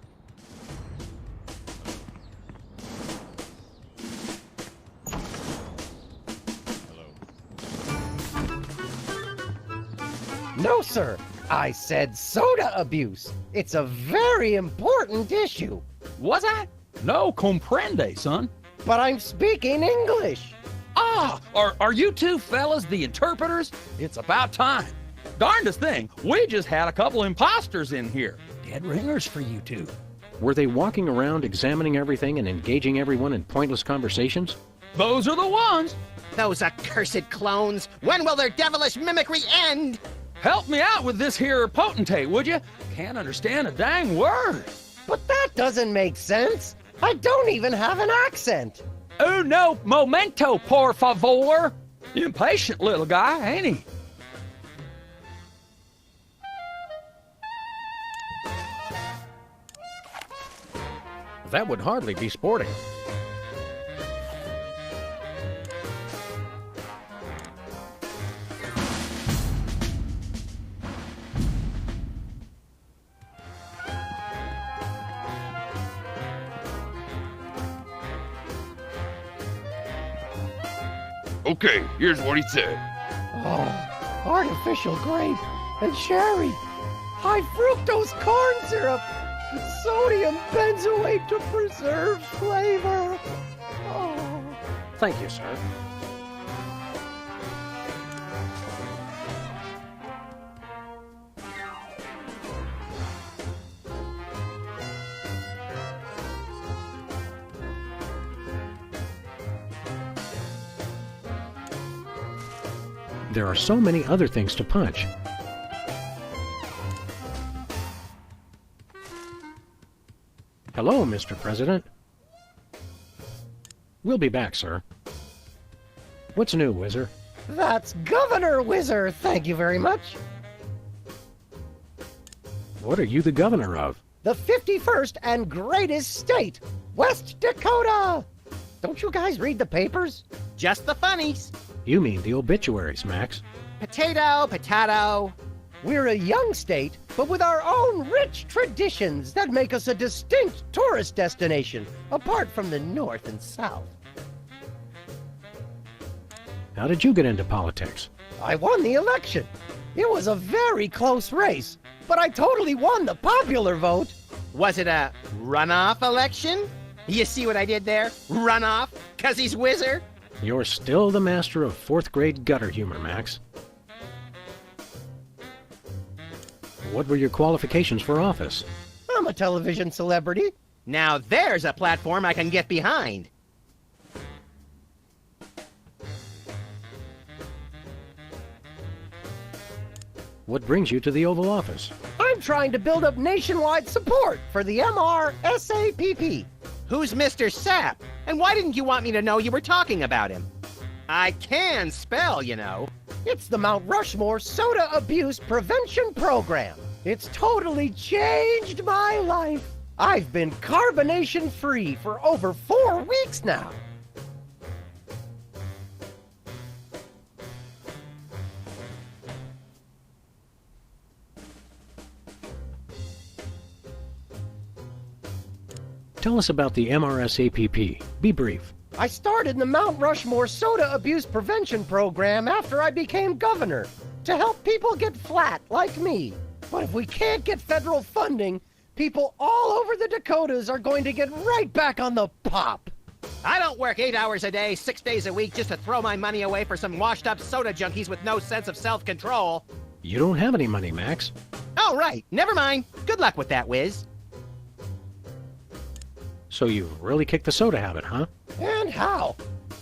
No, sir. I said soda abuse. It's a very important issue. Was I? No comprende, son. But I'm speaking English. Ah, are you two fellas the interpreters? It's about time. Darndest thing, we just had a couple imposters in here. Dead ringers for you two. Were they walking around examining everything and engaging everyone in pointless conversations? Those are the ones. Those accursed clones. When will their devilish mimicry end? Help me out with this here potentate, would you? Can't understand a dang word. But that doesn't make sense. I don't even have an accent. Uno momento, por favor. Impatient little guy, ain't he? That would hardly be sporting. Okay, here's what he said. Oh, artificial grape, and cherry, high fructose corn syrup, with sodium benzoate to preserve flavor. Oh. Thank you, sir. There are so many other things to punch. Hello, Mr. President. We'll be back, sir. What's new, Whizzer? That's Governor Whizzer, thank you very much. What are you the governor of? The 51st and greatest state, West Dakota! Don't you guys read the papers? Just the funnies. You mean the obituaries, Max. Potato, potato. We're a young state, but with our own rich traditions that make us a distinct tourist destination, apart from the North and South. How did you get into politics? I won the election. It was a very close race, but I totally won the popular vote. Was it a runoff election? You see what I did there? Runoff? 'Cause he's Whizzer? You're still the master of 4th grade gutter humor, Max. What were your qualifications for office? I'm a television celebrity. Now there's a platform I can get behind. What brings you to the Oval Office? I'm trying to build up nationwide support for the MRSAPP. Who's Mr. Sapp? And why didn't you want me to know you were talking about him? I can spell, you know. It's the Mount Rushmore Soda Abuse Prevention Program. It's totally changed my life. I've been carbonation-free for over 4 weeks now. Tell us about the MRSAPP. Be brief. I started the Mount Rushmore Soda Abuse Prevention Program after I became governor to help people get flat like me. But if we can't get federal funding, people all over the Dakotas are going to get right back on the pop. I don't work 8 hours a day, 6 days a week just to throw my money away for some washed-up soda junkies with no sense of self-control. You don't have any money, Max. Oh, right. Never mind. Good luck with that, Wiz. So you've really kicked the soda habit, huh? And how?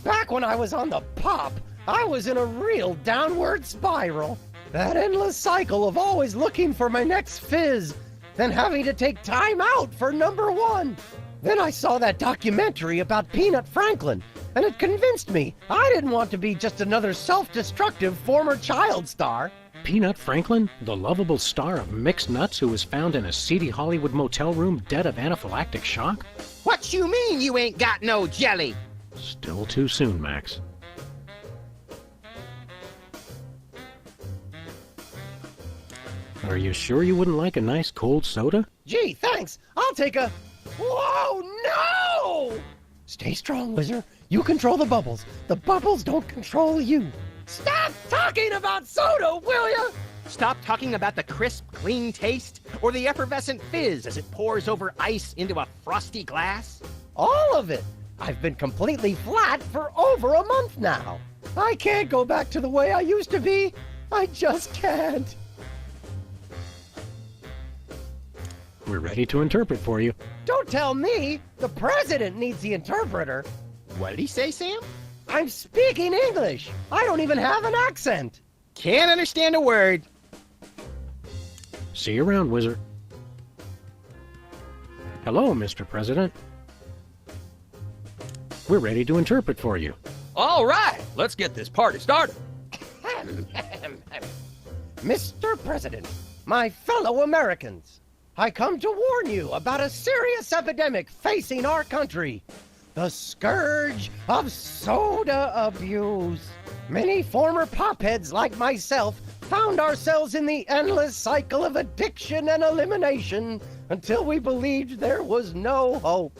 Back when I was on the pop, I was in a real downward spiral. That endless cycle of always looking for my next fizz, then having to take time out for #1. Then I saw that documentary about Peanut Franklin, and it convinced me I didn't want to be just another self-destructive former child star. Peanut Franklin, the lovable star of mixed nuts who was found in a seedy Hollywood motel room dead of anaphylactic shock? What you mean you ain't got no jelly? Still too soon, Max. Are you sure you wouldn't like a nice cold soda? Gee, thanks. I'll take a... Whoa, no! Stay strong, Whizzer. You control the bubbles. The bubbles don't control you. Stop talking about soda, will ya? Stop talking about the crisp, clean taste or the effervescent fizz as it pours over ice into a frosty glass? All of it. I've been completely flat for over a month now. I can't go back to the way I used to be. I just can't. We're ready to interpret for you. Don't tell me. The president needs the interpreter. What did he say, Sam? I'm speaking English. I don't even have an accent. Can't understand a word. See you around, Whizzer. Hello, Mr. President. We're ready to interpret for you. All right, let's get this party started. Mr. President, my fellow Americans, I come to warn you about a serious epidemic facing our country. The scourge of soda abuse. Many former popheads like myself found ourselves in the endless cycle of addiction and elimination until we believed there was no hope.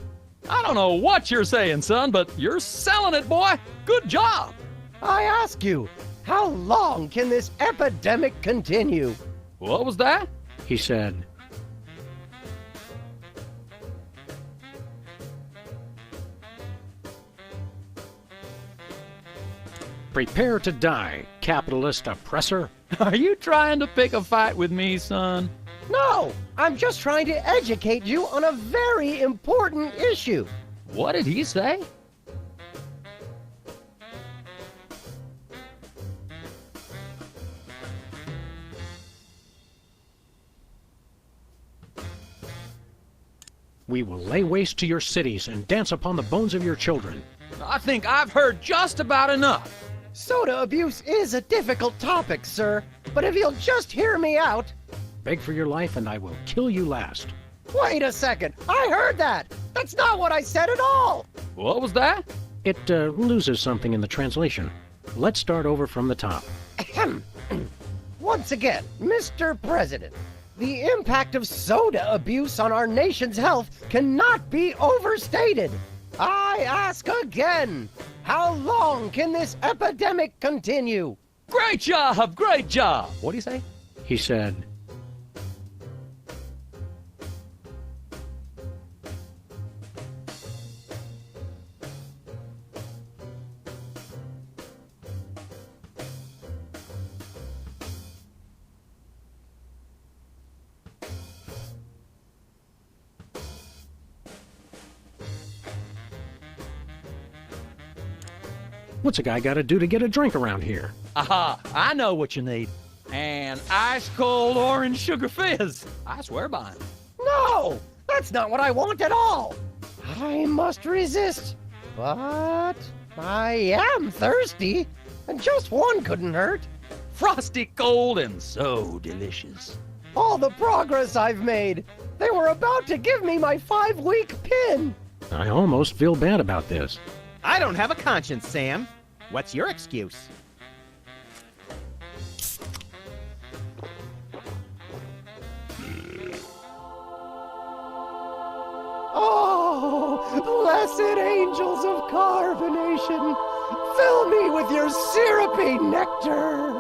I don't know what you're saying, son, but you're selling it, boy. Good job. I ask you, How long can this epidemic continue? What was that? He said, "Prepare to die, capitalist oppressor." Are you trying to pick a fight with me, son? No, I'm just trying to educate you on a very important issue. What did he say? "We will lay waste to your cities and dance upon the bones of your children." I think I've heard just about enough. Soda abuse is a difficult topic, sir, but if you'll just hear me out... "Beg for your life and I will kill you last." Wait a second, I heard that! That's not what I said at all! What was that? It loses something in the translation. Let's start over from the top. Ahem. Once again, Mr. President, the impact of soda abuse on our nation's health cannot be overstated. I ask again, how long can this epidemic continue? Great job, great job. What do you say? He said, "What's a guy got to do to get a drink around here?" Aha, I know what you need. An ice-cold orange sugar fizz. I swear by him. No, that's not what I want at all. I must resist, but I am thirsty, and just one couldn't hurt. Frosty cold and so delicious. All the progress I've made. They were about to give me my 5-week pin. I almost feel bad about this. I don't have a conscience, Sam. What's your excuse? Oh, blessed angels of carbonation, fill me with your syrupy nectar.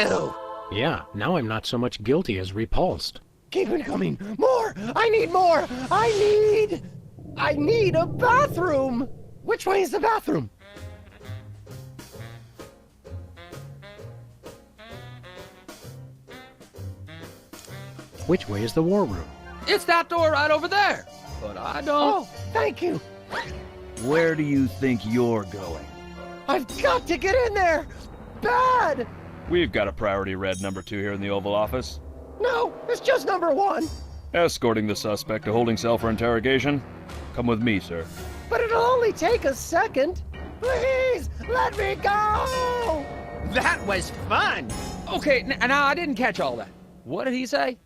Ew! Yeah, now I'm not so much guilty as repulsed. Keep it coming. More! I need more! I need a bathroom! Which way is the bathroom? Which way is the war room? It's that door right over there. But I don't... Oh, thank you. Where do you think you're going? I've got to get in there! Bad! We've got a priority red number 2 here in the Oval Office. No, it's just number 1. Escorting the suspect to holding cell for interrogation. Come with me, sir. But it'll only take a second. Please, let me go! That was fun! Okay, now I didn't catch all that. What did he say?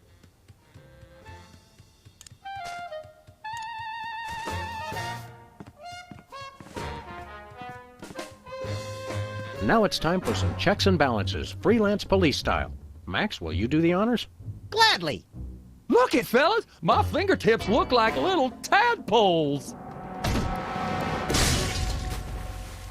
Now it's time for some checks and balances, freelance police style. Max, will you do the honors? Gladly! Look it, fellas! My fingertips look like little tadpoles!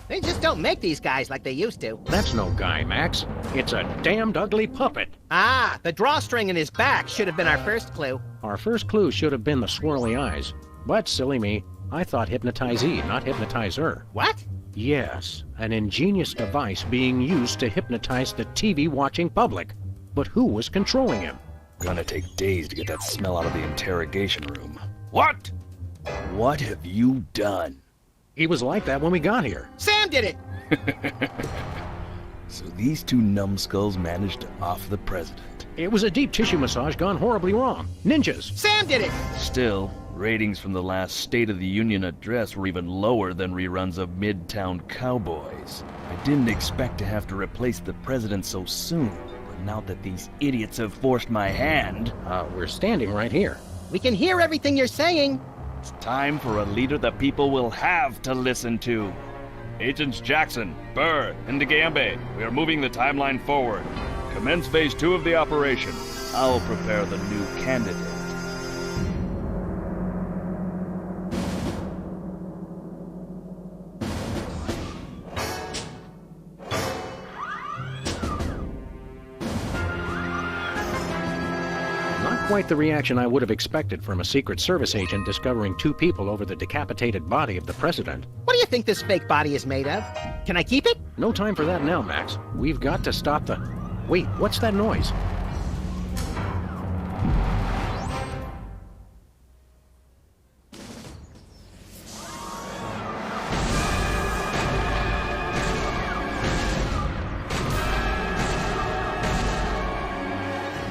They just don't make these guys like they used to. That's no guy, Max. It's a damned ugly puppet. Ah, the drawstring in his back should have been our first clue. Our first clue should have been the swirly eyes. But, silly me, I thought hypnotizee, not hypnotizer. What? Yes, an ingenious device being used to hypnotize the TV-watching public. But who was controlling him? Gonna take days to get that smell out of the interrogation room. What? What have you done? He was like that when we got here. Sam did it! So these 2 numbskulls managed to off the president. It was a deep tissue massage gone horribly wrong. Ninjas! Sam did it! Still, ratings from the last State of the Union address were even lower than reruns of Midtown Cowboys. I didn't expect to have to replace the president so soon, but now that these idiots have forced my hand... we're standing right here. We can hear everything you're saying. It's time for a leader the people will have to listen to. Agents Jackson, Burr, and DeGambe, we are moving the timeline forward. Commence phase 2 of the operation. I'll prepare the new candidate. quite the reaction I would have expected from a Secret Service agent discovering 2 people over the decapitated body of the president. What do you think this fake body is made of? Can I keep it? No time for that now, Max. We've got to stop the... Wait, what's that noise?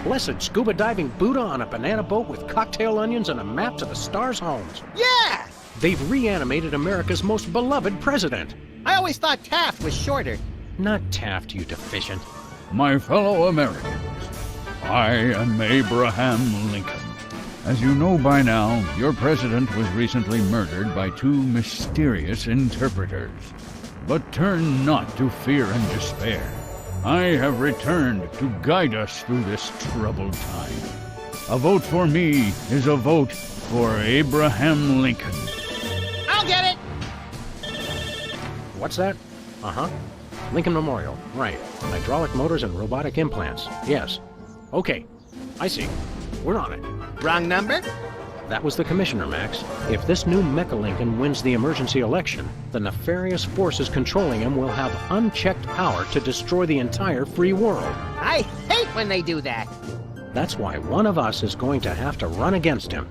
Blessed scuba diving Buddha on a banana boat with cocktail onions and a map to the stars' homes. Yeah! They've reanimated America's most beloved president. I always thought Taft was shorter. Not Taft, you deficient. My fellow Americans, I am Abraham Lincoln. As you know by now, your president was recently murdered by 2 mysterious interpreters. But turn not to fear and despair. I have returned to guide us through this troubled time. A vote for me is a vote for Abraham Lincoln. I'll get it! What's that? Uh-huh. Lincoln Memorial. Right. Hydraulic motors and robotic implants. Yes. Okay. I see. We're on it. Wrong number? That was the commissioner, Max. If this new Mecha Lincoln wins the emergency election, the nefarious forces controlling him will have unchecked power to destroy the entire free world. I hate when they do that. That's why one of us is going to have to run against him.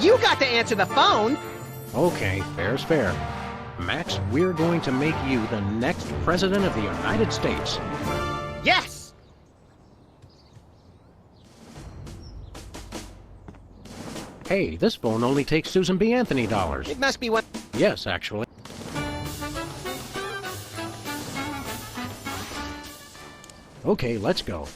You got to answer the phone. Okay, fair's fair. Max, we're going to make you the next president of the United States. Yes! Hey, this phone only takes Susan B. Anthony dollars. It must be what... Yes, actually. Okay, let's go.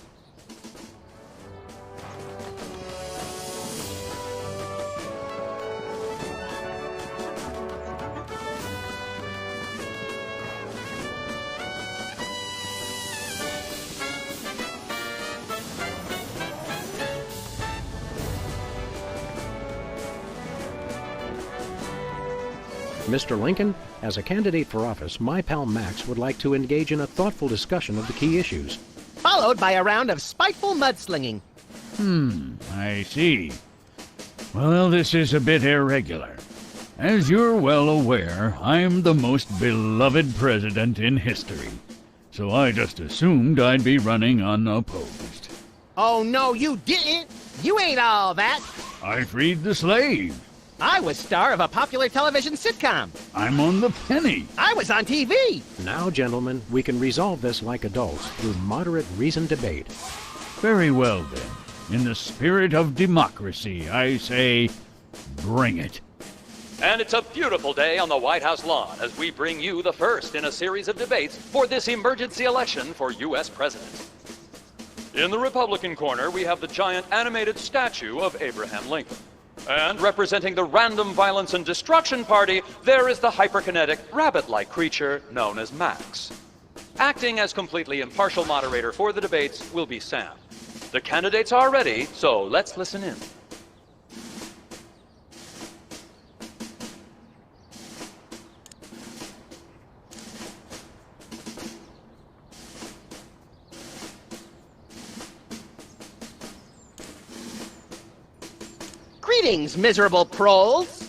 Mr. Lincoln, as a candidate for office, my pal Max would like to engage in a thoughtful discussion of the key issues. Followed by a round of spiteful mudslinging. I see. Well, this is a bit irregular. As you're well aware, I'm the most beloved president in history. So I just assumed I'd be running unopposed. Oh, no, you didn't! You ain't all that! I freed the slave. I was star of a popular television sitcom. I'm on the penny. I was on TV. Now, gentlemen, we can resolve this like adults through moderate reasoned debate. Very well, then. In the spirit of democracy, I say, bring it. And it's a beautiful day on the White House lawn as we bring you the first in a series of debates for this emergency election for U.S. President. In the Republican corner, we have the giant animated statue of Abraham Lincoln. And representing the Random Violence and Destruction Party, there is the hyperkinetic, rabbit-like creature known as Max. Acting as completely impartial moderator for the debates will be Sam. The candidates are ready, so let's listen in. Greetings, miserable proles.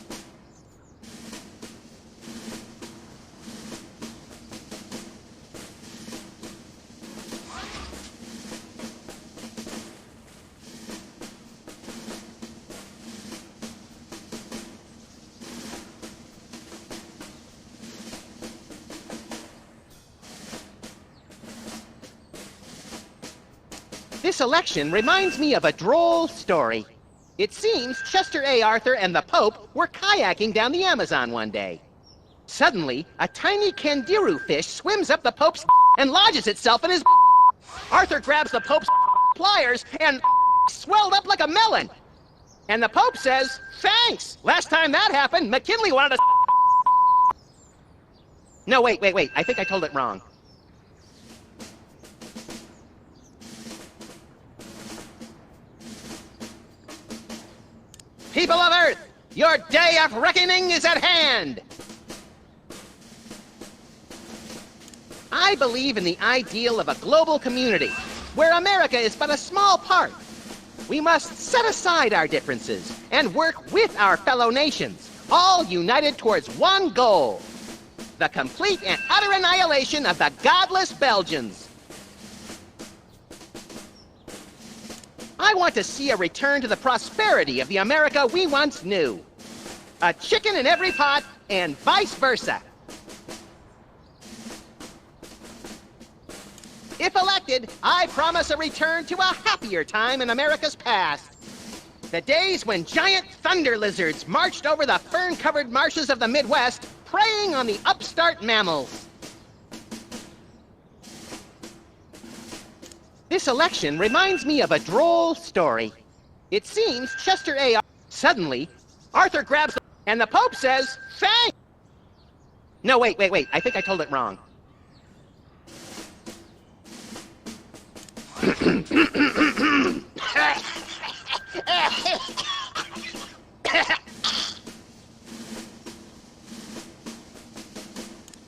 This election reminds me of a droll story. It seems Chester A. Arthur and the Pope were kayaking down the Amazon one day. Suddenly, a tiny kangaroo fish swims up the Pope's and lodges itself in his. Arthur grabs the Pope's pliers and swelled up like a melon. And the Pope says, "Thanks! Last time that happened, McKinley wanted to." No, wait. I think I told it wrong. People of Earth, your day of reckoning is at hand! I believe in the ideal of a global community, where America is but a small part. We must set aside our differences and work with our fellow nations, all united towards one goal: the complete and utter annihilation of the godless Belgians. I want to see a return to the prosperity of the America we once knew. A chicken in every pot, and vice versa. If elected, I promise a return to a happier time in America's past. The days when giant thunder lizards marched over the fern-covered marshes of the Midwest, preying on the upstart mammals. This election reminds me of a droll story. It seems Chester A. Suddenly, Arthur grabs the... and the Pope says, "Thank..." No, wait. I think I told it wrong.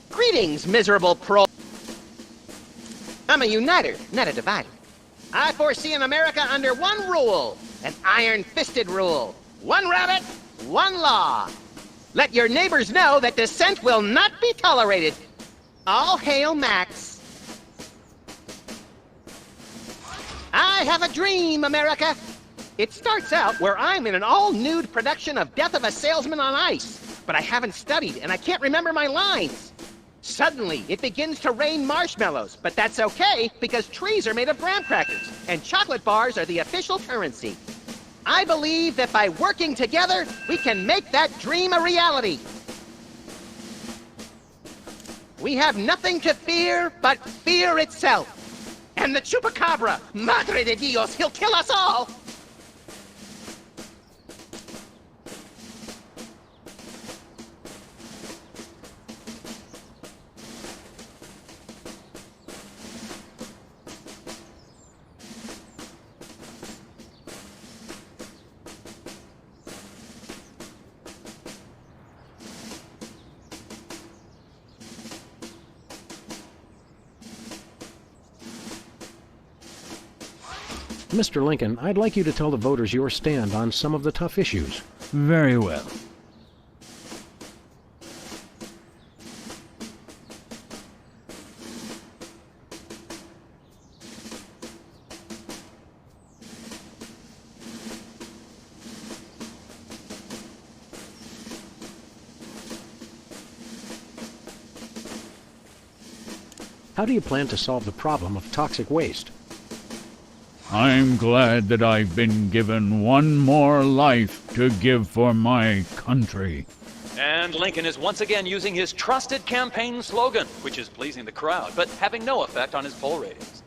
Greetings, miserable pro... I'm a uniter, not a divider. I foresee an America under one rule, an iron-fisted rule. One rabbit, one law. Let your neighbors know that dissent will not be tolerated. All hail Max. I have a dream, America. It starts out where I'm in an all-nude production of Death of a Salesman on Ice, but I haven't studied and I can't remember my lines. Suddenly, it begins to rain marshmallows, but that's okay because trees are made of graham crackers and chocolate bars are the official currency. I believe that by working together, we can make that dream a reality. We have nothing to fear but fear itself. And the Chupacabra, Madre de Dios, he'll kill us all! Mr. Lincoln, I'd like you to tell the voters your stand on some of the tough issues. Very well. How do you plan to solve the problem of toxic waste? I'm glad that I've been given one more life to give for my country. And Lincoln is once again using his trusted campaign slogan, which is pleasing the crowd, but having no effect on his poll ratings.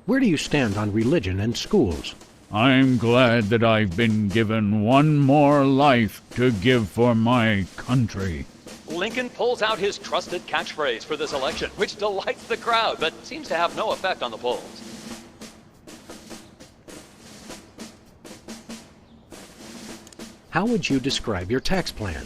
Where do you stand on religion and schools? I'm glad that I've been given one more life to give for my country. Lincoln pulls out his trusted catchphrase for this election, which delights the crowd, but seems to have no effect on the polls. How would you describe your tax plan?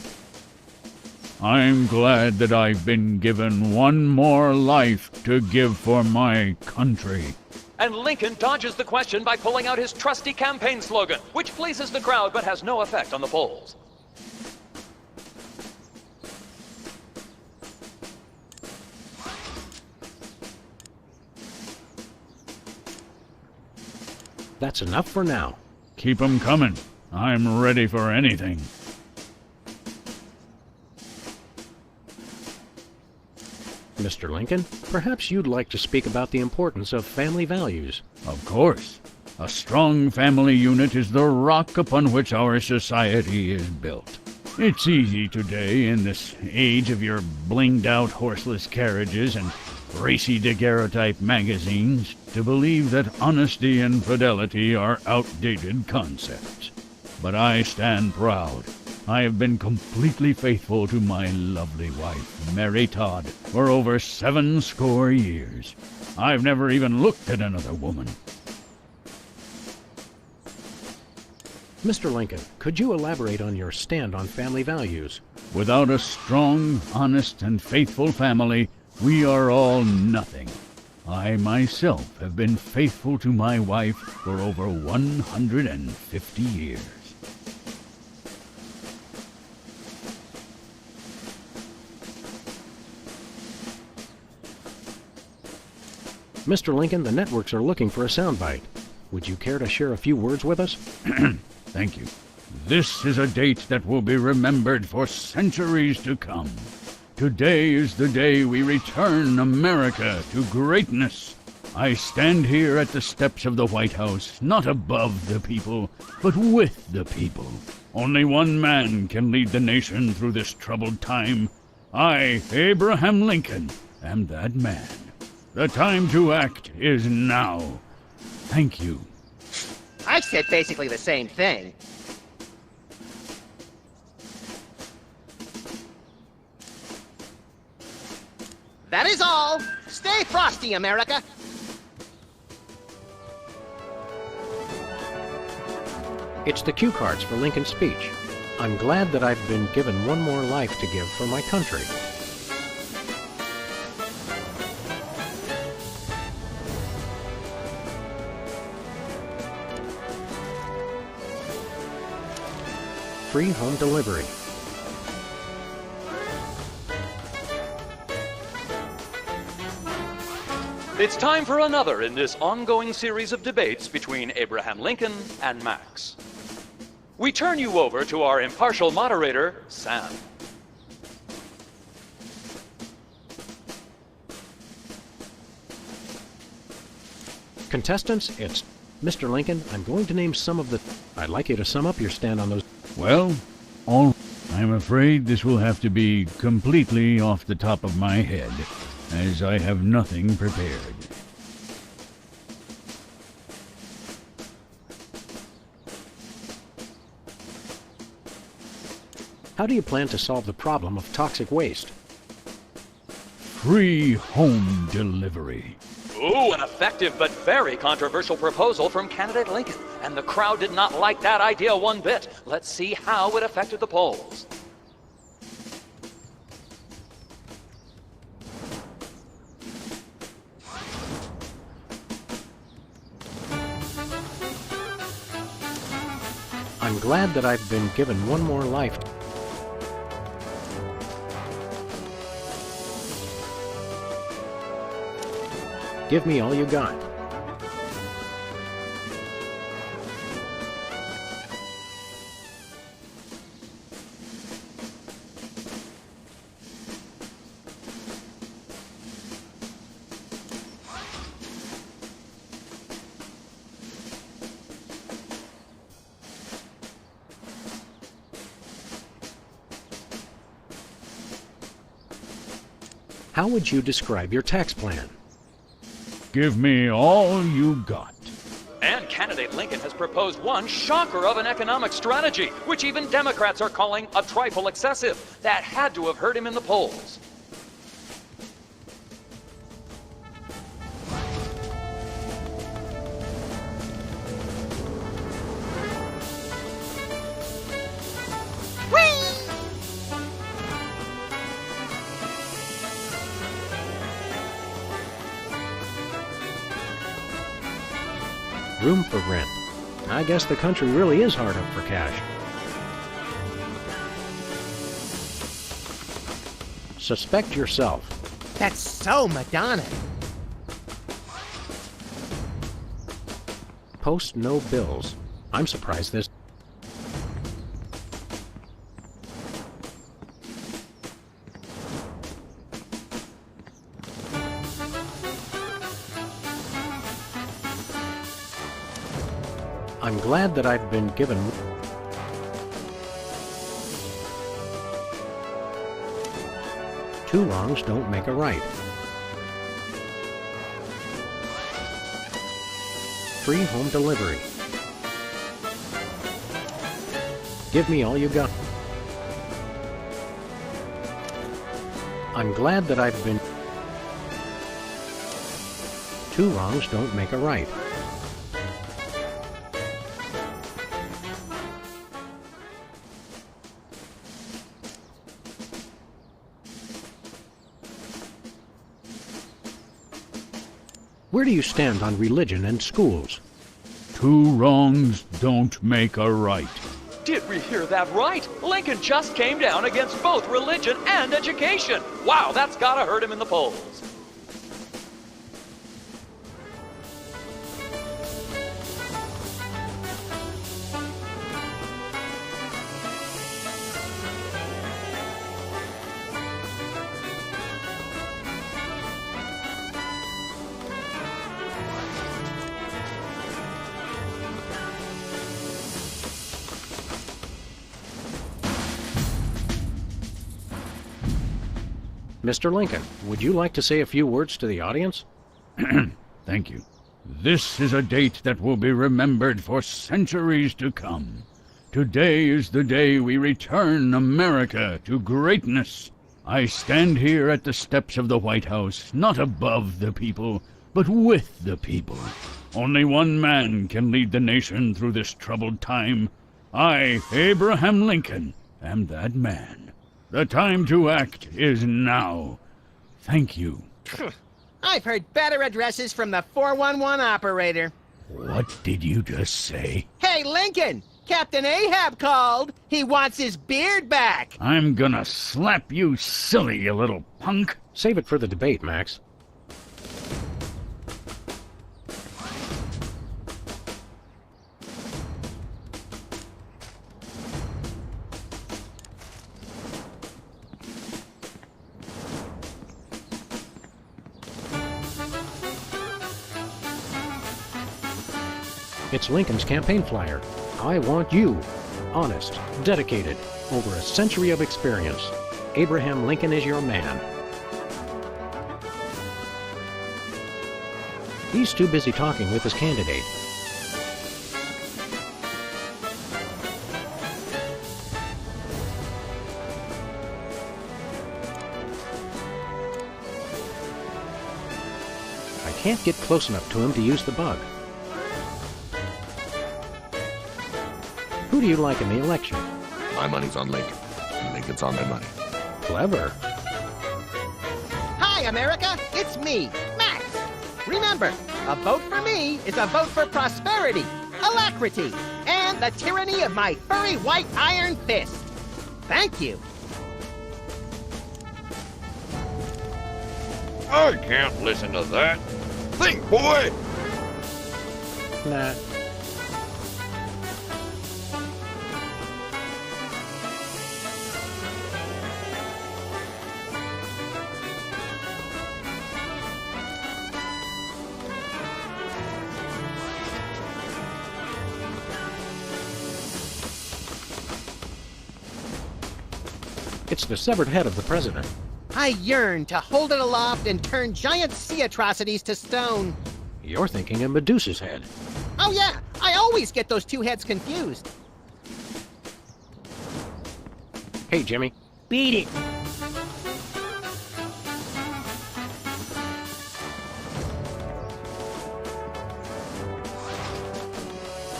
I'm glad that I've been given one more life to give for my country. And Lincoln dodges the question by pulling out his trusty campaign slogan, which pleases the crowd but has no effect on the polls. That's enough for now. Keep 'em coming. I'm ready for anything. Mr. Lincoln, perhaps you'd like to speak about the importance of family values. Of course. A strong family unit is the rock upon which our society is built. It's easy today, in this age of your blinged-out horseless carriages and racy daguerreotype magazines, to believe that honesty and fidelity are outdated concepts. But I stand proud. I have been completely faithful to my lovely wife, Mary Todd, for over 70 years. I've never even looked at another woman. Mr. Lincoln, could you elaborate on your stand on family values? Without a strong, honest, and faithful family, We are all nothing. I myself have been faithful to my wife for over 150 years. Mr. Lincoln, the networks are looking for a soundbite. Would you care to share a few words with us? Thank you. This is a date that will be remembered for centuries to come. Today is the day we return America to greatness. I stand here at the steps of the White House, not above the people, but with the people. Only one man can lead the nation through this troubled time. I, Abraham Lincoln, am that man. The time to act is now. Thank you. I said basically the same thing. That is all. Stay frosty, America. It's the cue cards for Lincoln's speech. I'm glad that I've been given one more life to give for my country. Free home delivery. It's time for another in this ongoing series of debates between Abraham Lincoln and Max. We turn you over to our impartial moderator, Sam. Contestants, it's Mr. Lincoln. I'm going to name some of the... I'd like you to sum up your stand on those... Well, I'm afraid this will have to be completely off the top of my head, as I have nothing prepared. How do you plan to solve the problem of toxic waste? Free home delivery. Ooh, an effective but very controversial proposal from candidate Lincoln. And the crowd did not like that idea one bit. Let's see how it affected the polls. I'm glad that I've been given one more life. Give me all you got. How would you describe your tax plan? Give me all you got. And candidate Lincoln has proposed one shocker of an economic strategy, which even Democrats are calling a trifle excessive. That had to have hurt him in the polls. Room for rent. I guess the country really is hard up for cash. Suspect yourself. That's so Madonna. Post no bills. I'm surprised this... I'm glad that I've been given... Two wrongs don't make a right. Free home delivery. Give me all you got. I'm glad that I've been... Two wrongs don't make a right. Where do you stand on religion and schools? 2 wrongs don't make a right. Did we hear that right? Lincoln just came down against both religion and education. Wow, that's gotta hurt him in the polls. Mr. Lincoln, would you like to say a few words to the audience? Thank you. This is a date that will be remembered for centuries to come. Today is the day we return America to greatness. I stand here at the steps of the White House, not above the people, but with the people. Only one man can lead the nation through this troubled time. I, Abraham Lincoln, am that man. The time to act is now. Thank you. I've heard better addresses from the 411 operator. What did you just say? Hey, Lincoln! Captain Ahab called. He wants his beard back. I'm gonna slap you silly, you little punk. Save it for the debate, Max. It's Lincoln's campaign flyer. I want you. Honest, dedicated, over a century of experience. Abraham Lincoln is your man. He's too busy talking with his candidate. I can't get close enough to him to use the bug. Who do you like in the election? My money's on Lincoln, and Lincoln's on my money. Clever. Hi, America! It's me, Max. Remember, a vote for me is a vote for prosperity, alacrity, and the tyranny of my furry white iron fist. Thank you. I can't listen to that. Think, boy! Nah. It's the severed head of the president. I yearn to hold it aloft and turn giant sea atrocities to stone. You're thinking of Medusa's head. Oh yeah, I always get those two heads confused. Hey, Jimmy. Beat it.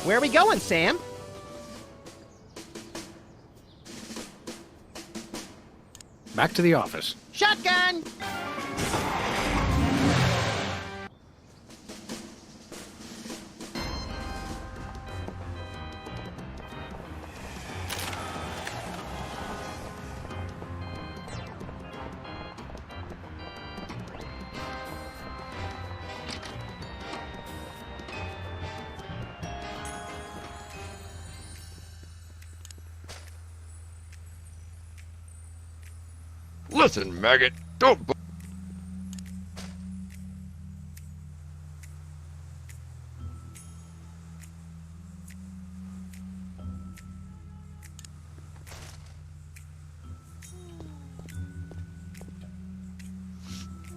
Where are we going, Sam? Back to the office. Shotgun! Listen, maggot, don't...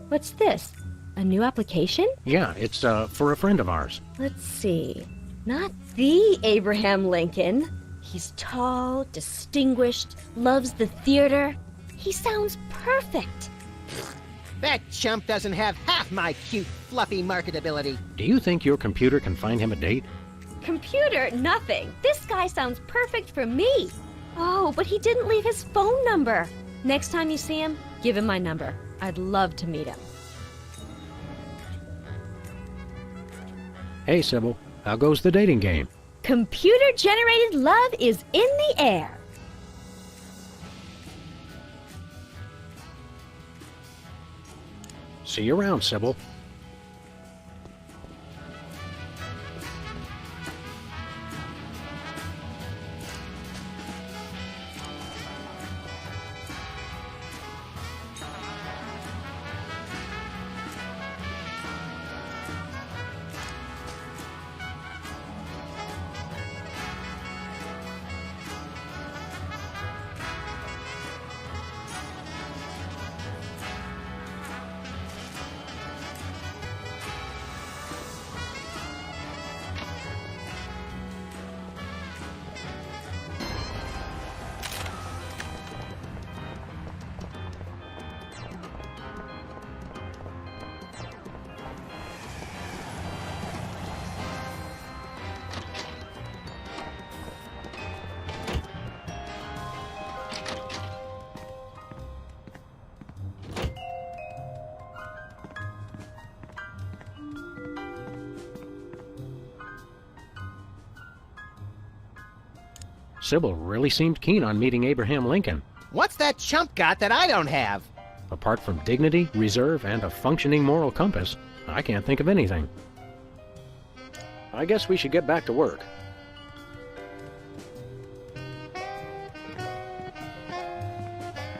What's this? A new application? Yeah, it's for a friend of ours. Let's see. Not the Abraham Lincoln. He's tall, distinguished, loves the theater. He sounds perfect. That chump doesn't have half my cute, fluffy marketability. Do you think your computer can find him a date? Computer, nothing. This guy sounds perfect for me. Oh, but he didn't leave his phone number. Next time you see him, give him my number. I'd love to meet him. Hey, Sybil. How goes the dating game? Computer-generated love is in the air. See you around, Sybil. Sybil really seemed keen on meeting Abraham Lincoln. What's that chump got that I don't have? Apart from dignity, reserve, and a functioning moral compass, I can't think of anything. I guess we should get back to work.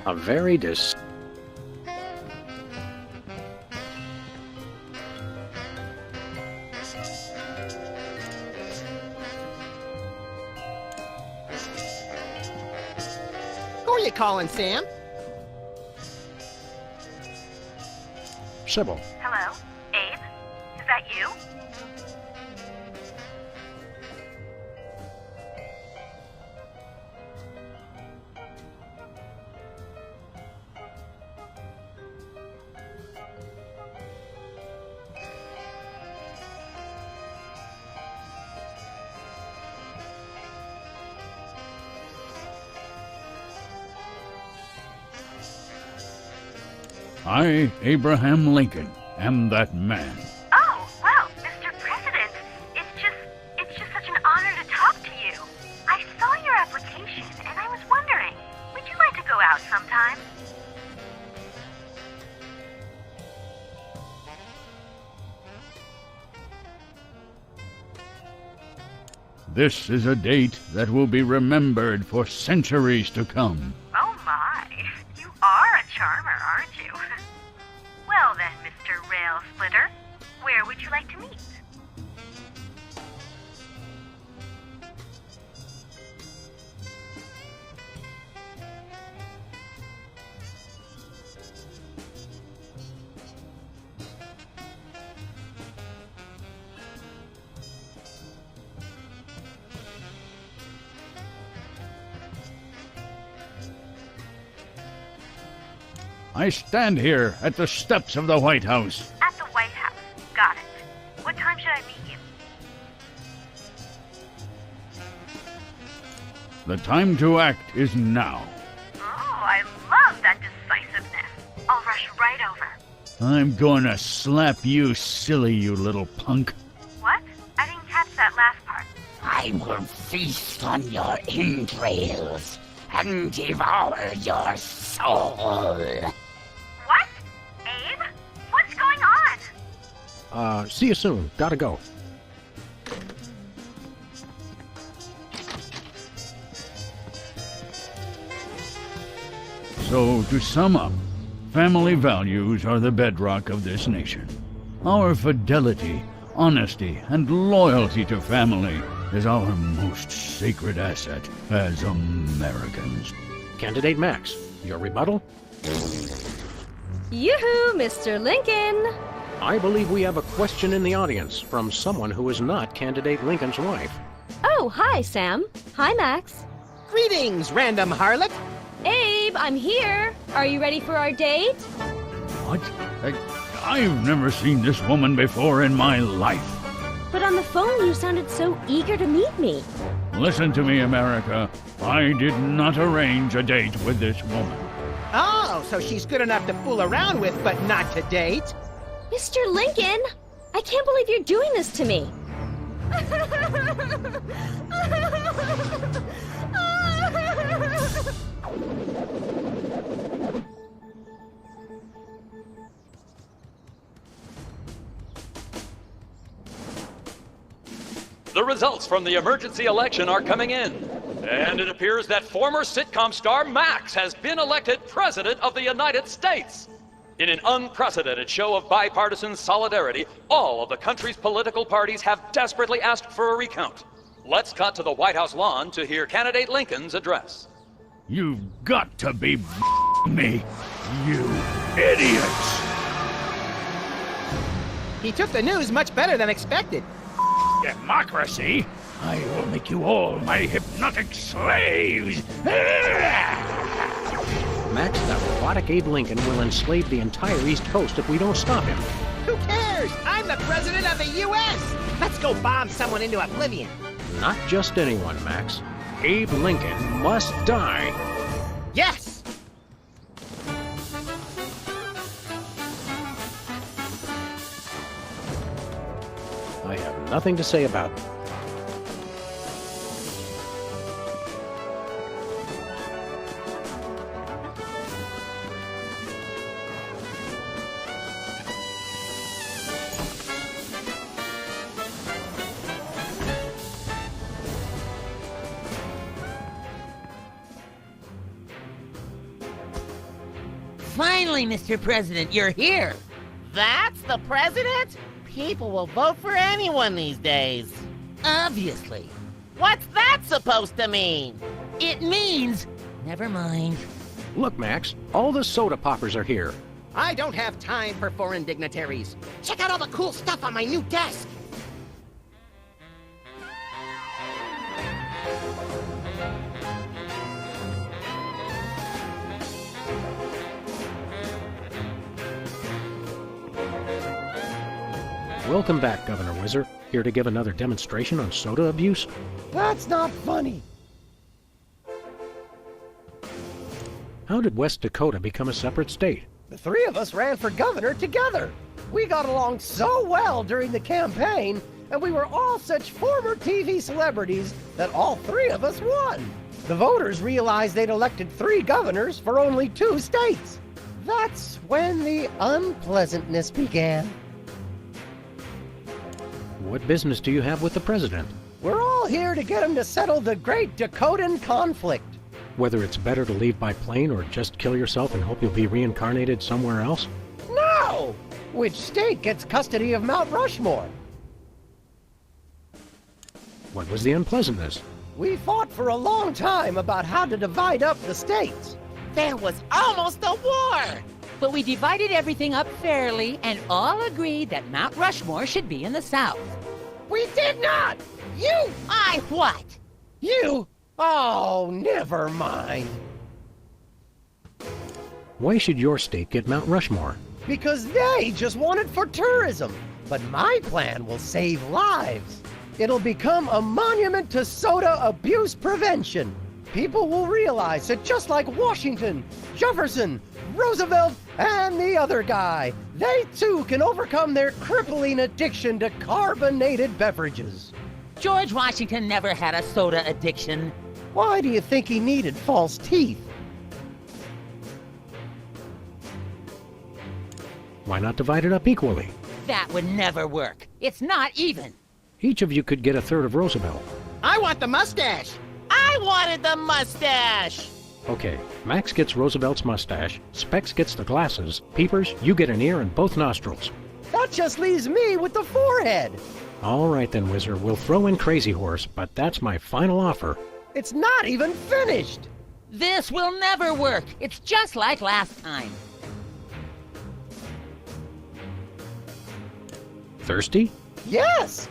A very Who are you calling, Sam? Sybil. Hello? Abe? Is that you? I, Abraham Lincoln, am that man. Oh, well, Mr. President, it's just such an honor to talk to you. I saw your application, and I was wondering, would you like to go out sometime? This is a date that will be remembered for centuries to come. Oh my, you are a charmer, aren't you? Well then, Mr. Rail Splitter, where would you like to meet? I stand here at the steps of the White House. At the White House. Got it. What time should I meet you? The time to act is now. Oh, I love that decisiveness. I'll rush right over. I'm gonna slap you silly, you little punk. What? I didn't catch that last part. I will feast on your entrails and devour your soul. What? Abe? What's going on? See you soon. Gotta go. So, to sum up, family values are the bedrock of this nation. Our fidelity, honesty, and loyalty to family is our most sacred asset as Americans. Candidate Max, your rebuttal? Yoo-hoo, Mr. Lincoln! I believe we have a question in the audience from someone who is not Candidate Lincoln's wife. Oh, hi, Sam. Hi, Max. Greetings, random harlot. Abe, I'm here. Are you ready for our date? What? I've never seen this woman before in my life. But on the phone, you sounded so eager to meet me. Listen to me, America. I did not arrange a date with this woman. Oh, so she's good enough to fool around with, but not to date? Mr. Lincoln, I can't believe you're doing this to me. The results from the emergency election are coming in, and it appears that former sitcom star Max has been elected President of the United States. In an unprecedented show of bipartisan solidarity, all of the country's political parties have desperately asked for a recount. Let's cut to the White House lawn to hear candidate Lincoln's address. You've got to be me, you idiots! He took the news much better than expected. Democracy? I will make you all my hypnotic slaves! Max, that robotic Abe Lincoln will enslave the entire East Coast if we don't stop him. Who cares? I'm the president of the U.S. Let's go bomb someone into oblivion. Not just anyone, Max. Abe Lincoln must die. Yes! I have nothing to say about it. Finally, Mr. President, you're here. That's the president? People will vote for anyone these days. Obviously. What's that supposed to mean? It means... Never mind. Look, Max, all the soda poppers are here. I don't have time for foreign dignitaries. Check out all the cool stuff on my new desk. Welcome back, Governor Whizzer. Here to give another demonstration on soda abuse? That's not funny. How did West Dakota become a separate state? The three of us ran for governor together. We got along so well during the campaign, and we were all such former TV celebrities that all three of us won. The voters realized they'd elected 3 governors for only 2 states. That's when the unpleasantness began. What business do you have with the president? We're all here to get him to settle the great Dakotan conflict. Whether it's better to leave by plane or just kill yourself and hope you'll be reincarnated somewhere else? No! Which state gets custody of Mount Rushmore? What was the unpleasantness? We fought for a long time about how to divide up the states. There was almost a war! But we divided everything up fairly and all agreed that Mount Rushmore should be in the South. We did not! You! I what? You! Oh, never mind. Why should your state get Mount Rushmore? Because they just want it for tourism. But my plan will save lives. It'll become a monument to soda abuse prevention. People will realize that just like Washington, Jefferson, Roosevelt, and the other guy, they too can overcome their crippling addiction to carbonated beverages. George Washington never had a soda addiction. Why do you think he needed false teeth? Why not divide it up equally? That would never work. It's not even. Each of you could get a third of Roosevelt. I want the mustache. I wanted the mustache. Okay, Max gets Roosevelt's mustache, Specs gets the glasses, Peepers, you get an ear and both nostrils. That just leaves me with the forehead. All right then, Whizzer, we'll throw in Crazy Horse, but that's my final offer. It's not even finished. This will never work. It's just like last time. Thirsty? Yes!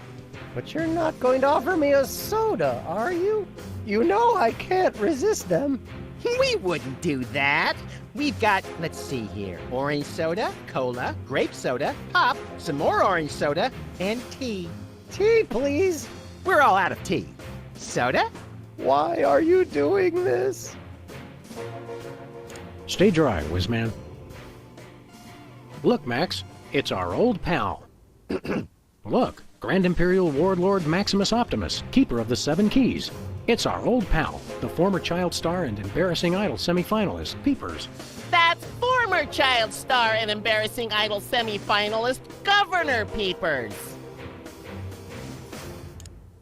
But you're not going to offer me a soda, are you? You know I can't resist them. We wouldn't do that. We've got, let's see here, orange soda, cola, grape soda, pop, some more orange soda, and tea. Tea, please. We're all out of tea. Soda? Why are you doing this? Stay dry, Whizman. Look, Max, it's our old pal. Look, Grand Imperial Warlord Maximus Optimus, keeper of the 7 Keys. It's our old pal, the former Child Star and Embarrassing Idol semifinalist, Peepers. That's former Child Star and Embarrassing Idol semifinalist, Governor Peepers.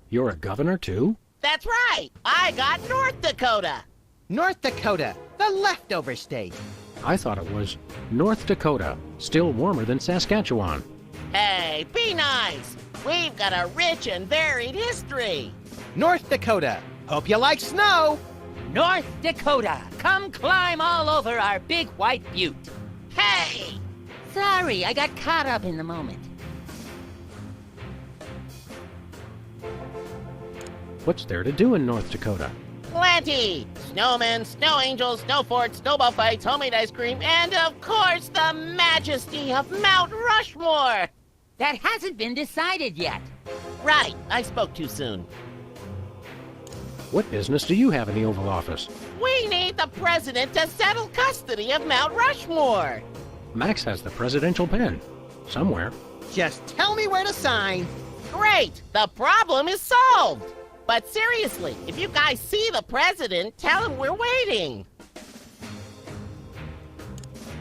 You're a governor, too? That's right. I got North Dakota. North Dakota, the leftover state. I thought it was North Dakota, still warmer than Saskatchewan. Hey, be nice. We've got a rich and varied history. North Dakota, hope you like snow. North Dakota, come climb all over our big white butte. Hey! Sorry, I got caught up in the moment. What's there to do in North Dakota? Plenty! Snowmen, snow angels, snow forts, snowball fights, homemade ice cream, and of course the majesty of Mount Rushmore! That hasn't been decided yet. Right, I spoke too soon. What business do you have in the Oval Office? We need the president to settle custody of Mount Rushmore! Max has the presidential pen. Somewhere. Just tell me where to sign. Great! The problem is solved! But seriously, if you guys see the president, tell him we're waiting.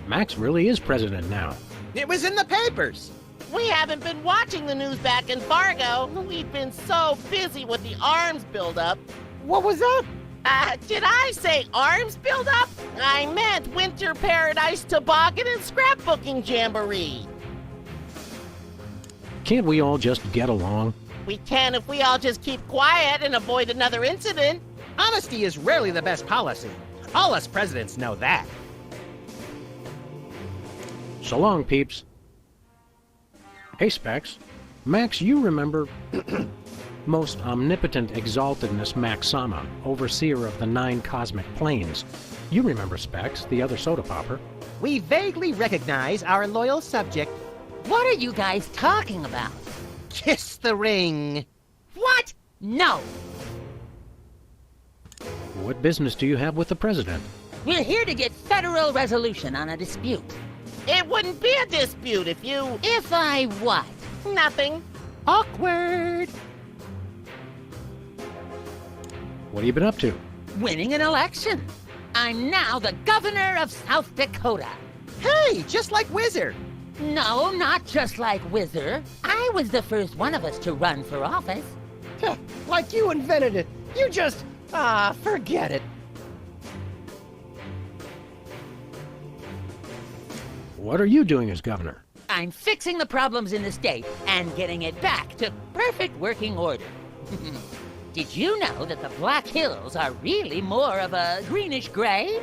Max really is president now. It was in the papers. We haven't been watching the news back in Fargo. We've been so busy with the arms buildup. What was that? Did I say arms buildup? I meant Winter Paradise Toboggan and Scrapbooking Jamboree. Can't we all just get along? We can if we all just keep quiet and avoid another incident. Honesty is rarely the best policy. All us presidents know that. So long, peeps. Hey, Specs. Max, you remember most omnipotent exaltedness Max Sama, overseer of the 9 cosmic planes. You remember Specs, the other soda popper. We vaguely recognize our loyal subject. What are you guys talking about? Kiss the ring. What? No. What business do you have with the president? We're here to get federal resolution on a dispute. It wouldn't be a dispute if you... If I what? Nothing. Awkward. What have you been up to? Winning an election. I'm now the governor of South Dakota. Hey, just like Wizard. No, not just like Whizzer. I was the first one of us to run for office. Like you invented it. You just... forget it. What are you doing as governor? I'm fixing the problems in the state and getting it back to perfect working order. Did you know that the Black Hills are really more of a greenish gray?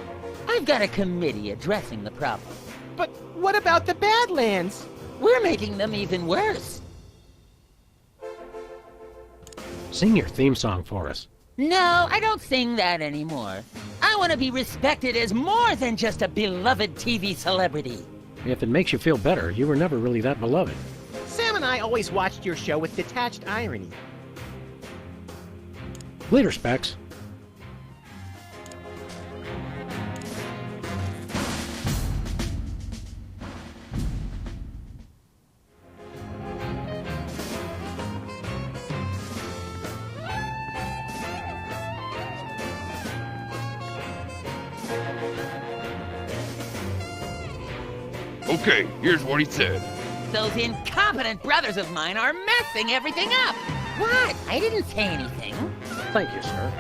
I've got a committee addressing the problem. But what about the Badlands? We're making them even worse. Sing your theme song for us. No, I don't sing that anymore. I want to be respected as more than just a beloved TV celebrity. If it makes you feel better, you were never really that beloved. Sam and I always watched your show with detached irony. Later, Specs. Okay, here's what he said. Those incompetent brothers of mine are messing everything up. What? I didn't say anything. Thank you, sir.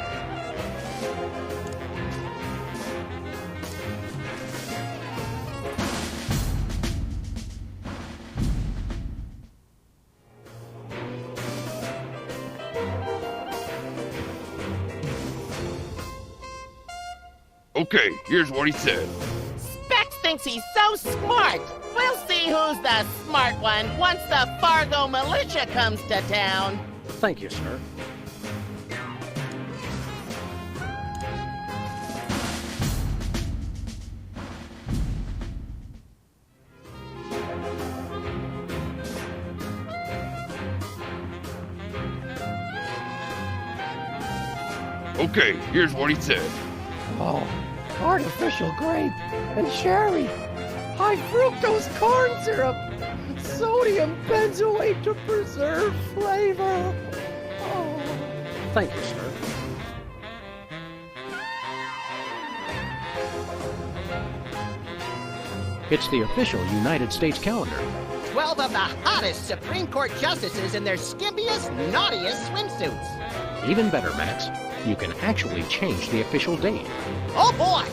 Okay, here's what he said. Specs thinks he's so smart. We'll see who's the smart one once the Fargo militia comes to town. Thank you, sir. Okay, here's what he said. Oh, artificial grape and cherry. High fructose corn syrup. sodium benzoate to preserve flavor. Oh. Thank you, sir. It's the official United States calendar. 12 of the hottest Supreme Court justices in their skimpiest, naughtiest swimsuits. Even better, Max, you can actually change the official date. Oh boy!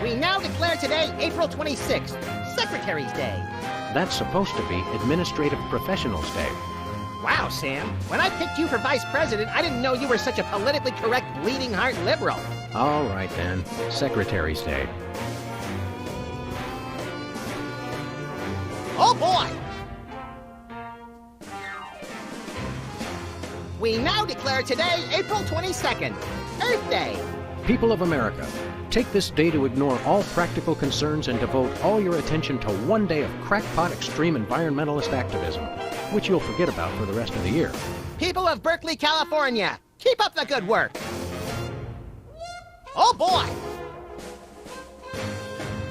We now declare today April 26th, Secretary's Day. That's supposed to be Administrative Professionals Day. Wow, Sam. When I picked you for vice president, I didn't know you were such a politically correct bleeding heart liberal. All right, then. Secretary's Day. Oh, boy! We now declare today April 22nd, Earth Day. People of America, take this day to ignore all practical concerns and devote all your attention to one day of crackpot extreme environmentalist activism, which you'll forget about for the rest of the year. People of Berkeley, California, keep up the good work. Oh boy!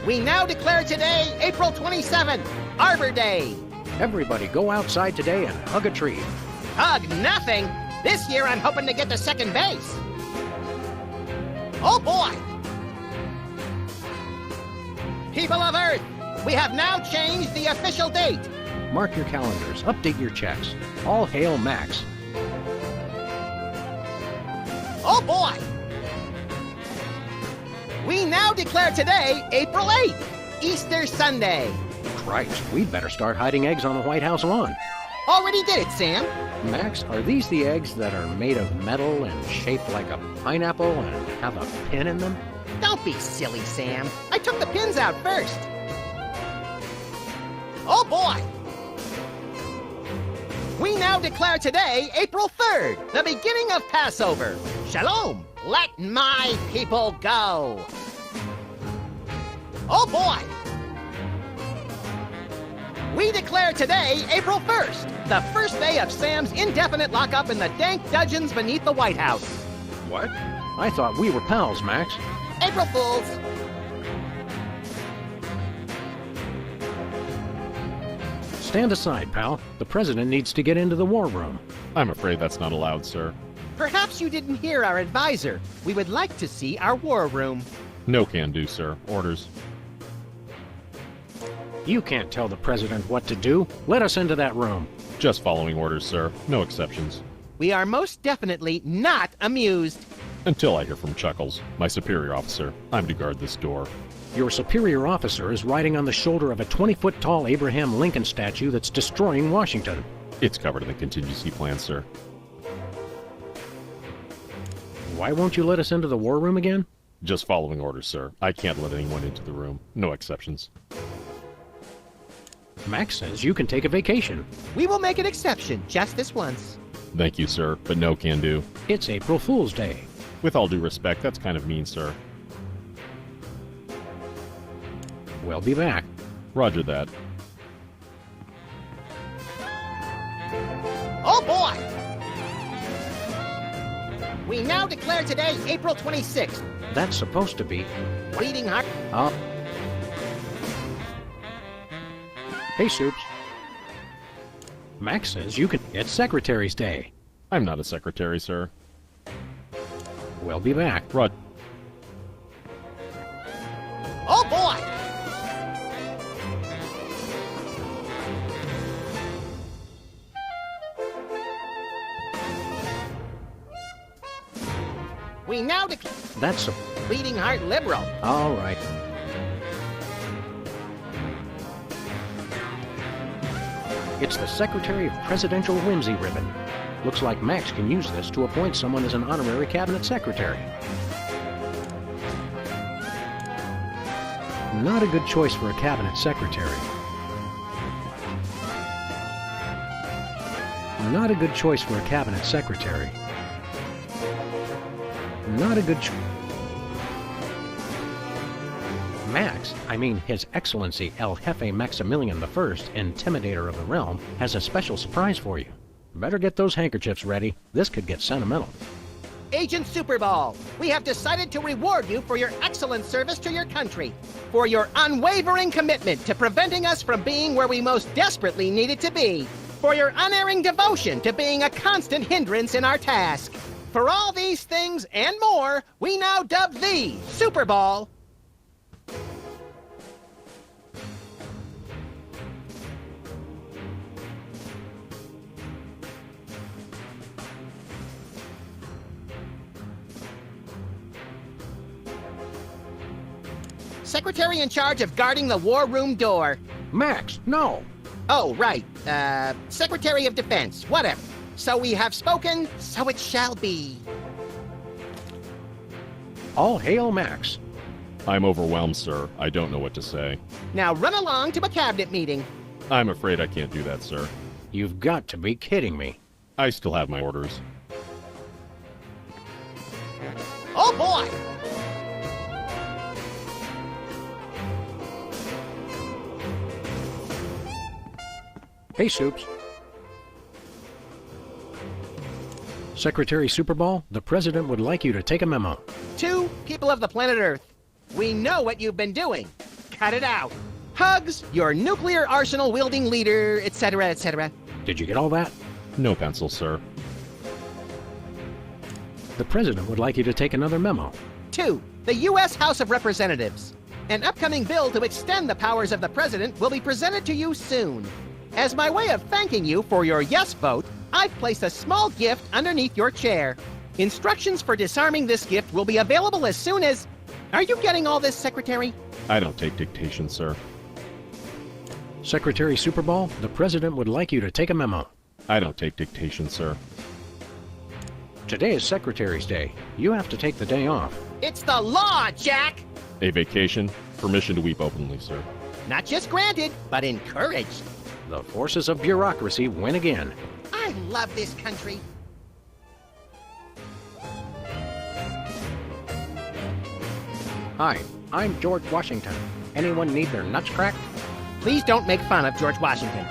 We now declare today April 27th, Arbor Day. Everybody go outside today and hug a tree. Hug nothing. This year I'm hoping to get to second base. Oh boy! People of Earth, we have now changed the official date. Mark your calendars, update your checks. All hail Max. Oh boy! We now declare today April 8th, Easter Sunday. Christ, we'd better start hiding eggs on the White House lawn. Already did it, Sam. Max, are these the eggs that are made of metal and shaped like a pineapple and have a pin in them? Don't be silly, Sam. I took the pins out first. Oh boy! We now declare today April 3rd, the beginning of Passover. Shalom! Let my people go! Oh boy! We declare today April 1st, the first day of Sam's indefinite lockup in the dank dungeons beneath the White House. What? I thought we were pals, Max. April Fools! Stand aside, pal. The president needs to get into the war room. I'm afraid that's not allowed, sir. Perhaps you didn't hear our advisor. We would like to see our war room. No can do, sir. Orders. You can't tell the president what to do. Let us into that room. Just following orders, sir. No exceptions. We are most definitely not amused. Until I hear from Chuckles, my superior officer. I'm to guard this door. Your superior officer is riding on the shoulder of a 20-foot-tall Abraham Lincoln statue that's destroying Washington. It's covered in the contingency plan, sir. Why won't you let us into the war room again? Just following orders, sir. I can't let anyone into the room. No exceptions. Max says you can take a vacation. We will make an exception just this once. Thank you, sir, but no can do. It's April Fool's Day. With all due respect, that's kind of mean, sir. We'll be back. Roger that. Oh boy! We now declare today April 26th. That's supposed to be... Bleeding heart. Oh. Hey, Soups. Max says you can... It's Secretary's Day. I'm not a secretary, sir. We'll be back. Rod. Oh boy! We now declare... That's a... Bleeding heart liberal. All right. It's the Secretary of Presidential Whimsy ribbon. Looks like Max can use this to appoint someone as an honorary cabinet secretary. Not a good choice for a cabinet secretary. Not a good choice for a cabinet secretary. Not a good choice. Max. I mean, His Excellency El Jefe Maximilian I, Intimidator of the Realm, has a special surprise for you. Better get those handkerchiefs ready. This could get sentimental. Agent Superball, we have decided to reward you for your excellent service to your country, for your unwavering commitment to preventing us from being where we most desperately needed to be, for your unerring devotion to being a constant hindrance in our task. For all these things and more, we now dub thee Superball. Secretary in charge of guarding the war room door. Max, no! Oh, right. Secretary of Defense, whatever. So we have spoken, so it shall be. All hail Max. I'm overwhelmed, sir. I don't know what to say. Now run along to a cabinet meeting. I'm afraid I can't do that, sir. You've got to be kidding me. I still have my orders. Oh, boy! Hey, Soups. Secretary Superball, the President would like you to take a memo. To people of the planet Earth, we know what you've been doing. Cut it out. Hugs, your nuclear arsenal-wielding leader, etc., etc. Did you get all that? No pencil, sir. The President would like you to take another memo. To the U.S. House of Representatives, an upcoming bill to extend the powers of the President will be presented to you soon. As my way of thanking you for your yes vote, I've placed a small gift underneath your chair. Instructions for disarming this gift will be available as soon as... Are you getting all this, Secretary? I don't take dictation, sir. Secretary Superball, the President would like you to take a memo. I don't take dictation, sir. Today is Secretary's Day. You have to take the day off. It's the law, Jack! A vacation? Permission to weep openly, sir. Not just granted, but encouraged. The forces of bureaucracy win again. I love this country. Hi, I'm George Washington. Anyone need their nuts cracked? Please don't make fun of George Washington.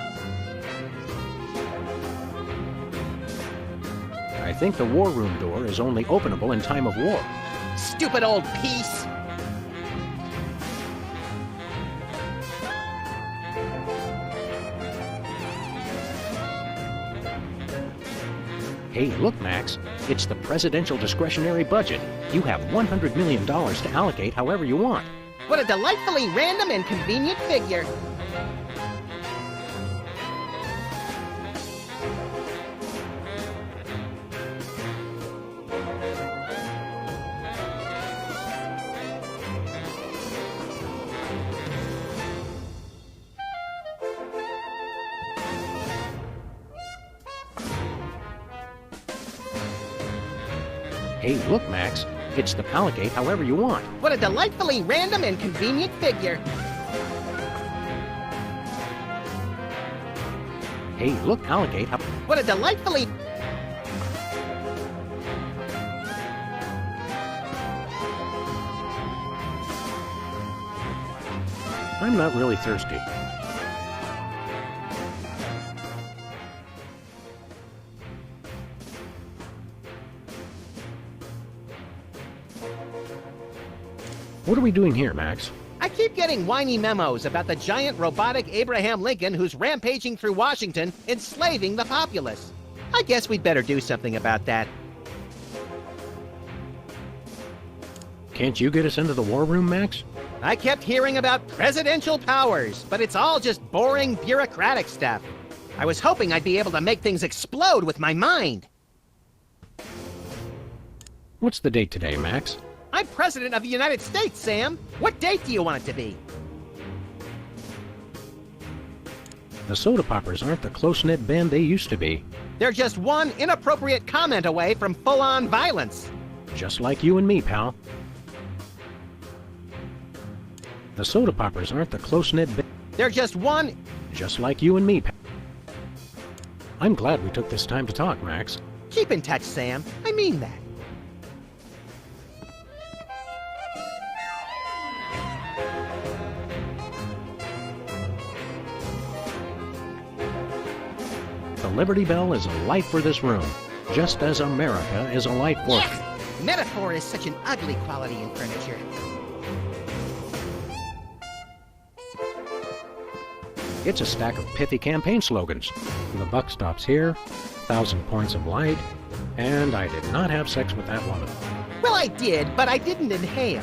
I think the war room door is only openable in time of war. Stupid old piece! Hey, look, Max. It's the presidential discretionary budget. You have $100 million to allocate however you want. What a delightfully random and convenient figure. Hey, look, Max. It's the allocate however you want. What a delightfully random and convenient figure. Hey, look, allocate. What a delightfully... I'm not really thirsty. What are we doing here, Max? I keep getting whiny memos about the giant robotic Abraham Lincoln who's rampaging through Washington, enslaving the populace. I guess we'd better do something about that. Can't you get us into the war room, Max? I kept hearing about presidential powers, but it's all just boring bureaucratic stuff. I was hoping I'd be able to make things explode with my mind. What's the date today, Max? I'm President of the United States, Sam. What date do you want it to be? The soda poppers aren't the close-knit band they used to be. They're just one inappropriate comment away from full-on violence. Just like you and me, pal. The soda poppers aren't the close-knit band. They're just one... Just like you and me, pal. I'm glad we took this time to talk, Max. Keep in touch, Sam. I mean that. The Liberty Bell is a life for this room, just as America is a life for... Yeah! Metaphor is such an ugly quality in furniture. It's a stack of pithy campaign slogans. The buck stops here, 1,000 points of light, and I did not have sex with that woman. Well, I did, but I didn't inhale.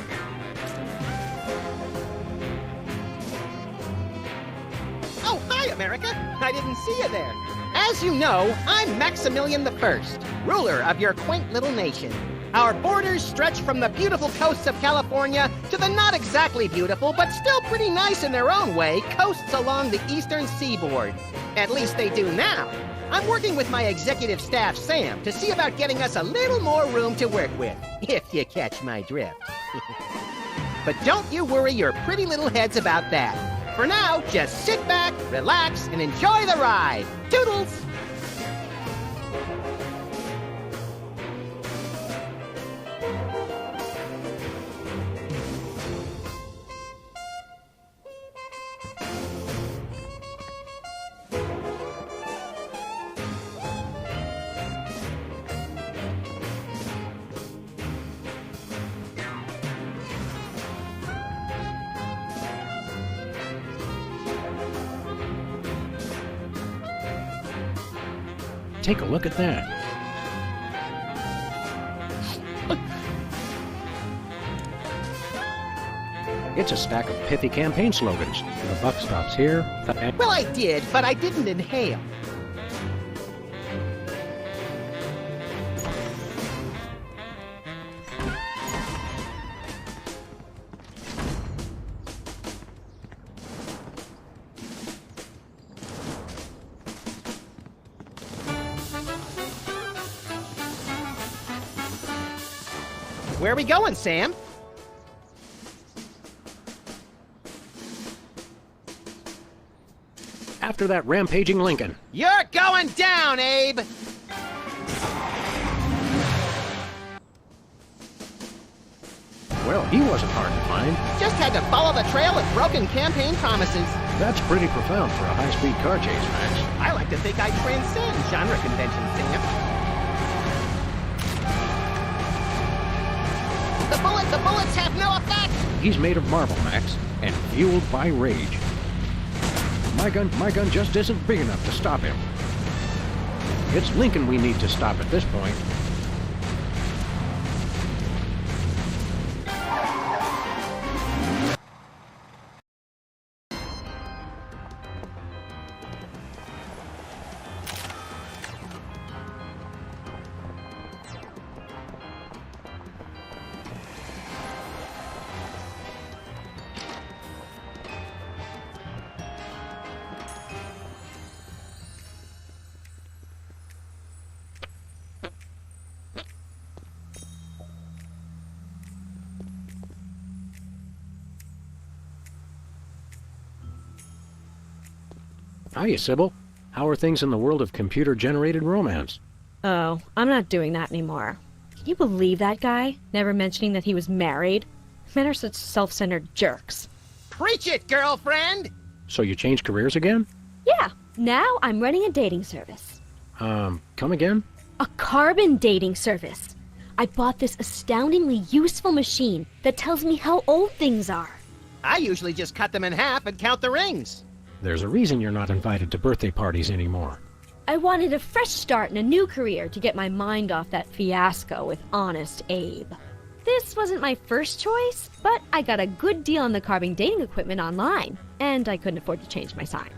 Oh, hi, America! I didn't see you there. As you know, I'm Maximilian I, ruler of your quaint little nation. Our borders stretch from the beautiful coasts of California to the not exactly beautiful, but still pretty nice in their own way, coasts along the eastern seaboard. At least they do now. I'm working with my executive staff, Sam, to see about getting us a little more room to work with, if you catch my drift. But don't you worry your pretty little heads about that. For now, just sit back, relax, and enjoy the ride. Toodles! Take a look at that. It's a stack of pithy campaign slogans. The buck stops here. Well, I did, but I didn't inhale. Where are we going, Sam? After that rampaging Lincoln. You're going down, Abe! Well, he wasn't hard to find. Just had to follow the trail of broken campaign promises. That's pretty profound for a high-speed car chase, Max. I like to think I transcend genre conventions, Sam. The bullets have no effect! He's made of marble, Max, and fueled by rage. My gun just isn't big enough to stop him. It's Lincoln we need to stop at this point. Hiya, Sybil. How are things in the world of computer-generated romance? Oh, I'm not doing that anymore. Can you believe that guy? Never mentioning that he was married? Men are such self-centered jerks. Preach it, girlfriend! So you changed careers again? Yeah, now I'm running a dating service. Come again? A carbon dating service. I bought this astoundingly useful machine that tells me how old things are. I usually just cut them in half and count the rings. There's a reason you're not invited to birthday parties anymore. I wanted a fresh start in a new career to get my mind off that fiasco with Honest Abe. This wasn't my first choice, but I got a good deal on the carbon dating equipment online, and I couldn't afford to change my sign.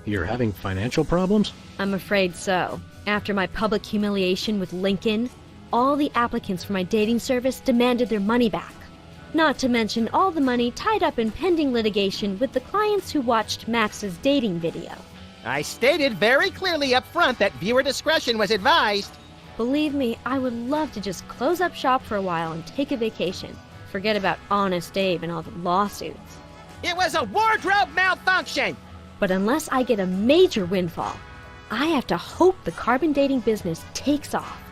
You're having financial problems? I'm afraid so. After my public humiliation with Lincoln, all the applicants for my dating service demanded their money back. Not to mention all the money tied up in pending litigation with the clients who watched Max's dating video. I stated very clearly up front that viewer discretion was advised. Believe me, I would love to just close up shop for a while and take a vacation. Forget about Honest Abe and all the lawsuits. It was a wardrobe malfunction! But unless I get a major windfall, I have to hope the carbon dating business takes off.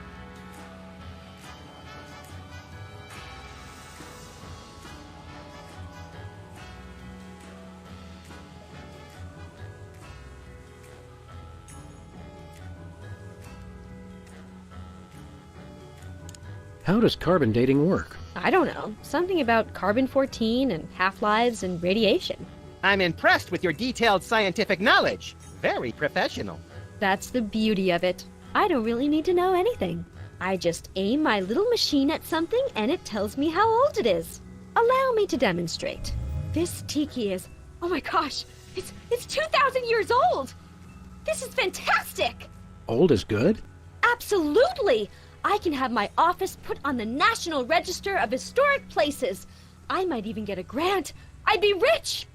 How does carbon dating work? I don't know. Something about carbon-14 and half-lives and radiation. I'm impressed with your detailed scientific knowledge. Very professional. That's the beauty of it. I don't really need to know anything. I just aim my little machine at something and it tells me how old it is. Allow me to demonstrate. This tiki is, oh my gosh, it's 2,000 years old! This is fantastic! Old is good? Absolutely! I can have my office put on the National Register of Historic Places. I might even get a grant. I'd be rich!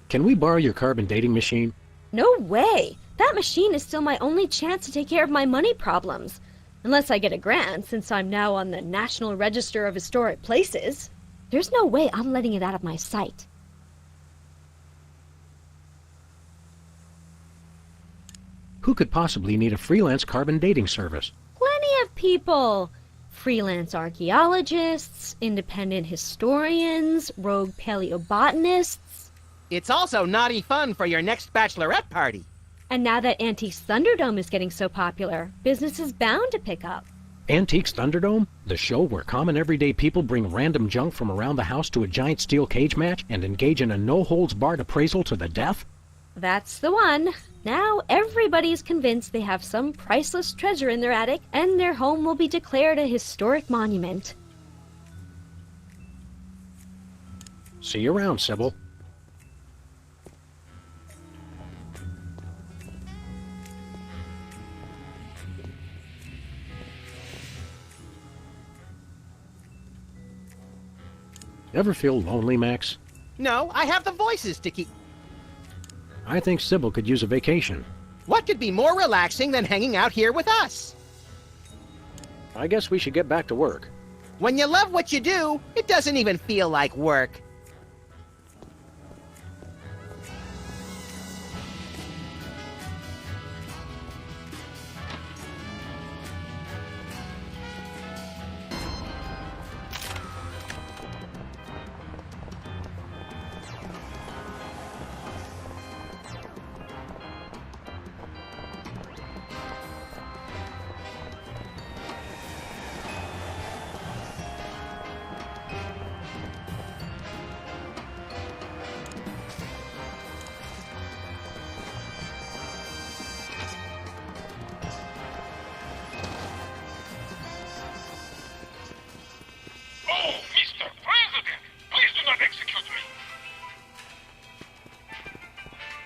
Can we borrow your carbon dating machine? No way! That machine is still my only chance to take care of my money problems. Unless I get a grant, since I'm now on the National Register of Historic Places. There's no way I'm letting it out of my sight. Who could possibly need a freelance carbon dating service? Plenty of people! Freelance archaeologists, independent historians, rogue paleobotanists. It's also naughty fun for your next bachelorette party. And now that Antiques Thunderdome is getting so popular, business is bound to pick up. Antiques Thunderdome? The show where common everyday people bring random junk from around the house to a giant steel cage match and engage in a no-holds-barred appraisal to the death? That's the one. Now everybody's convinced they have some priceless treasure in their attic, and their home will be declared a historic monument. See you around, Sybil. Ever feel lonely, Max? No, I have the voices to keep... I think Sybil could use a vacation. What could be more relaxing than hanging out here with us? I guess we should get back to work. When you love what you do, it doesn't even feel like work.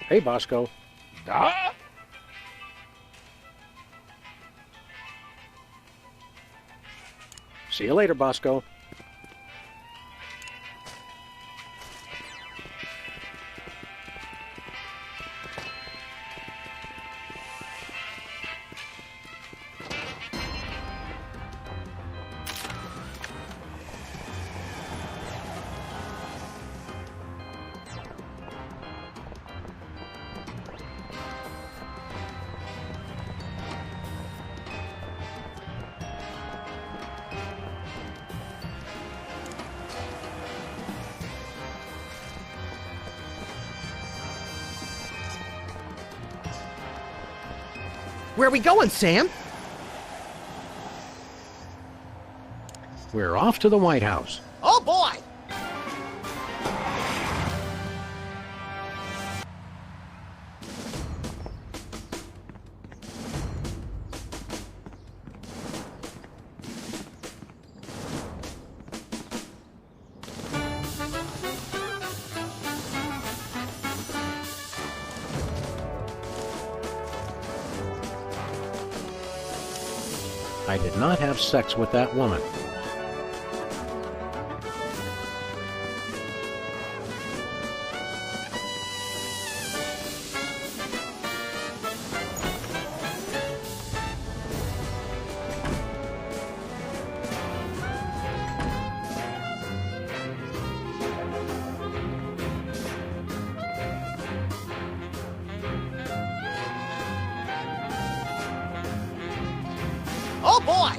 Hey, Bosco. Ah? See you later, Bosco. Where are we going, Sam? We're off to the White House. Oh, boy! I did not have sex with that woman. Oh, boy!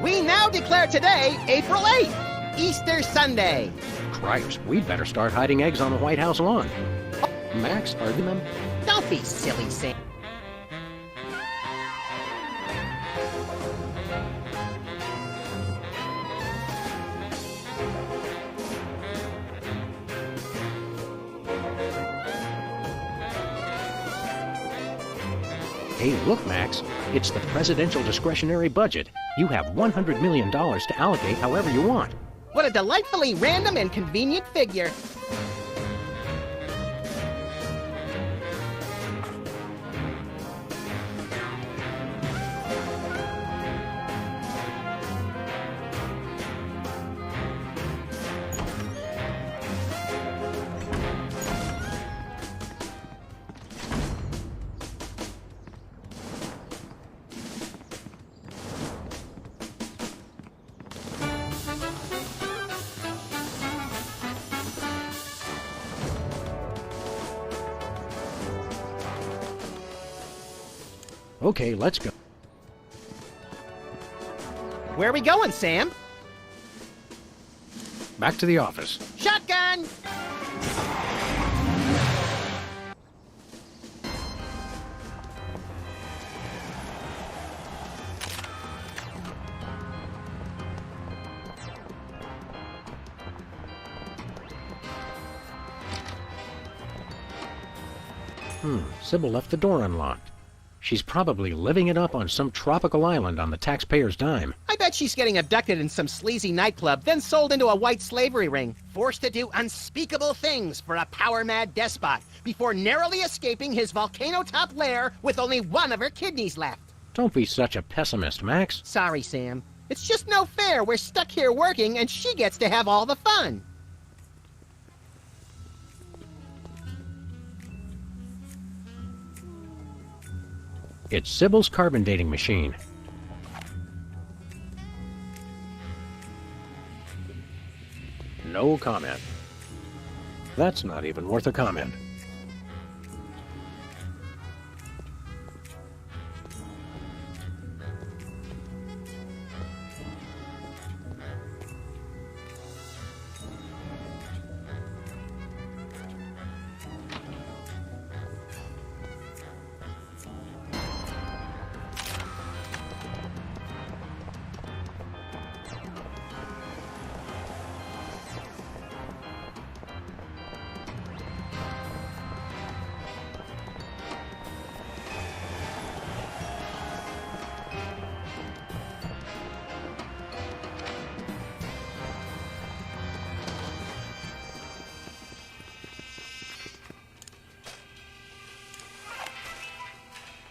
We now declare today April 8th, Easter Sunday. Cripes, we'd better start hiding eggs on the White House lawn. Max, are you them? Don't be silly, Sam. Hey, look, Max. It's the presidential discretionary budget. You have $100 million to allocate however you want. What a delightfully random and convenient figure. Okay, let's go. Where are we going, Sam? Back to the office. Shotgun! Sybil left the door unlocked. She's probably living it up on some tropical island on the taxpayer's dime. I bet she's getting abducted in some sleazy nightclub, then sold into a white slavery ring, forced to do unspeakable things for a power-mad despot, before narrowly escaping his volcano-top lair with only one of her kidneys left. Don't be such a pessimist, Max. Sorry, Sam. It's just no fair. We're stuck here working, and she gets to have all the fun. It's Sybil's carbon dating machine. No comment. That's not even worth a comment.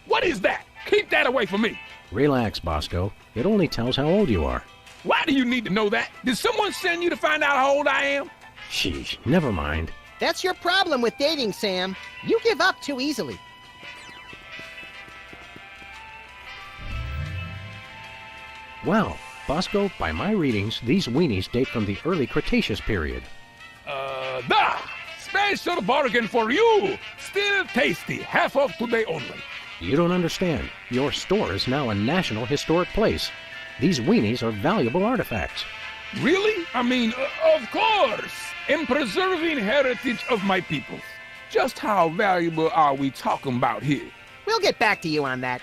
What is that? Keep that away from me. Relax, Bosco. It only tells how old you are. Why do you need to know that? Did someone send you to find out how old I am? Sheesh, never mind. That's your problem with dating, Sam. You give up too easily. Wow, Bosco, by my readings, these weenies date from the early Cretaceous period. Special bargain for you! Still tasty, half off today only. You don't understand. Your store is now a national historic place. These weenies are valuable artifacts. Really? I mean, of course! In preserving heritage of my people. Just how valuable are we talking about here? We'll get back to you on that.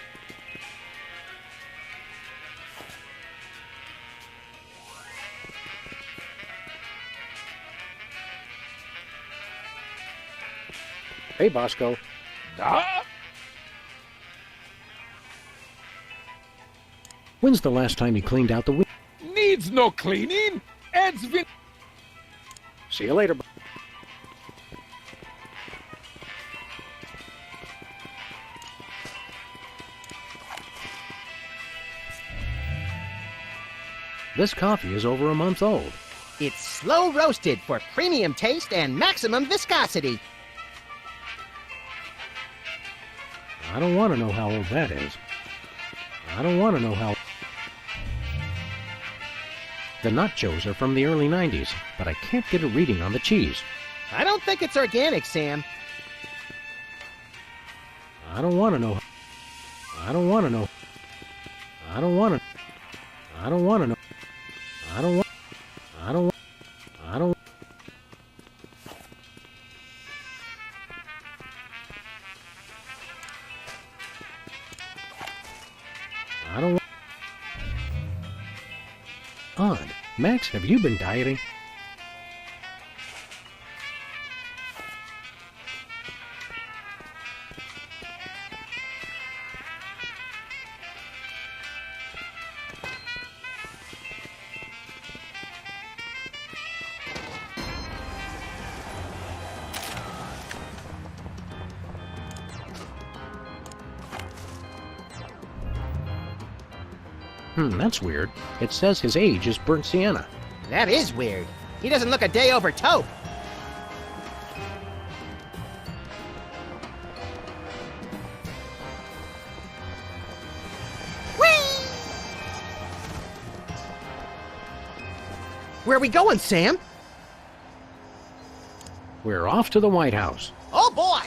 Hey, Bosco. When's the last time you cleaned out the window? Needs no cleaning. Ed's been... See you later. This coffee is over a month old. It's slow roasted for premium taste and maximum viscosity. I don't want to know how old that is. I don't want to know how... The nachos are from the early 90s, but I can't get a reading on the cheese. I don't think it's organic, Sam. I don't want to know. I don't want to know. I don't want to. I don't want to know. I don't want. I don't. I don't. I don't. Odd. Max, have you been dieting? That's weird. It says his age is burnt sienna. That is weird. He doesn't look a day over taupe. Where are we going, Sam? We're off to the White House. Oh, boy!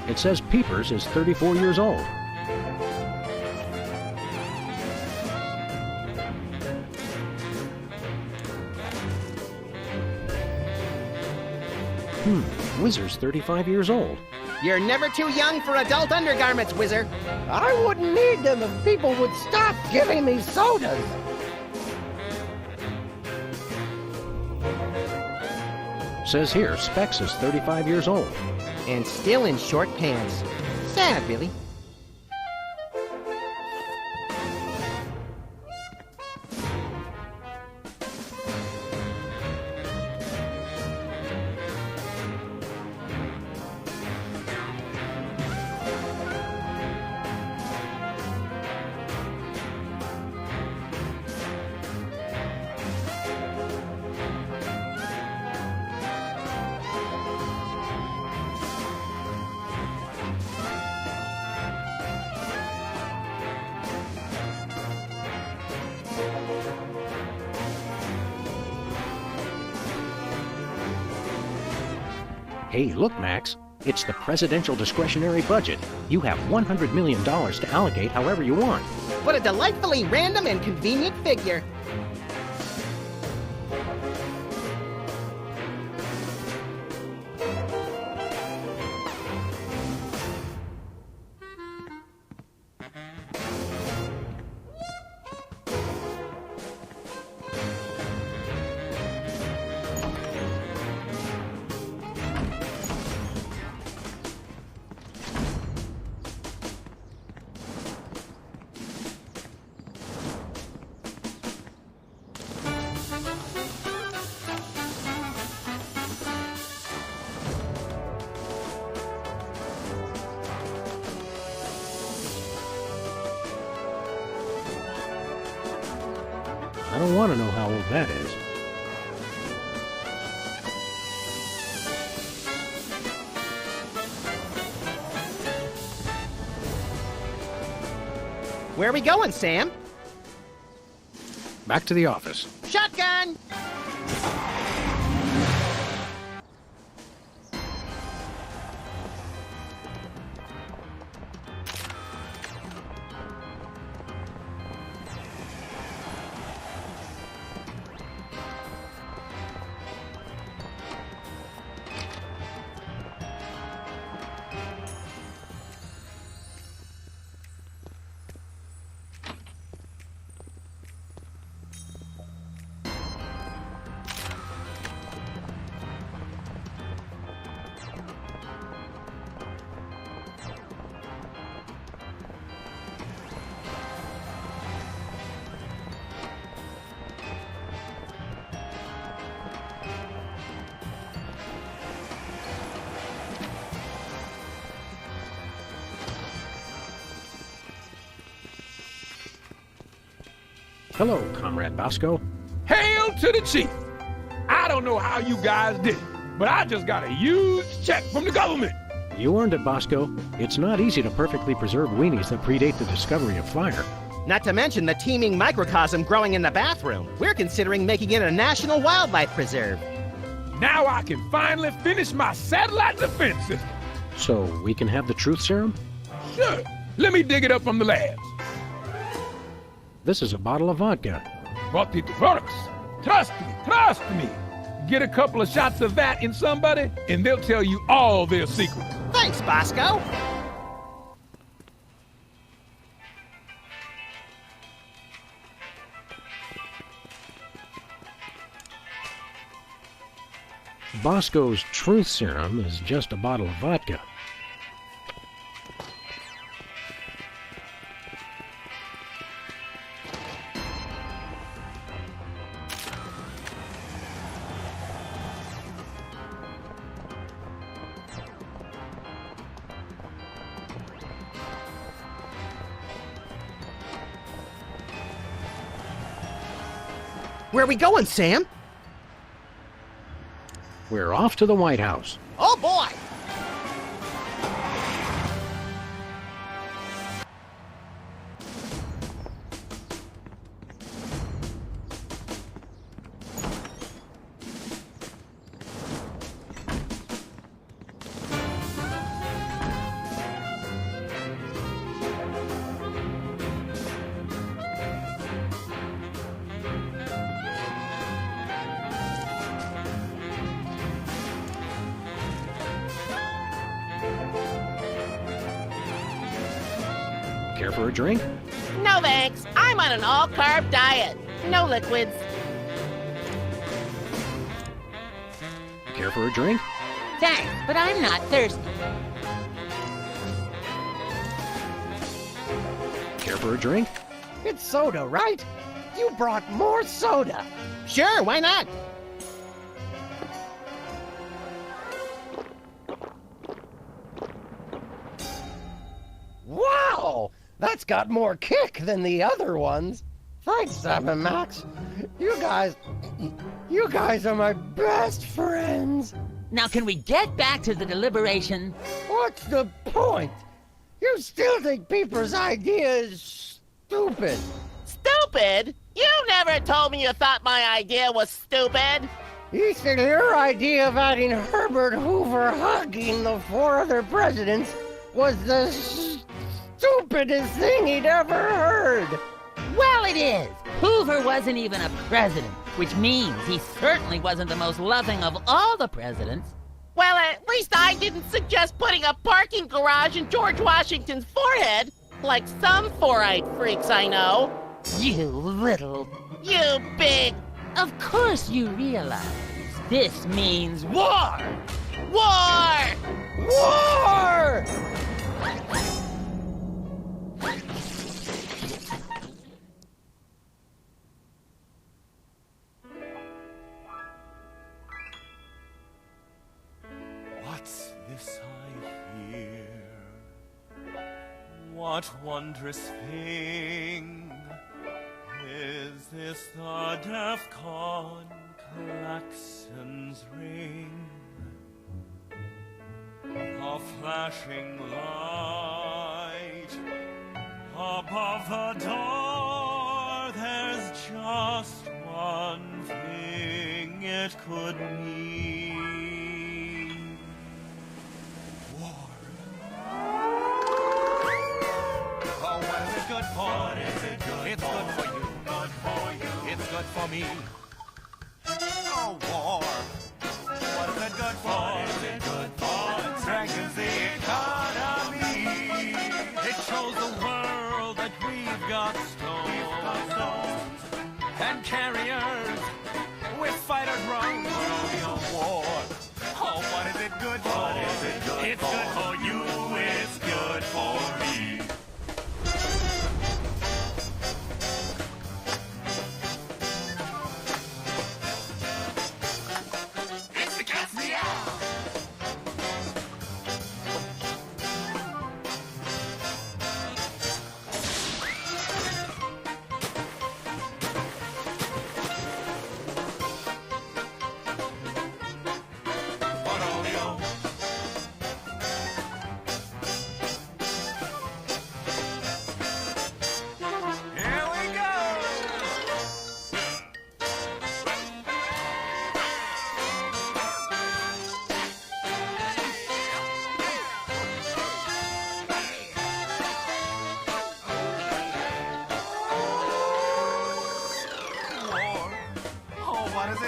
It says Peepers is 34 years old. Whizzer's 35 years old. You're never too young for adult undergarments, Whizzer. I wouldn't need them if people would stop giving me sodas. Says here Specs is 35 years old. And still in short pants. Sad, really. Hey, look, Max. It's the presidential discretionary budget. You have $100 million to allocate however you want. What a delightfully random and convenient figure. I don't want to know how old that is. Where are we going, Sam? Back to the office. Shotgun! Hello, Comrade Bosco. Hail to the chief! I don't know how you guys did it, but I just got a huge check from the government. You earned it, Bosco. It's not easy to perfectly preserve weenies that predate the discovery of fire. Not to mention the teeming microcosm growing in the bathroom. We're considering making it a national wildlife preserve. Now I can finally finish my satellite defense system. So we can have the truth serum? Sure. Let me dig it up from the labs. This is a bottle of vodka. But it works. Trust me. Get a couple of shots of that in somebody, and they'll tell you all their secrets. Thanks, Bosco. Bosco's truth serum is just a bottle of vodka. Where are we going, Sam? We're off to the White House. Oh, boy! Care for a drink? No thanks. I'm on an all-carb diet. No liquids. Care for a drink? Thanks, but I'm not thirsty. Care for a drink? It's soda, right? You brought more soda. Sure, why not? Wow! That's got more kick than the other ones. Thanks, Sam and Max. You guys are my best friends. Now, can we get back to the deliberation? What's the point? You still think Peeper's idea is stupid. Stupid? You never told me you thought my idea was stupid. You said your idea of having Herbert Hoover hugging the 4 other presidents was the stupidest thing he'd ever heard. Well, it is. Hoover wasn't even a president, which means he certainly wasn't the most loving of all the presidents. Well, at least I didn't suggest putting a parking garage in George Washington's forehead, like some 4-eyed freaks I know. You little... You big... Of course you realize this means war! War! War! What's this I hear? What wondrous thing is this? The DEFCON klaxons ring, a flashing light above the door. There's just one thing it could mean. Oh, what is it good for? What is it good it's for? Good for you. Good for you. It's good for me. Oh, war. What is it good for? What is it good for? It strengthens the economy. It shows the world that we've got stones and carriers with fighter drones. War. Oh, what is it good for? What is it good it's for? Good for you. It's good for me.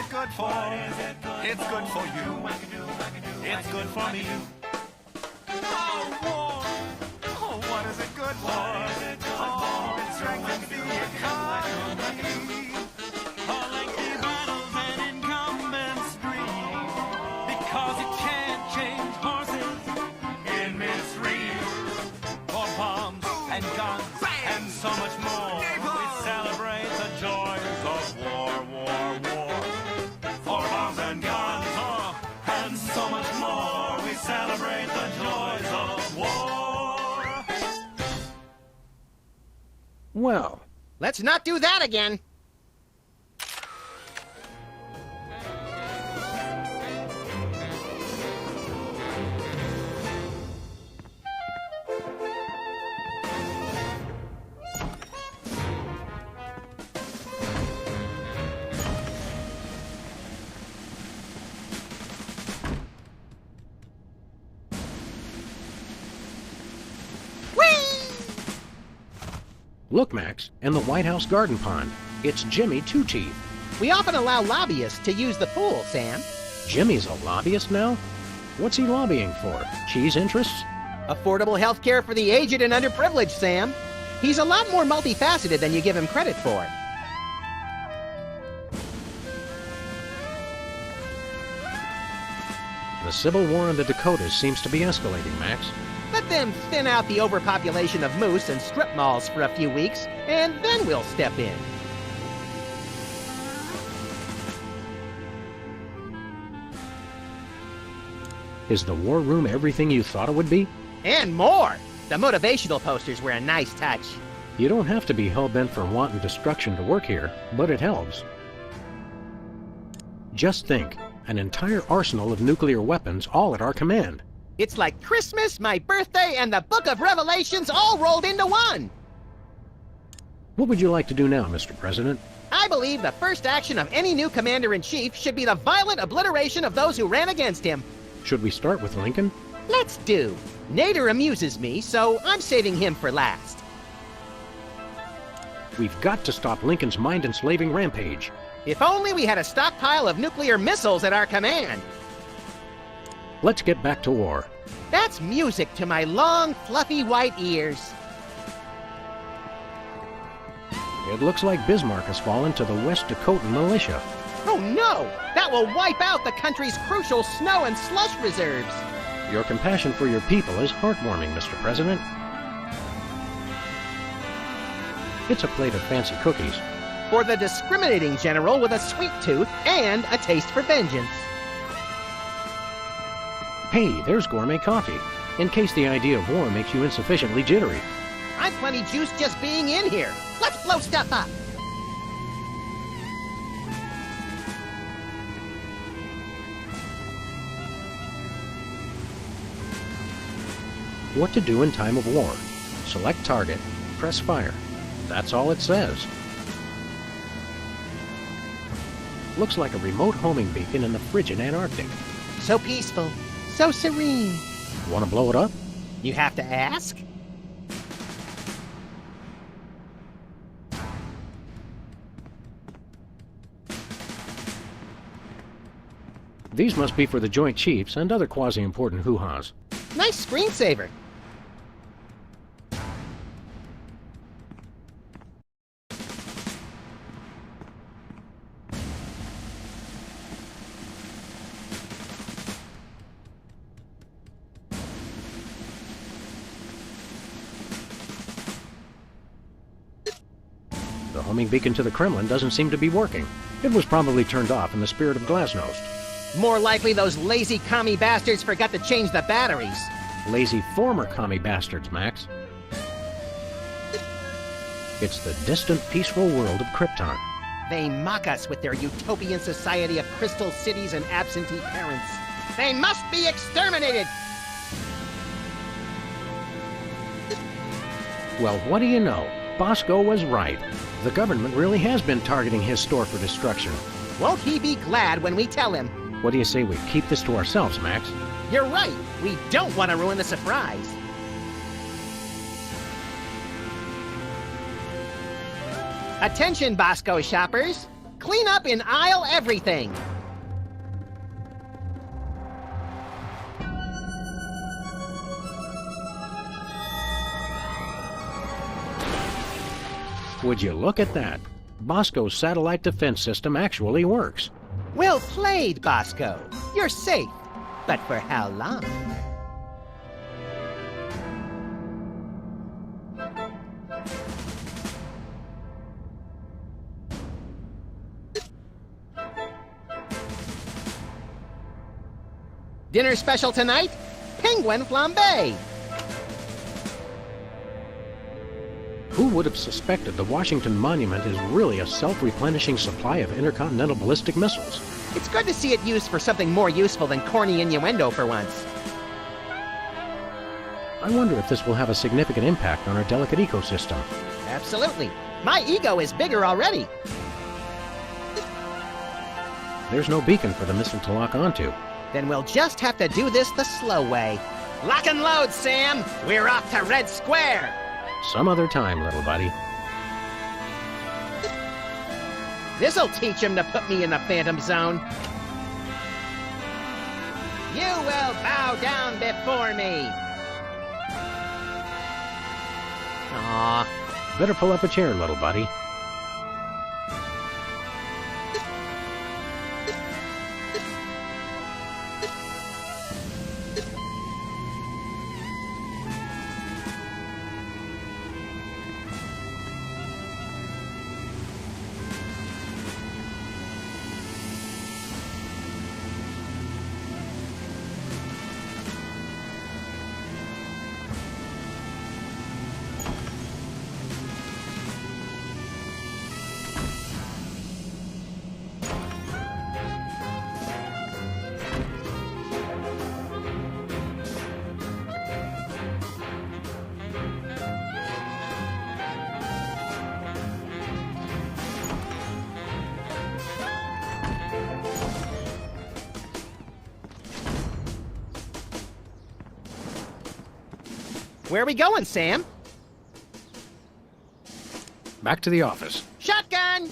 Good for? It's good for you. It's good for me. Oh, war. Oh, what is it good for? Oh, it strengthens the economy. Lengthy battles and incumbents dream 'cause you can't change horses in mid-stream. For bombs and guns and so much more, we celebrate the joys of war, war, war. For bombs and guns, and so much more, we celebrate the joys of war. Well, let's not do that again. look, Max, and the White House garden pond. It's Jimmy Two Teeth. We often allow lobbyists to use the pool, Sam. Jimmy's a lobbyist now? What's he lobbying for? Cheese interests? Affordable health care for the aged and underprivileged, Sam. He's a lot more multifaceted than you give him credit for. The Civil War in the Dakotas seems to be escalating, Max. Let them thin out the overpopulation of moose and strip malls for a few weeks, and then we'll step in. Is the war room everything you thought it would be? And more! The motivational posters were a nice touch. You don't have to be hell-bent for wanton destruction to work here, but it helps. Just think, an entire arsenal of nuclear weapons all at our command. It's like Christmas, my birthday, and the Book of Revelations all rolled into one! What would you like to do now, Mr. President? I believe the first action of any new commander-in-chief should be the violent obliteration of those who ran against him. Should we start with Lincoln? Let's do. Nader amuses me, so I'm saving him for last. We've got to stop Lincoln's mind-enslaving rampage. If only we had a stockpile of nuclear missiles at our command. Let's get back to war. That's music to my long, fluffy white ears. It looks like Bismarck has fallen to the West Dakotan militia. Oh no! That will wipe out the country's crucial snow and slush reserves. Your compassion for your people is heartwarming, Mr. President. It's a plate of fancy cookies. For the discriminating general with a sweet tooth and a taste for vengeance. Hey, there's gourmet coffee, in case the idea of war makes you insufficiently jittery. I'm plenty juiced just being in here. Let's blow stuff up. What to do in time of war. Select target, press fire. That's all it says. Looks like a remote homing beacon in the frigid Antarctic. So peaceful, so serene. Want to blow it up? You have to ask? These must be for the Joint Chiefs and other quasi-important hoo-has. Nice screensaver. The homing beacon to the Kremlin doesn't seem to be working. It was probably turned off in the spirit of Glasnost. More likely those lazy commie bastards forgot to change the batteries. Lazy former commie bastards, Max. It's the distant, peaceful world of Krypton. They mock us with their utopian society of crystal cities and absentee parents. They must be exterminated! Well, what do you know? Bosco was right. The government really has been targeting his store for destruction. Won't he be glad when we tell him? What do you say we keep this to ourselves, Max? You're right. We don't want to ruin the surprise. Attention, Bosco shoppers. Clean up in aisle everything. Would you look at that? Bosco's satellite defense system actually works. Well played, Bosco. You're safe. But for how long? Dinner special tonight? Penguin flambe! Who would have suspected the Washington Monument is really a self-replenishing supply of intercontinental ballistic missiles? It's good to see it used for something more useful than corny innuendo for once. I wonder if this will have a significant impact on our delicate ecosystem. Absolutely. My ego is bigger already. There's no beacon for the missile to lock onto. Then we'll just have to do this the slow way. Lock and load, Sam! We're off to Red Square! Some other time, little buddy. This'll teach him to put me in the Phantom Zone. You will bow down before me! Aw. Better pull up a chair, little buddy. Where are we going, Sam? Back to the office. Shotgun!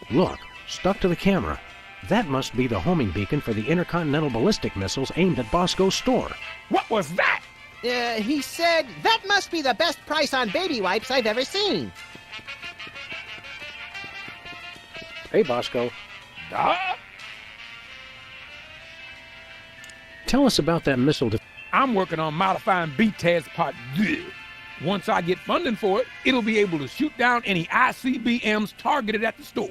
Look, stuck to the camera. That must be the homing beacon for the intercontinental ballistic missiles aimed at Bosco's store. What was that? He said, that must be the best price on baby wipes I've ever seen. Hey, Bosco. Duh? Tell us about that missile. I'm working on modifying BTAS Part 2. Once I get funding for it, it'll be able to shoot down any ICBMs targeted at the store.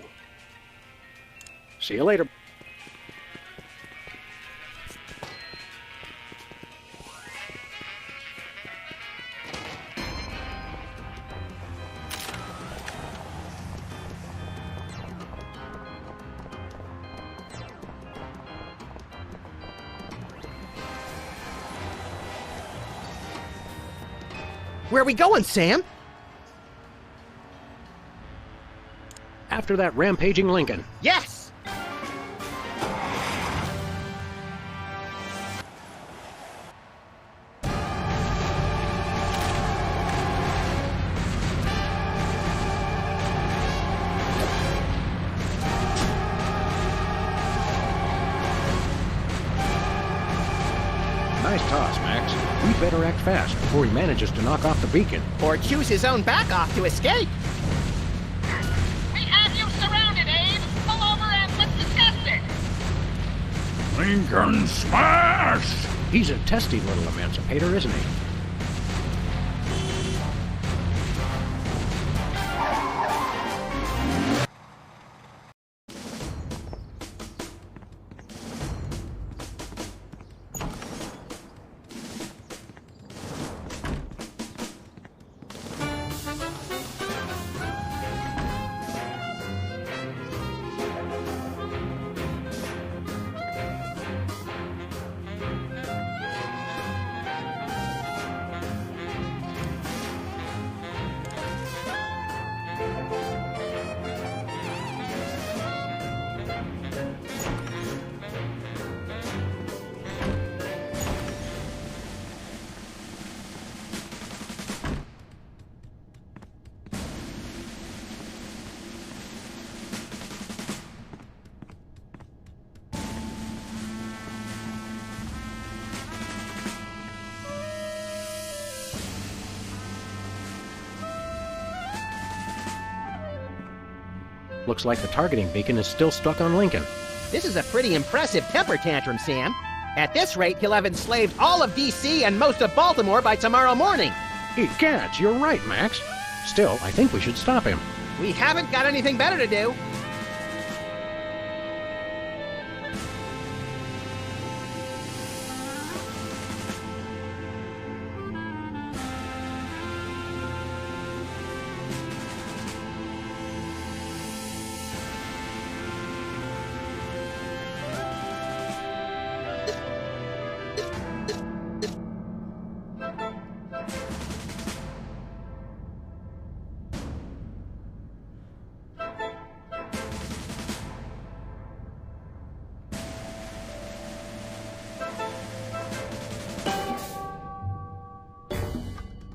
See you later. Where are we going, Sam? After that rampaging Lincoln. Yes! Nice toss, Max. We'd better act fast before he manages to knock off the beacon. Or choose his own back off to escape. We have you surrounded, Abe. Pull over and let's discuss this. Lincoln smash! He's a testy little emancipator, isn't he? Looks like the targeting beacon is still stuck on Lincoln. This is a pretty impressive temper tantrum, Sam. At this rate, he'll have enslaved all of D.C. and most of Baltimore by tomorrow morning. Egad, you're right, Max. Still, I think we should stop him. We haven't got anything better to do.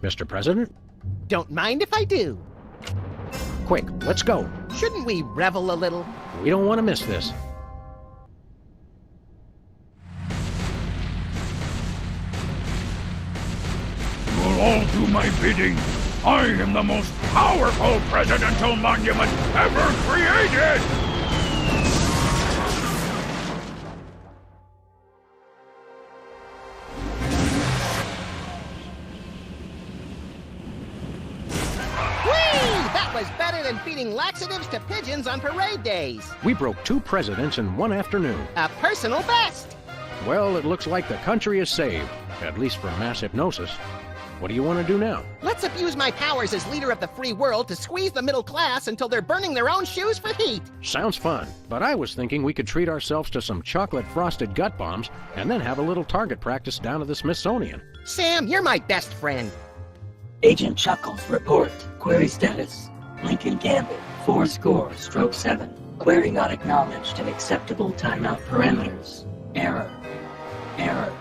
Mr. President? Don't mind if I do. Quick, let's go. Shouldn't we revel a little? We don't want to miss this. You will all do my bidding. I am the most powerful presidential monument ever created! Better than feeding laxatives to pigeons on parade days. We broke 2 presidents in one afternoon. A personal best. Well, it looks like the country is saved, at least from mass hypnosis. What do you want to do now? Let's abuse my powers as leader of the free world to squeeze the middle class until they're burning their own shoes for heat. Sounds fun, but I was thinking we could treat ourselves to some chocolate-frosted gut bombs and then have a little target practice down at the Smithsonian. Sam, you're my best friend. Agent Chuckles, report. Query status. Lincoln Gambit, 4-7. Query not acknowledged and acceptable timeout parameters. Error. Error.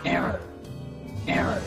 Error. Error.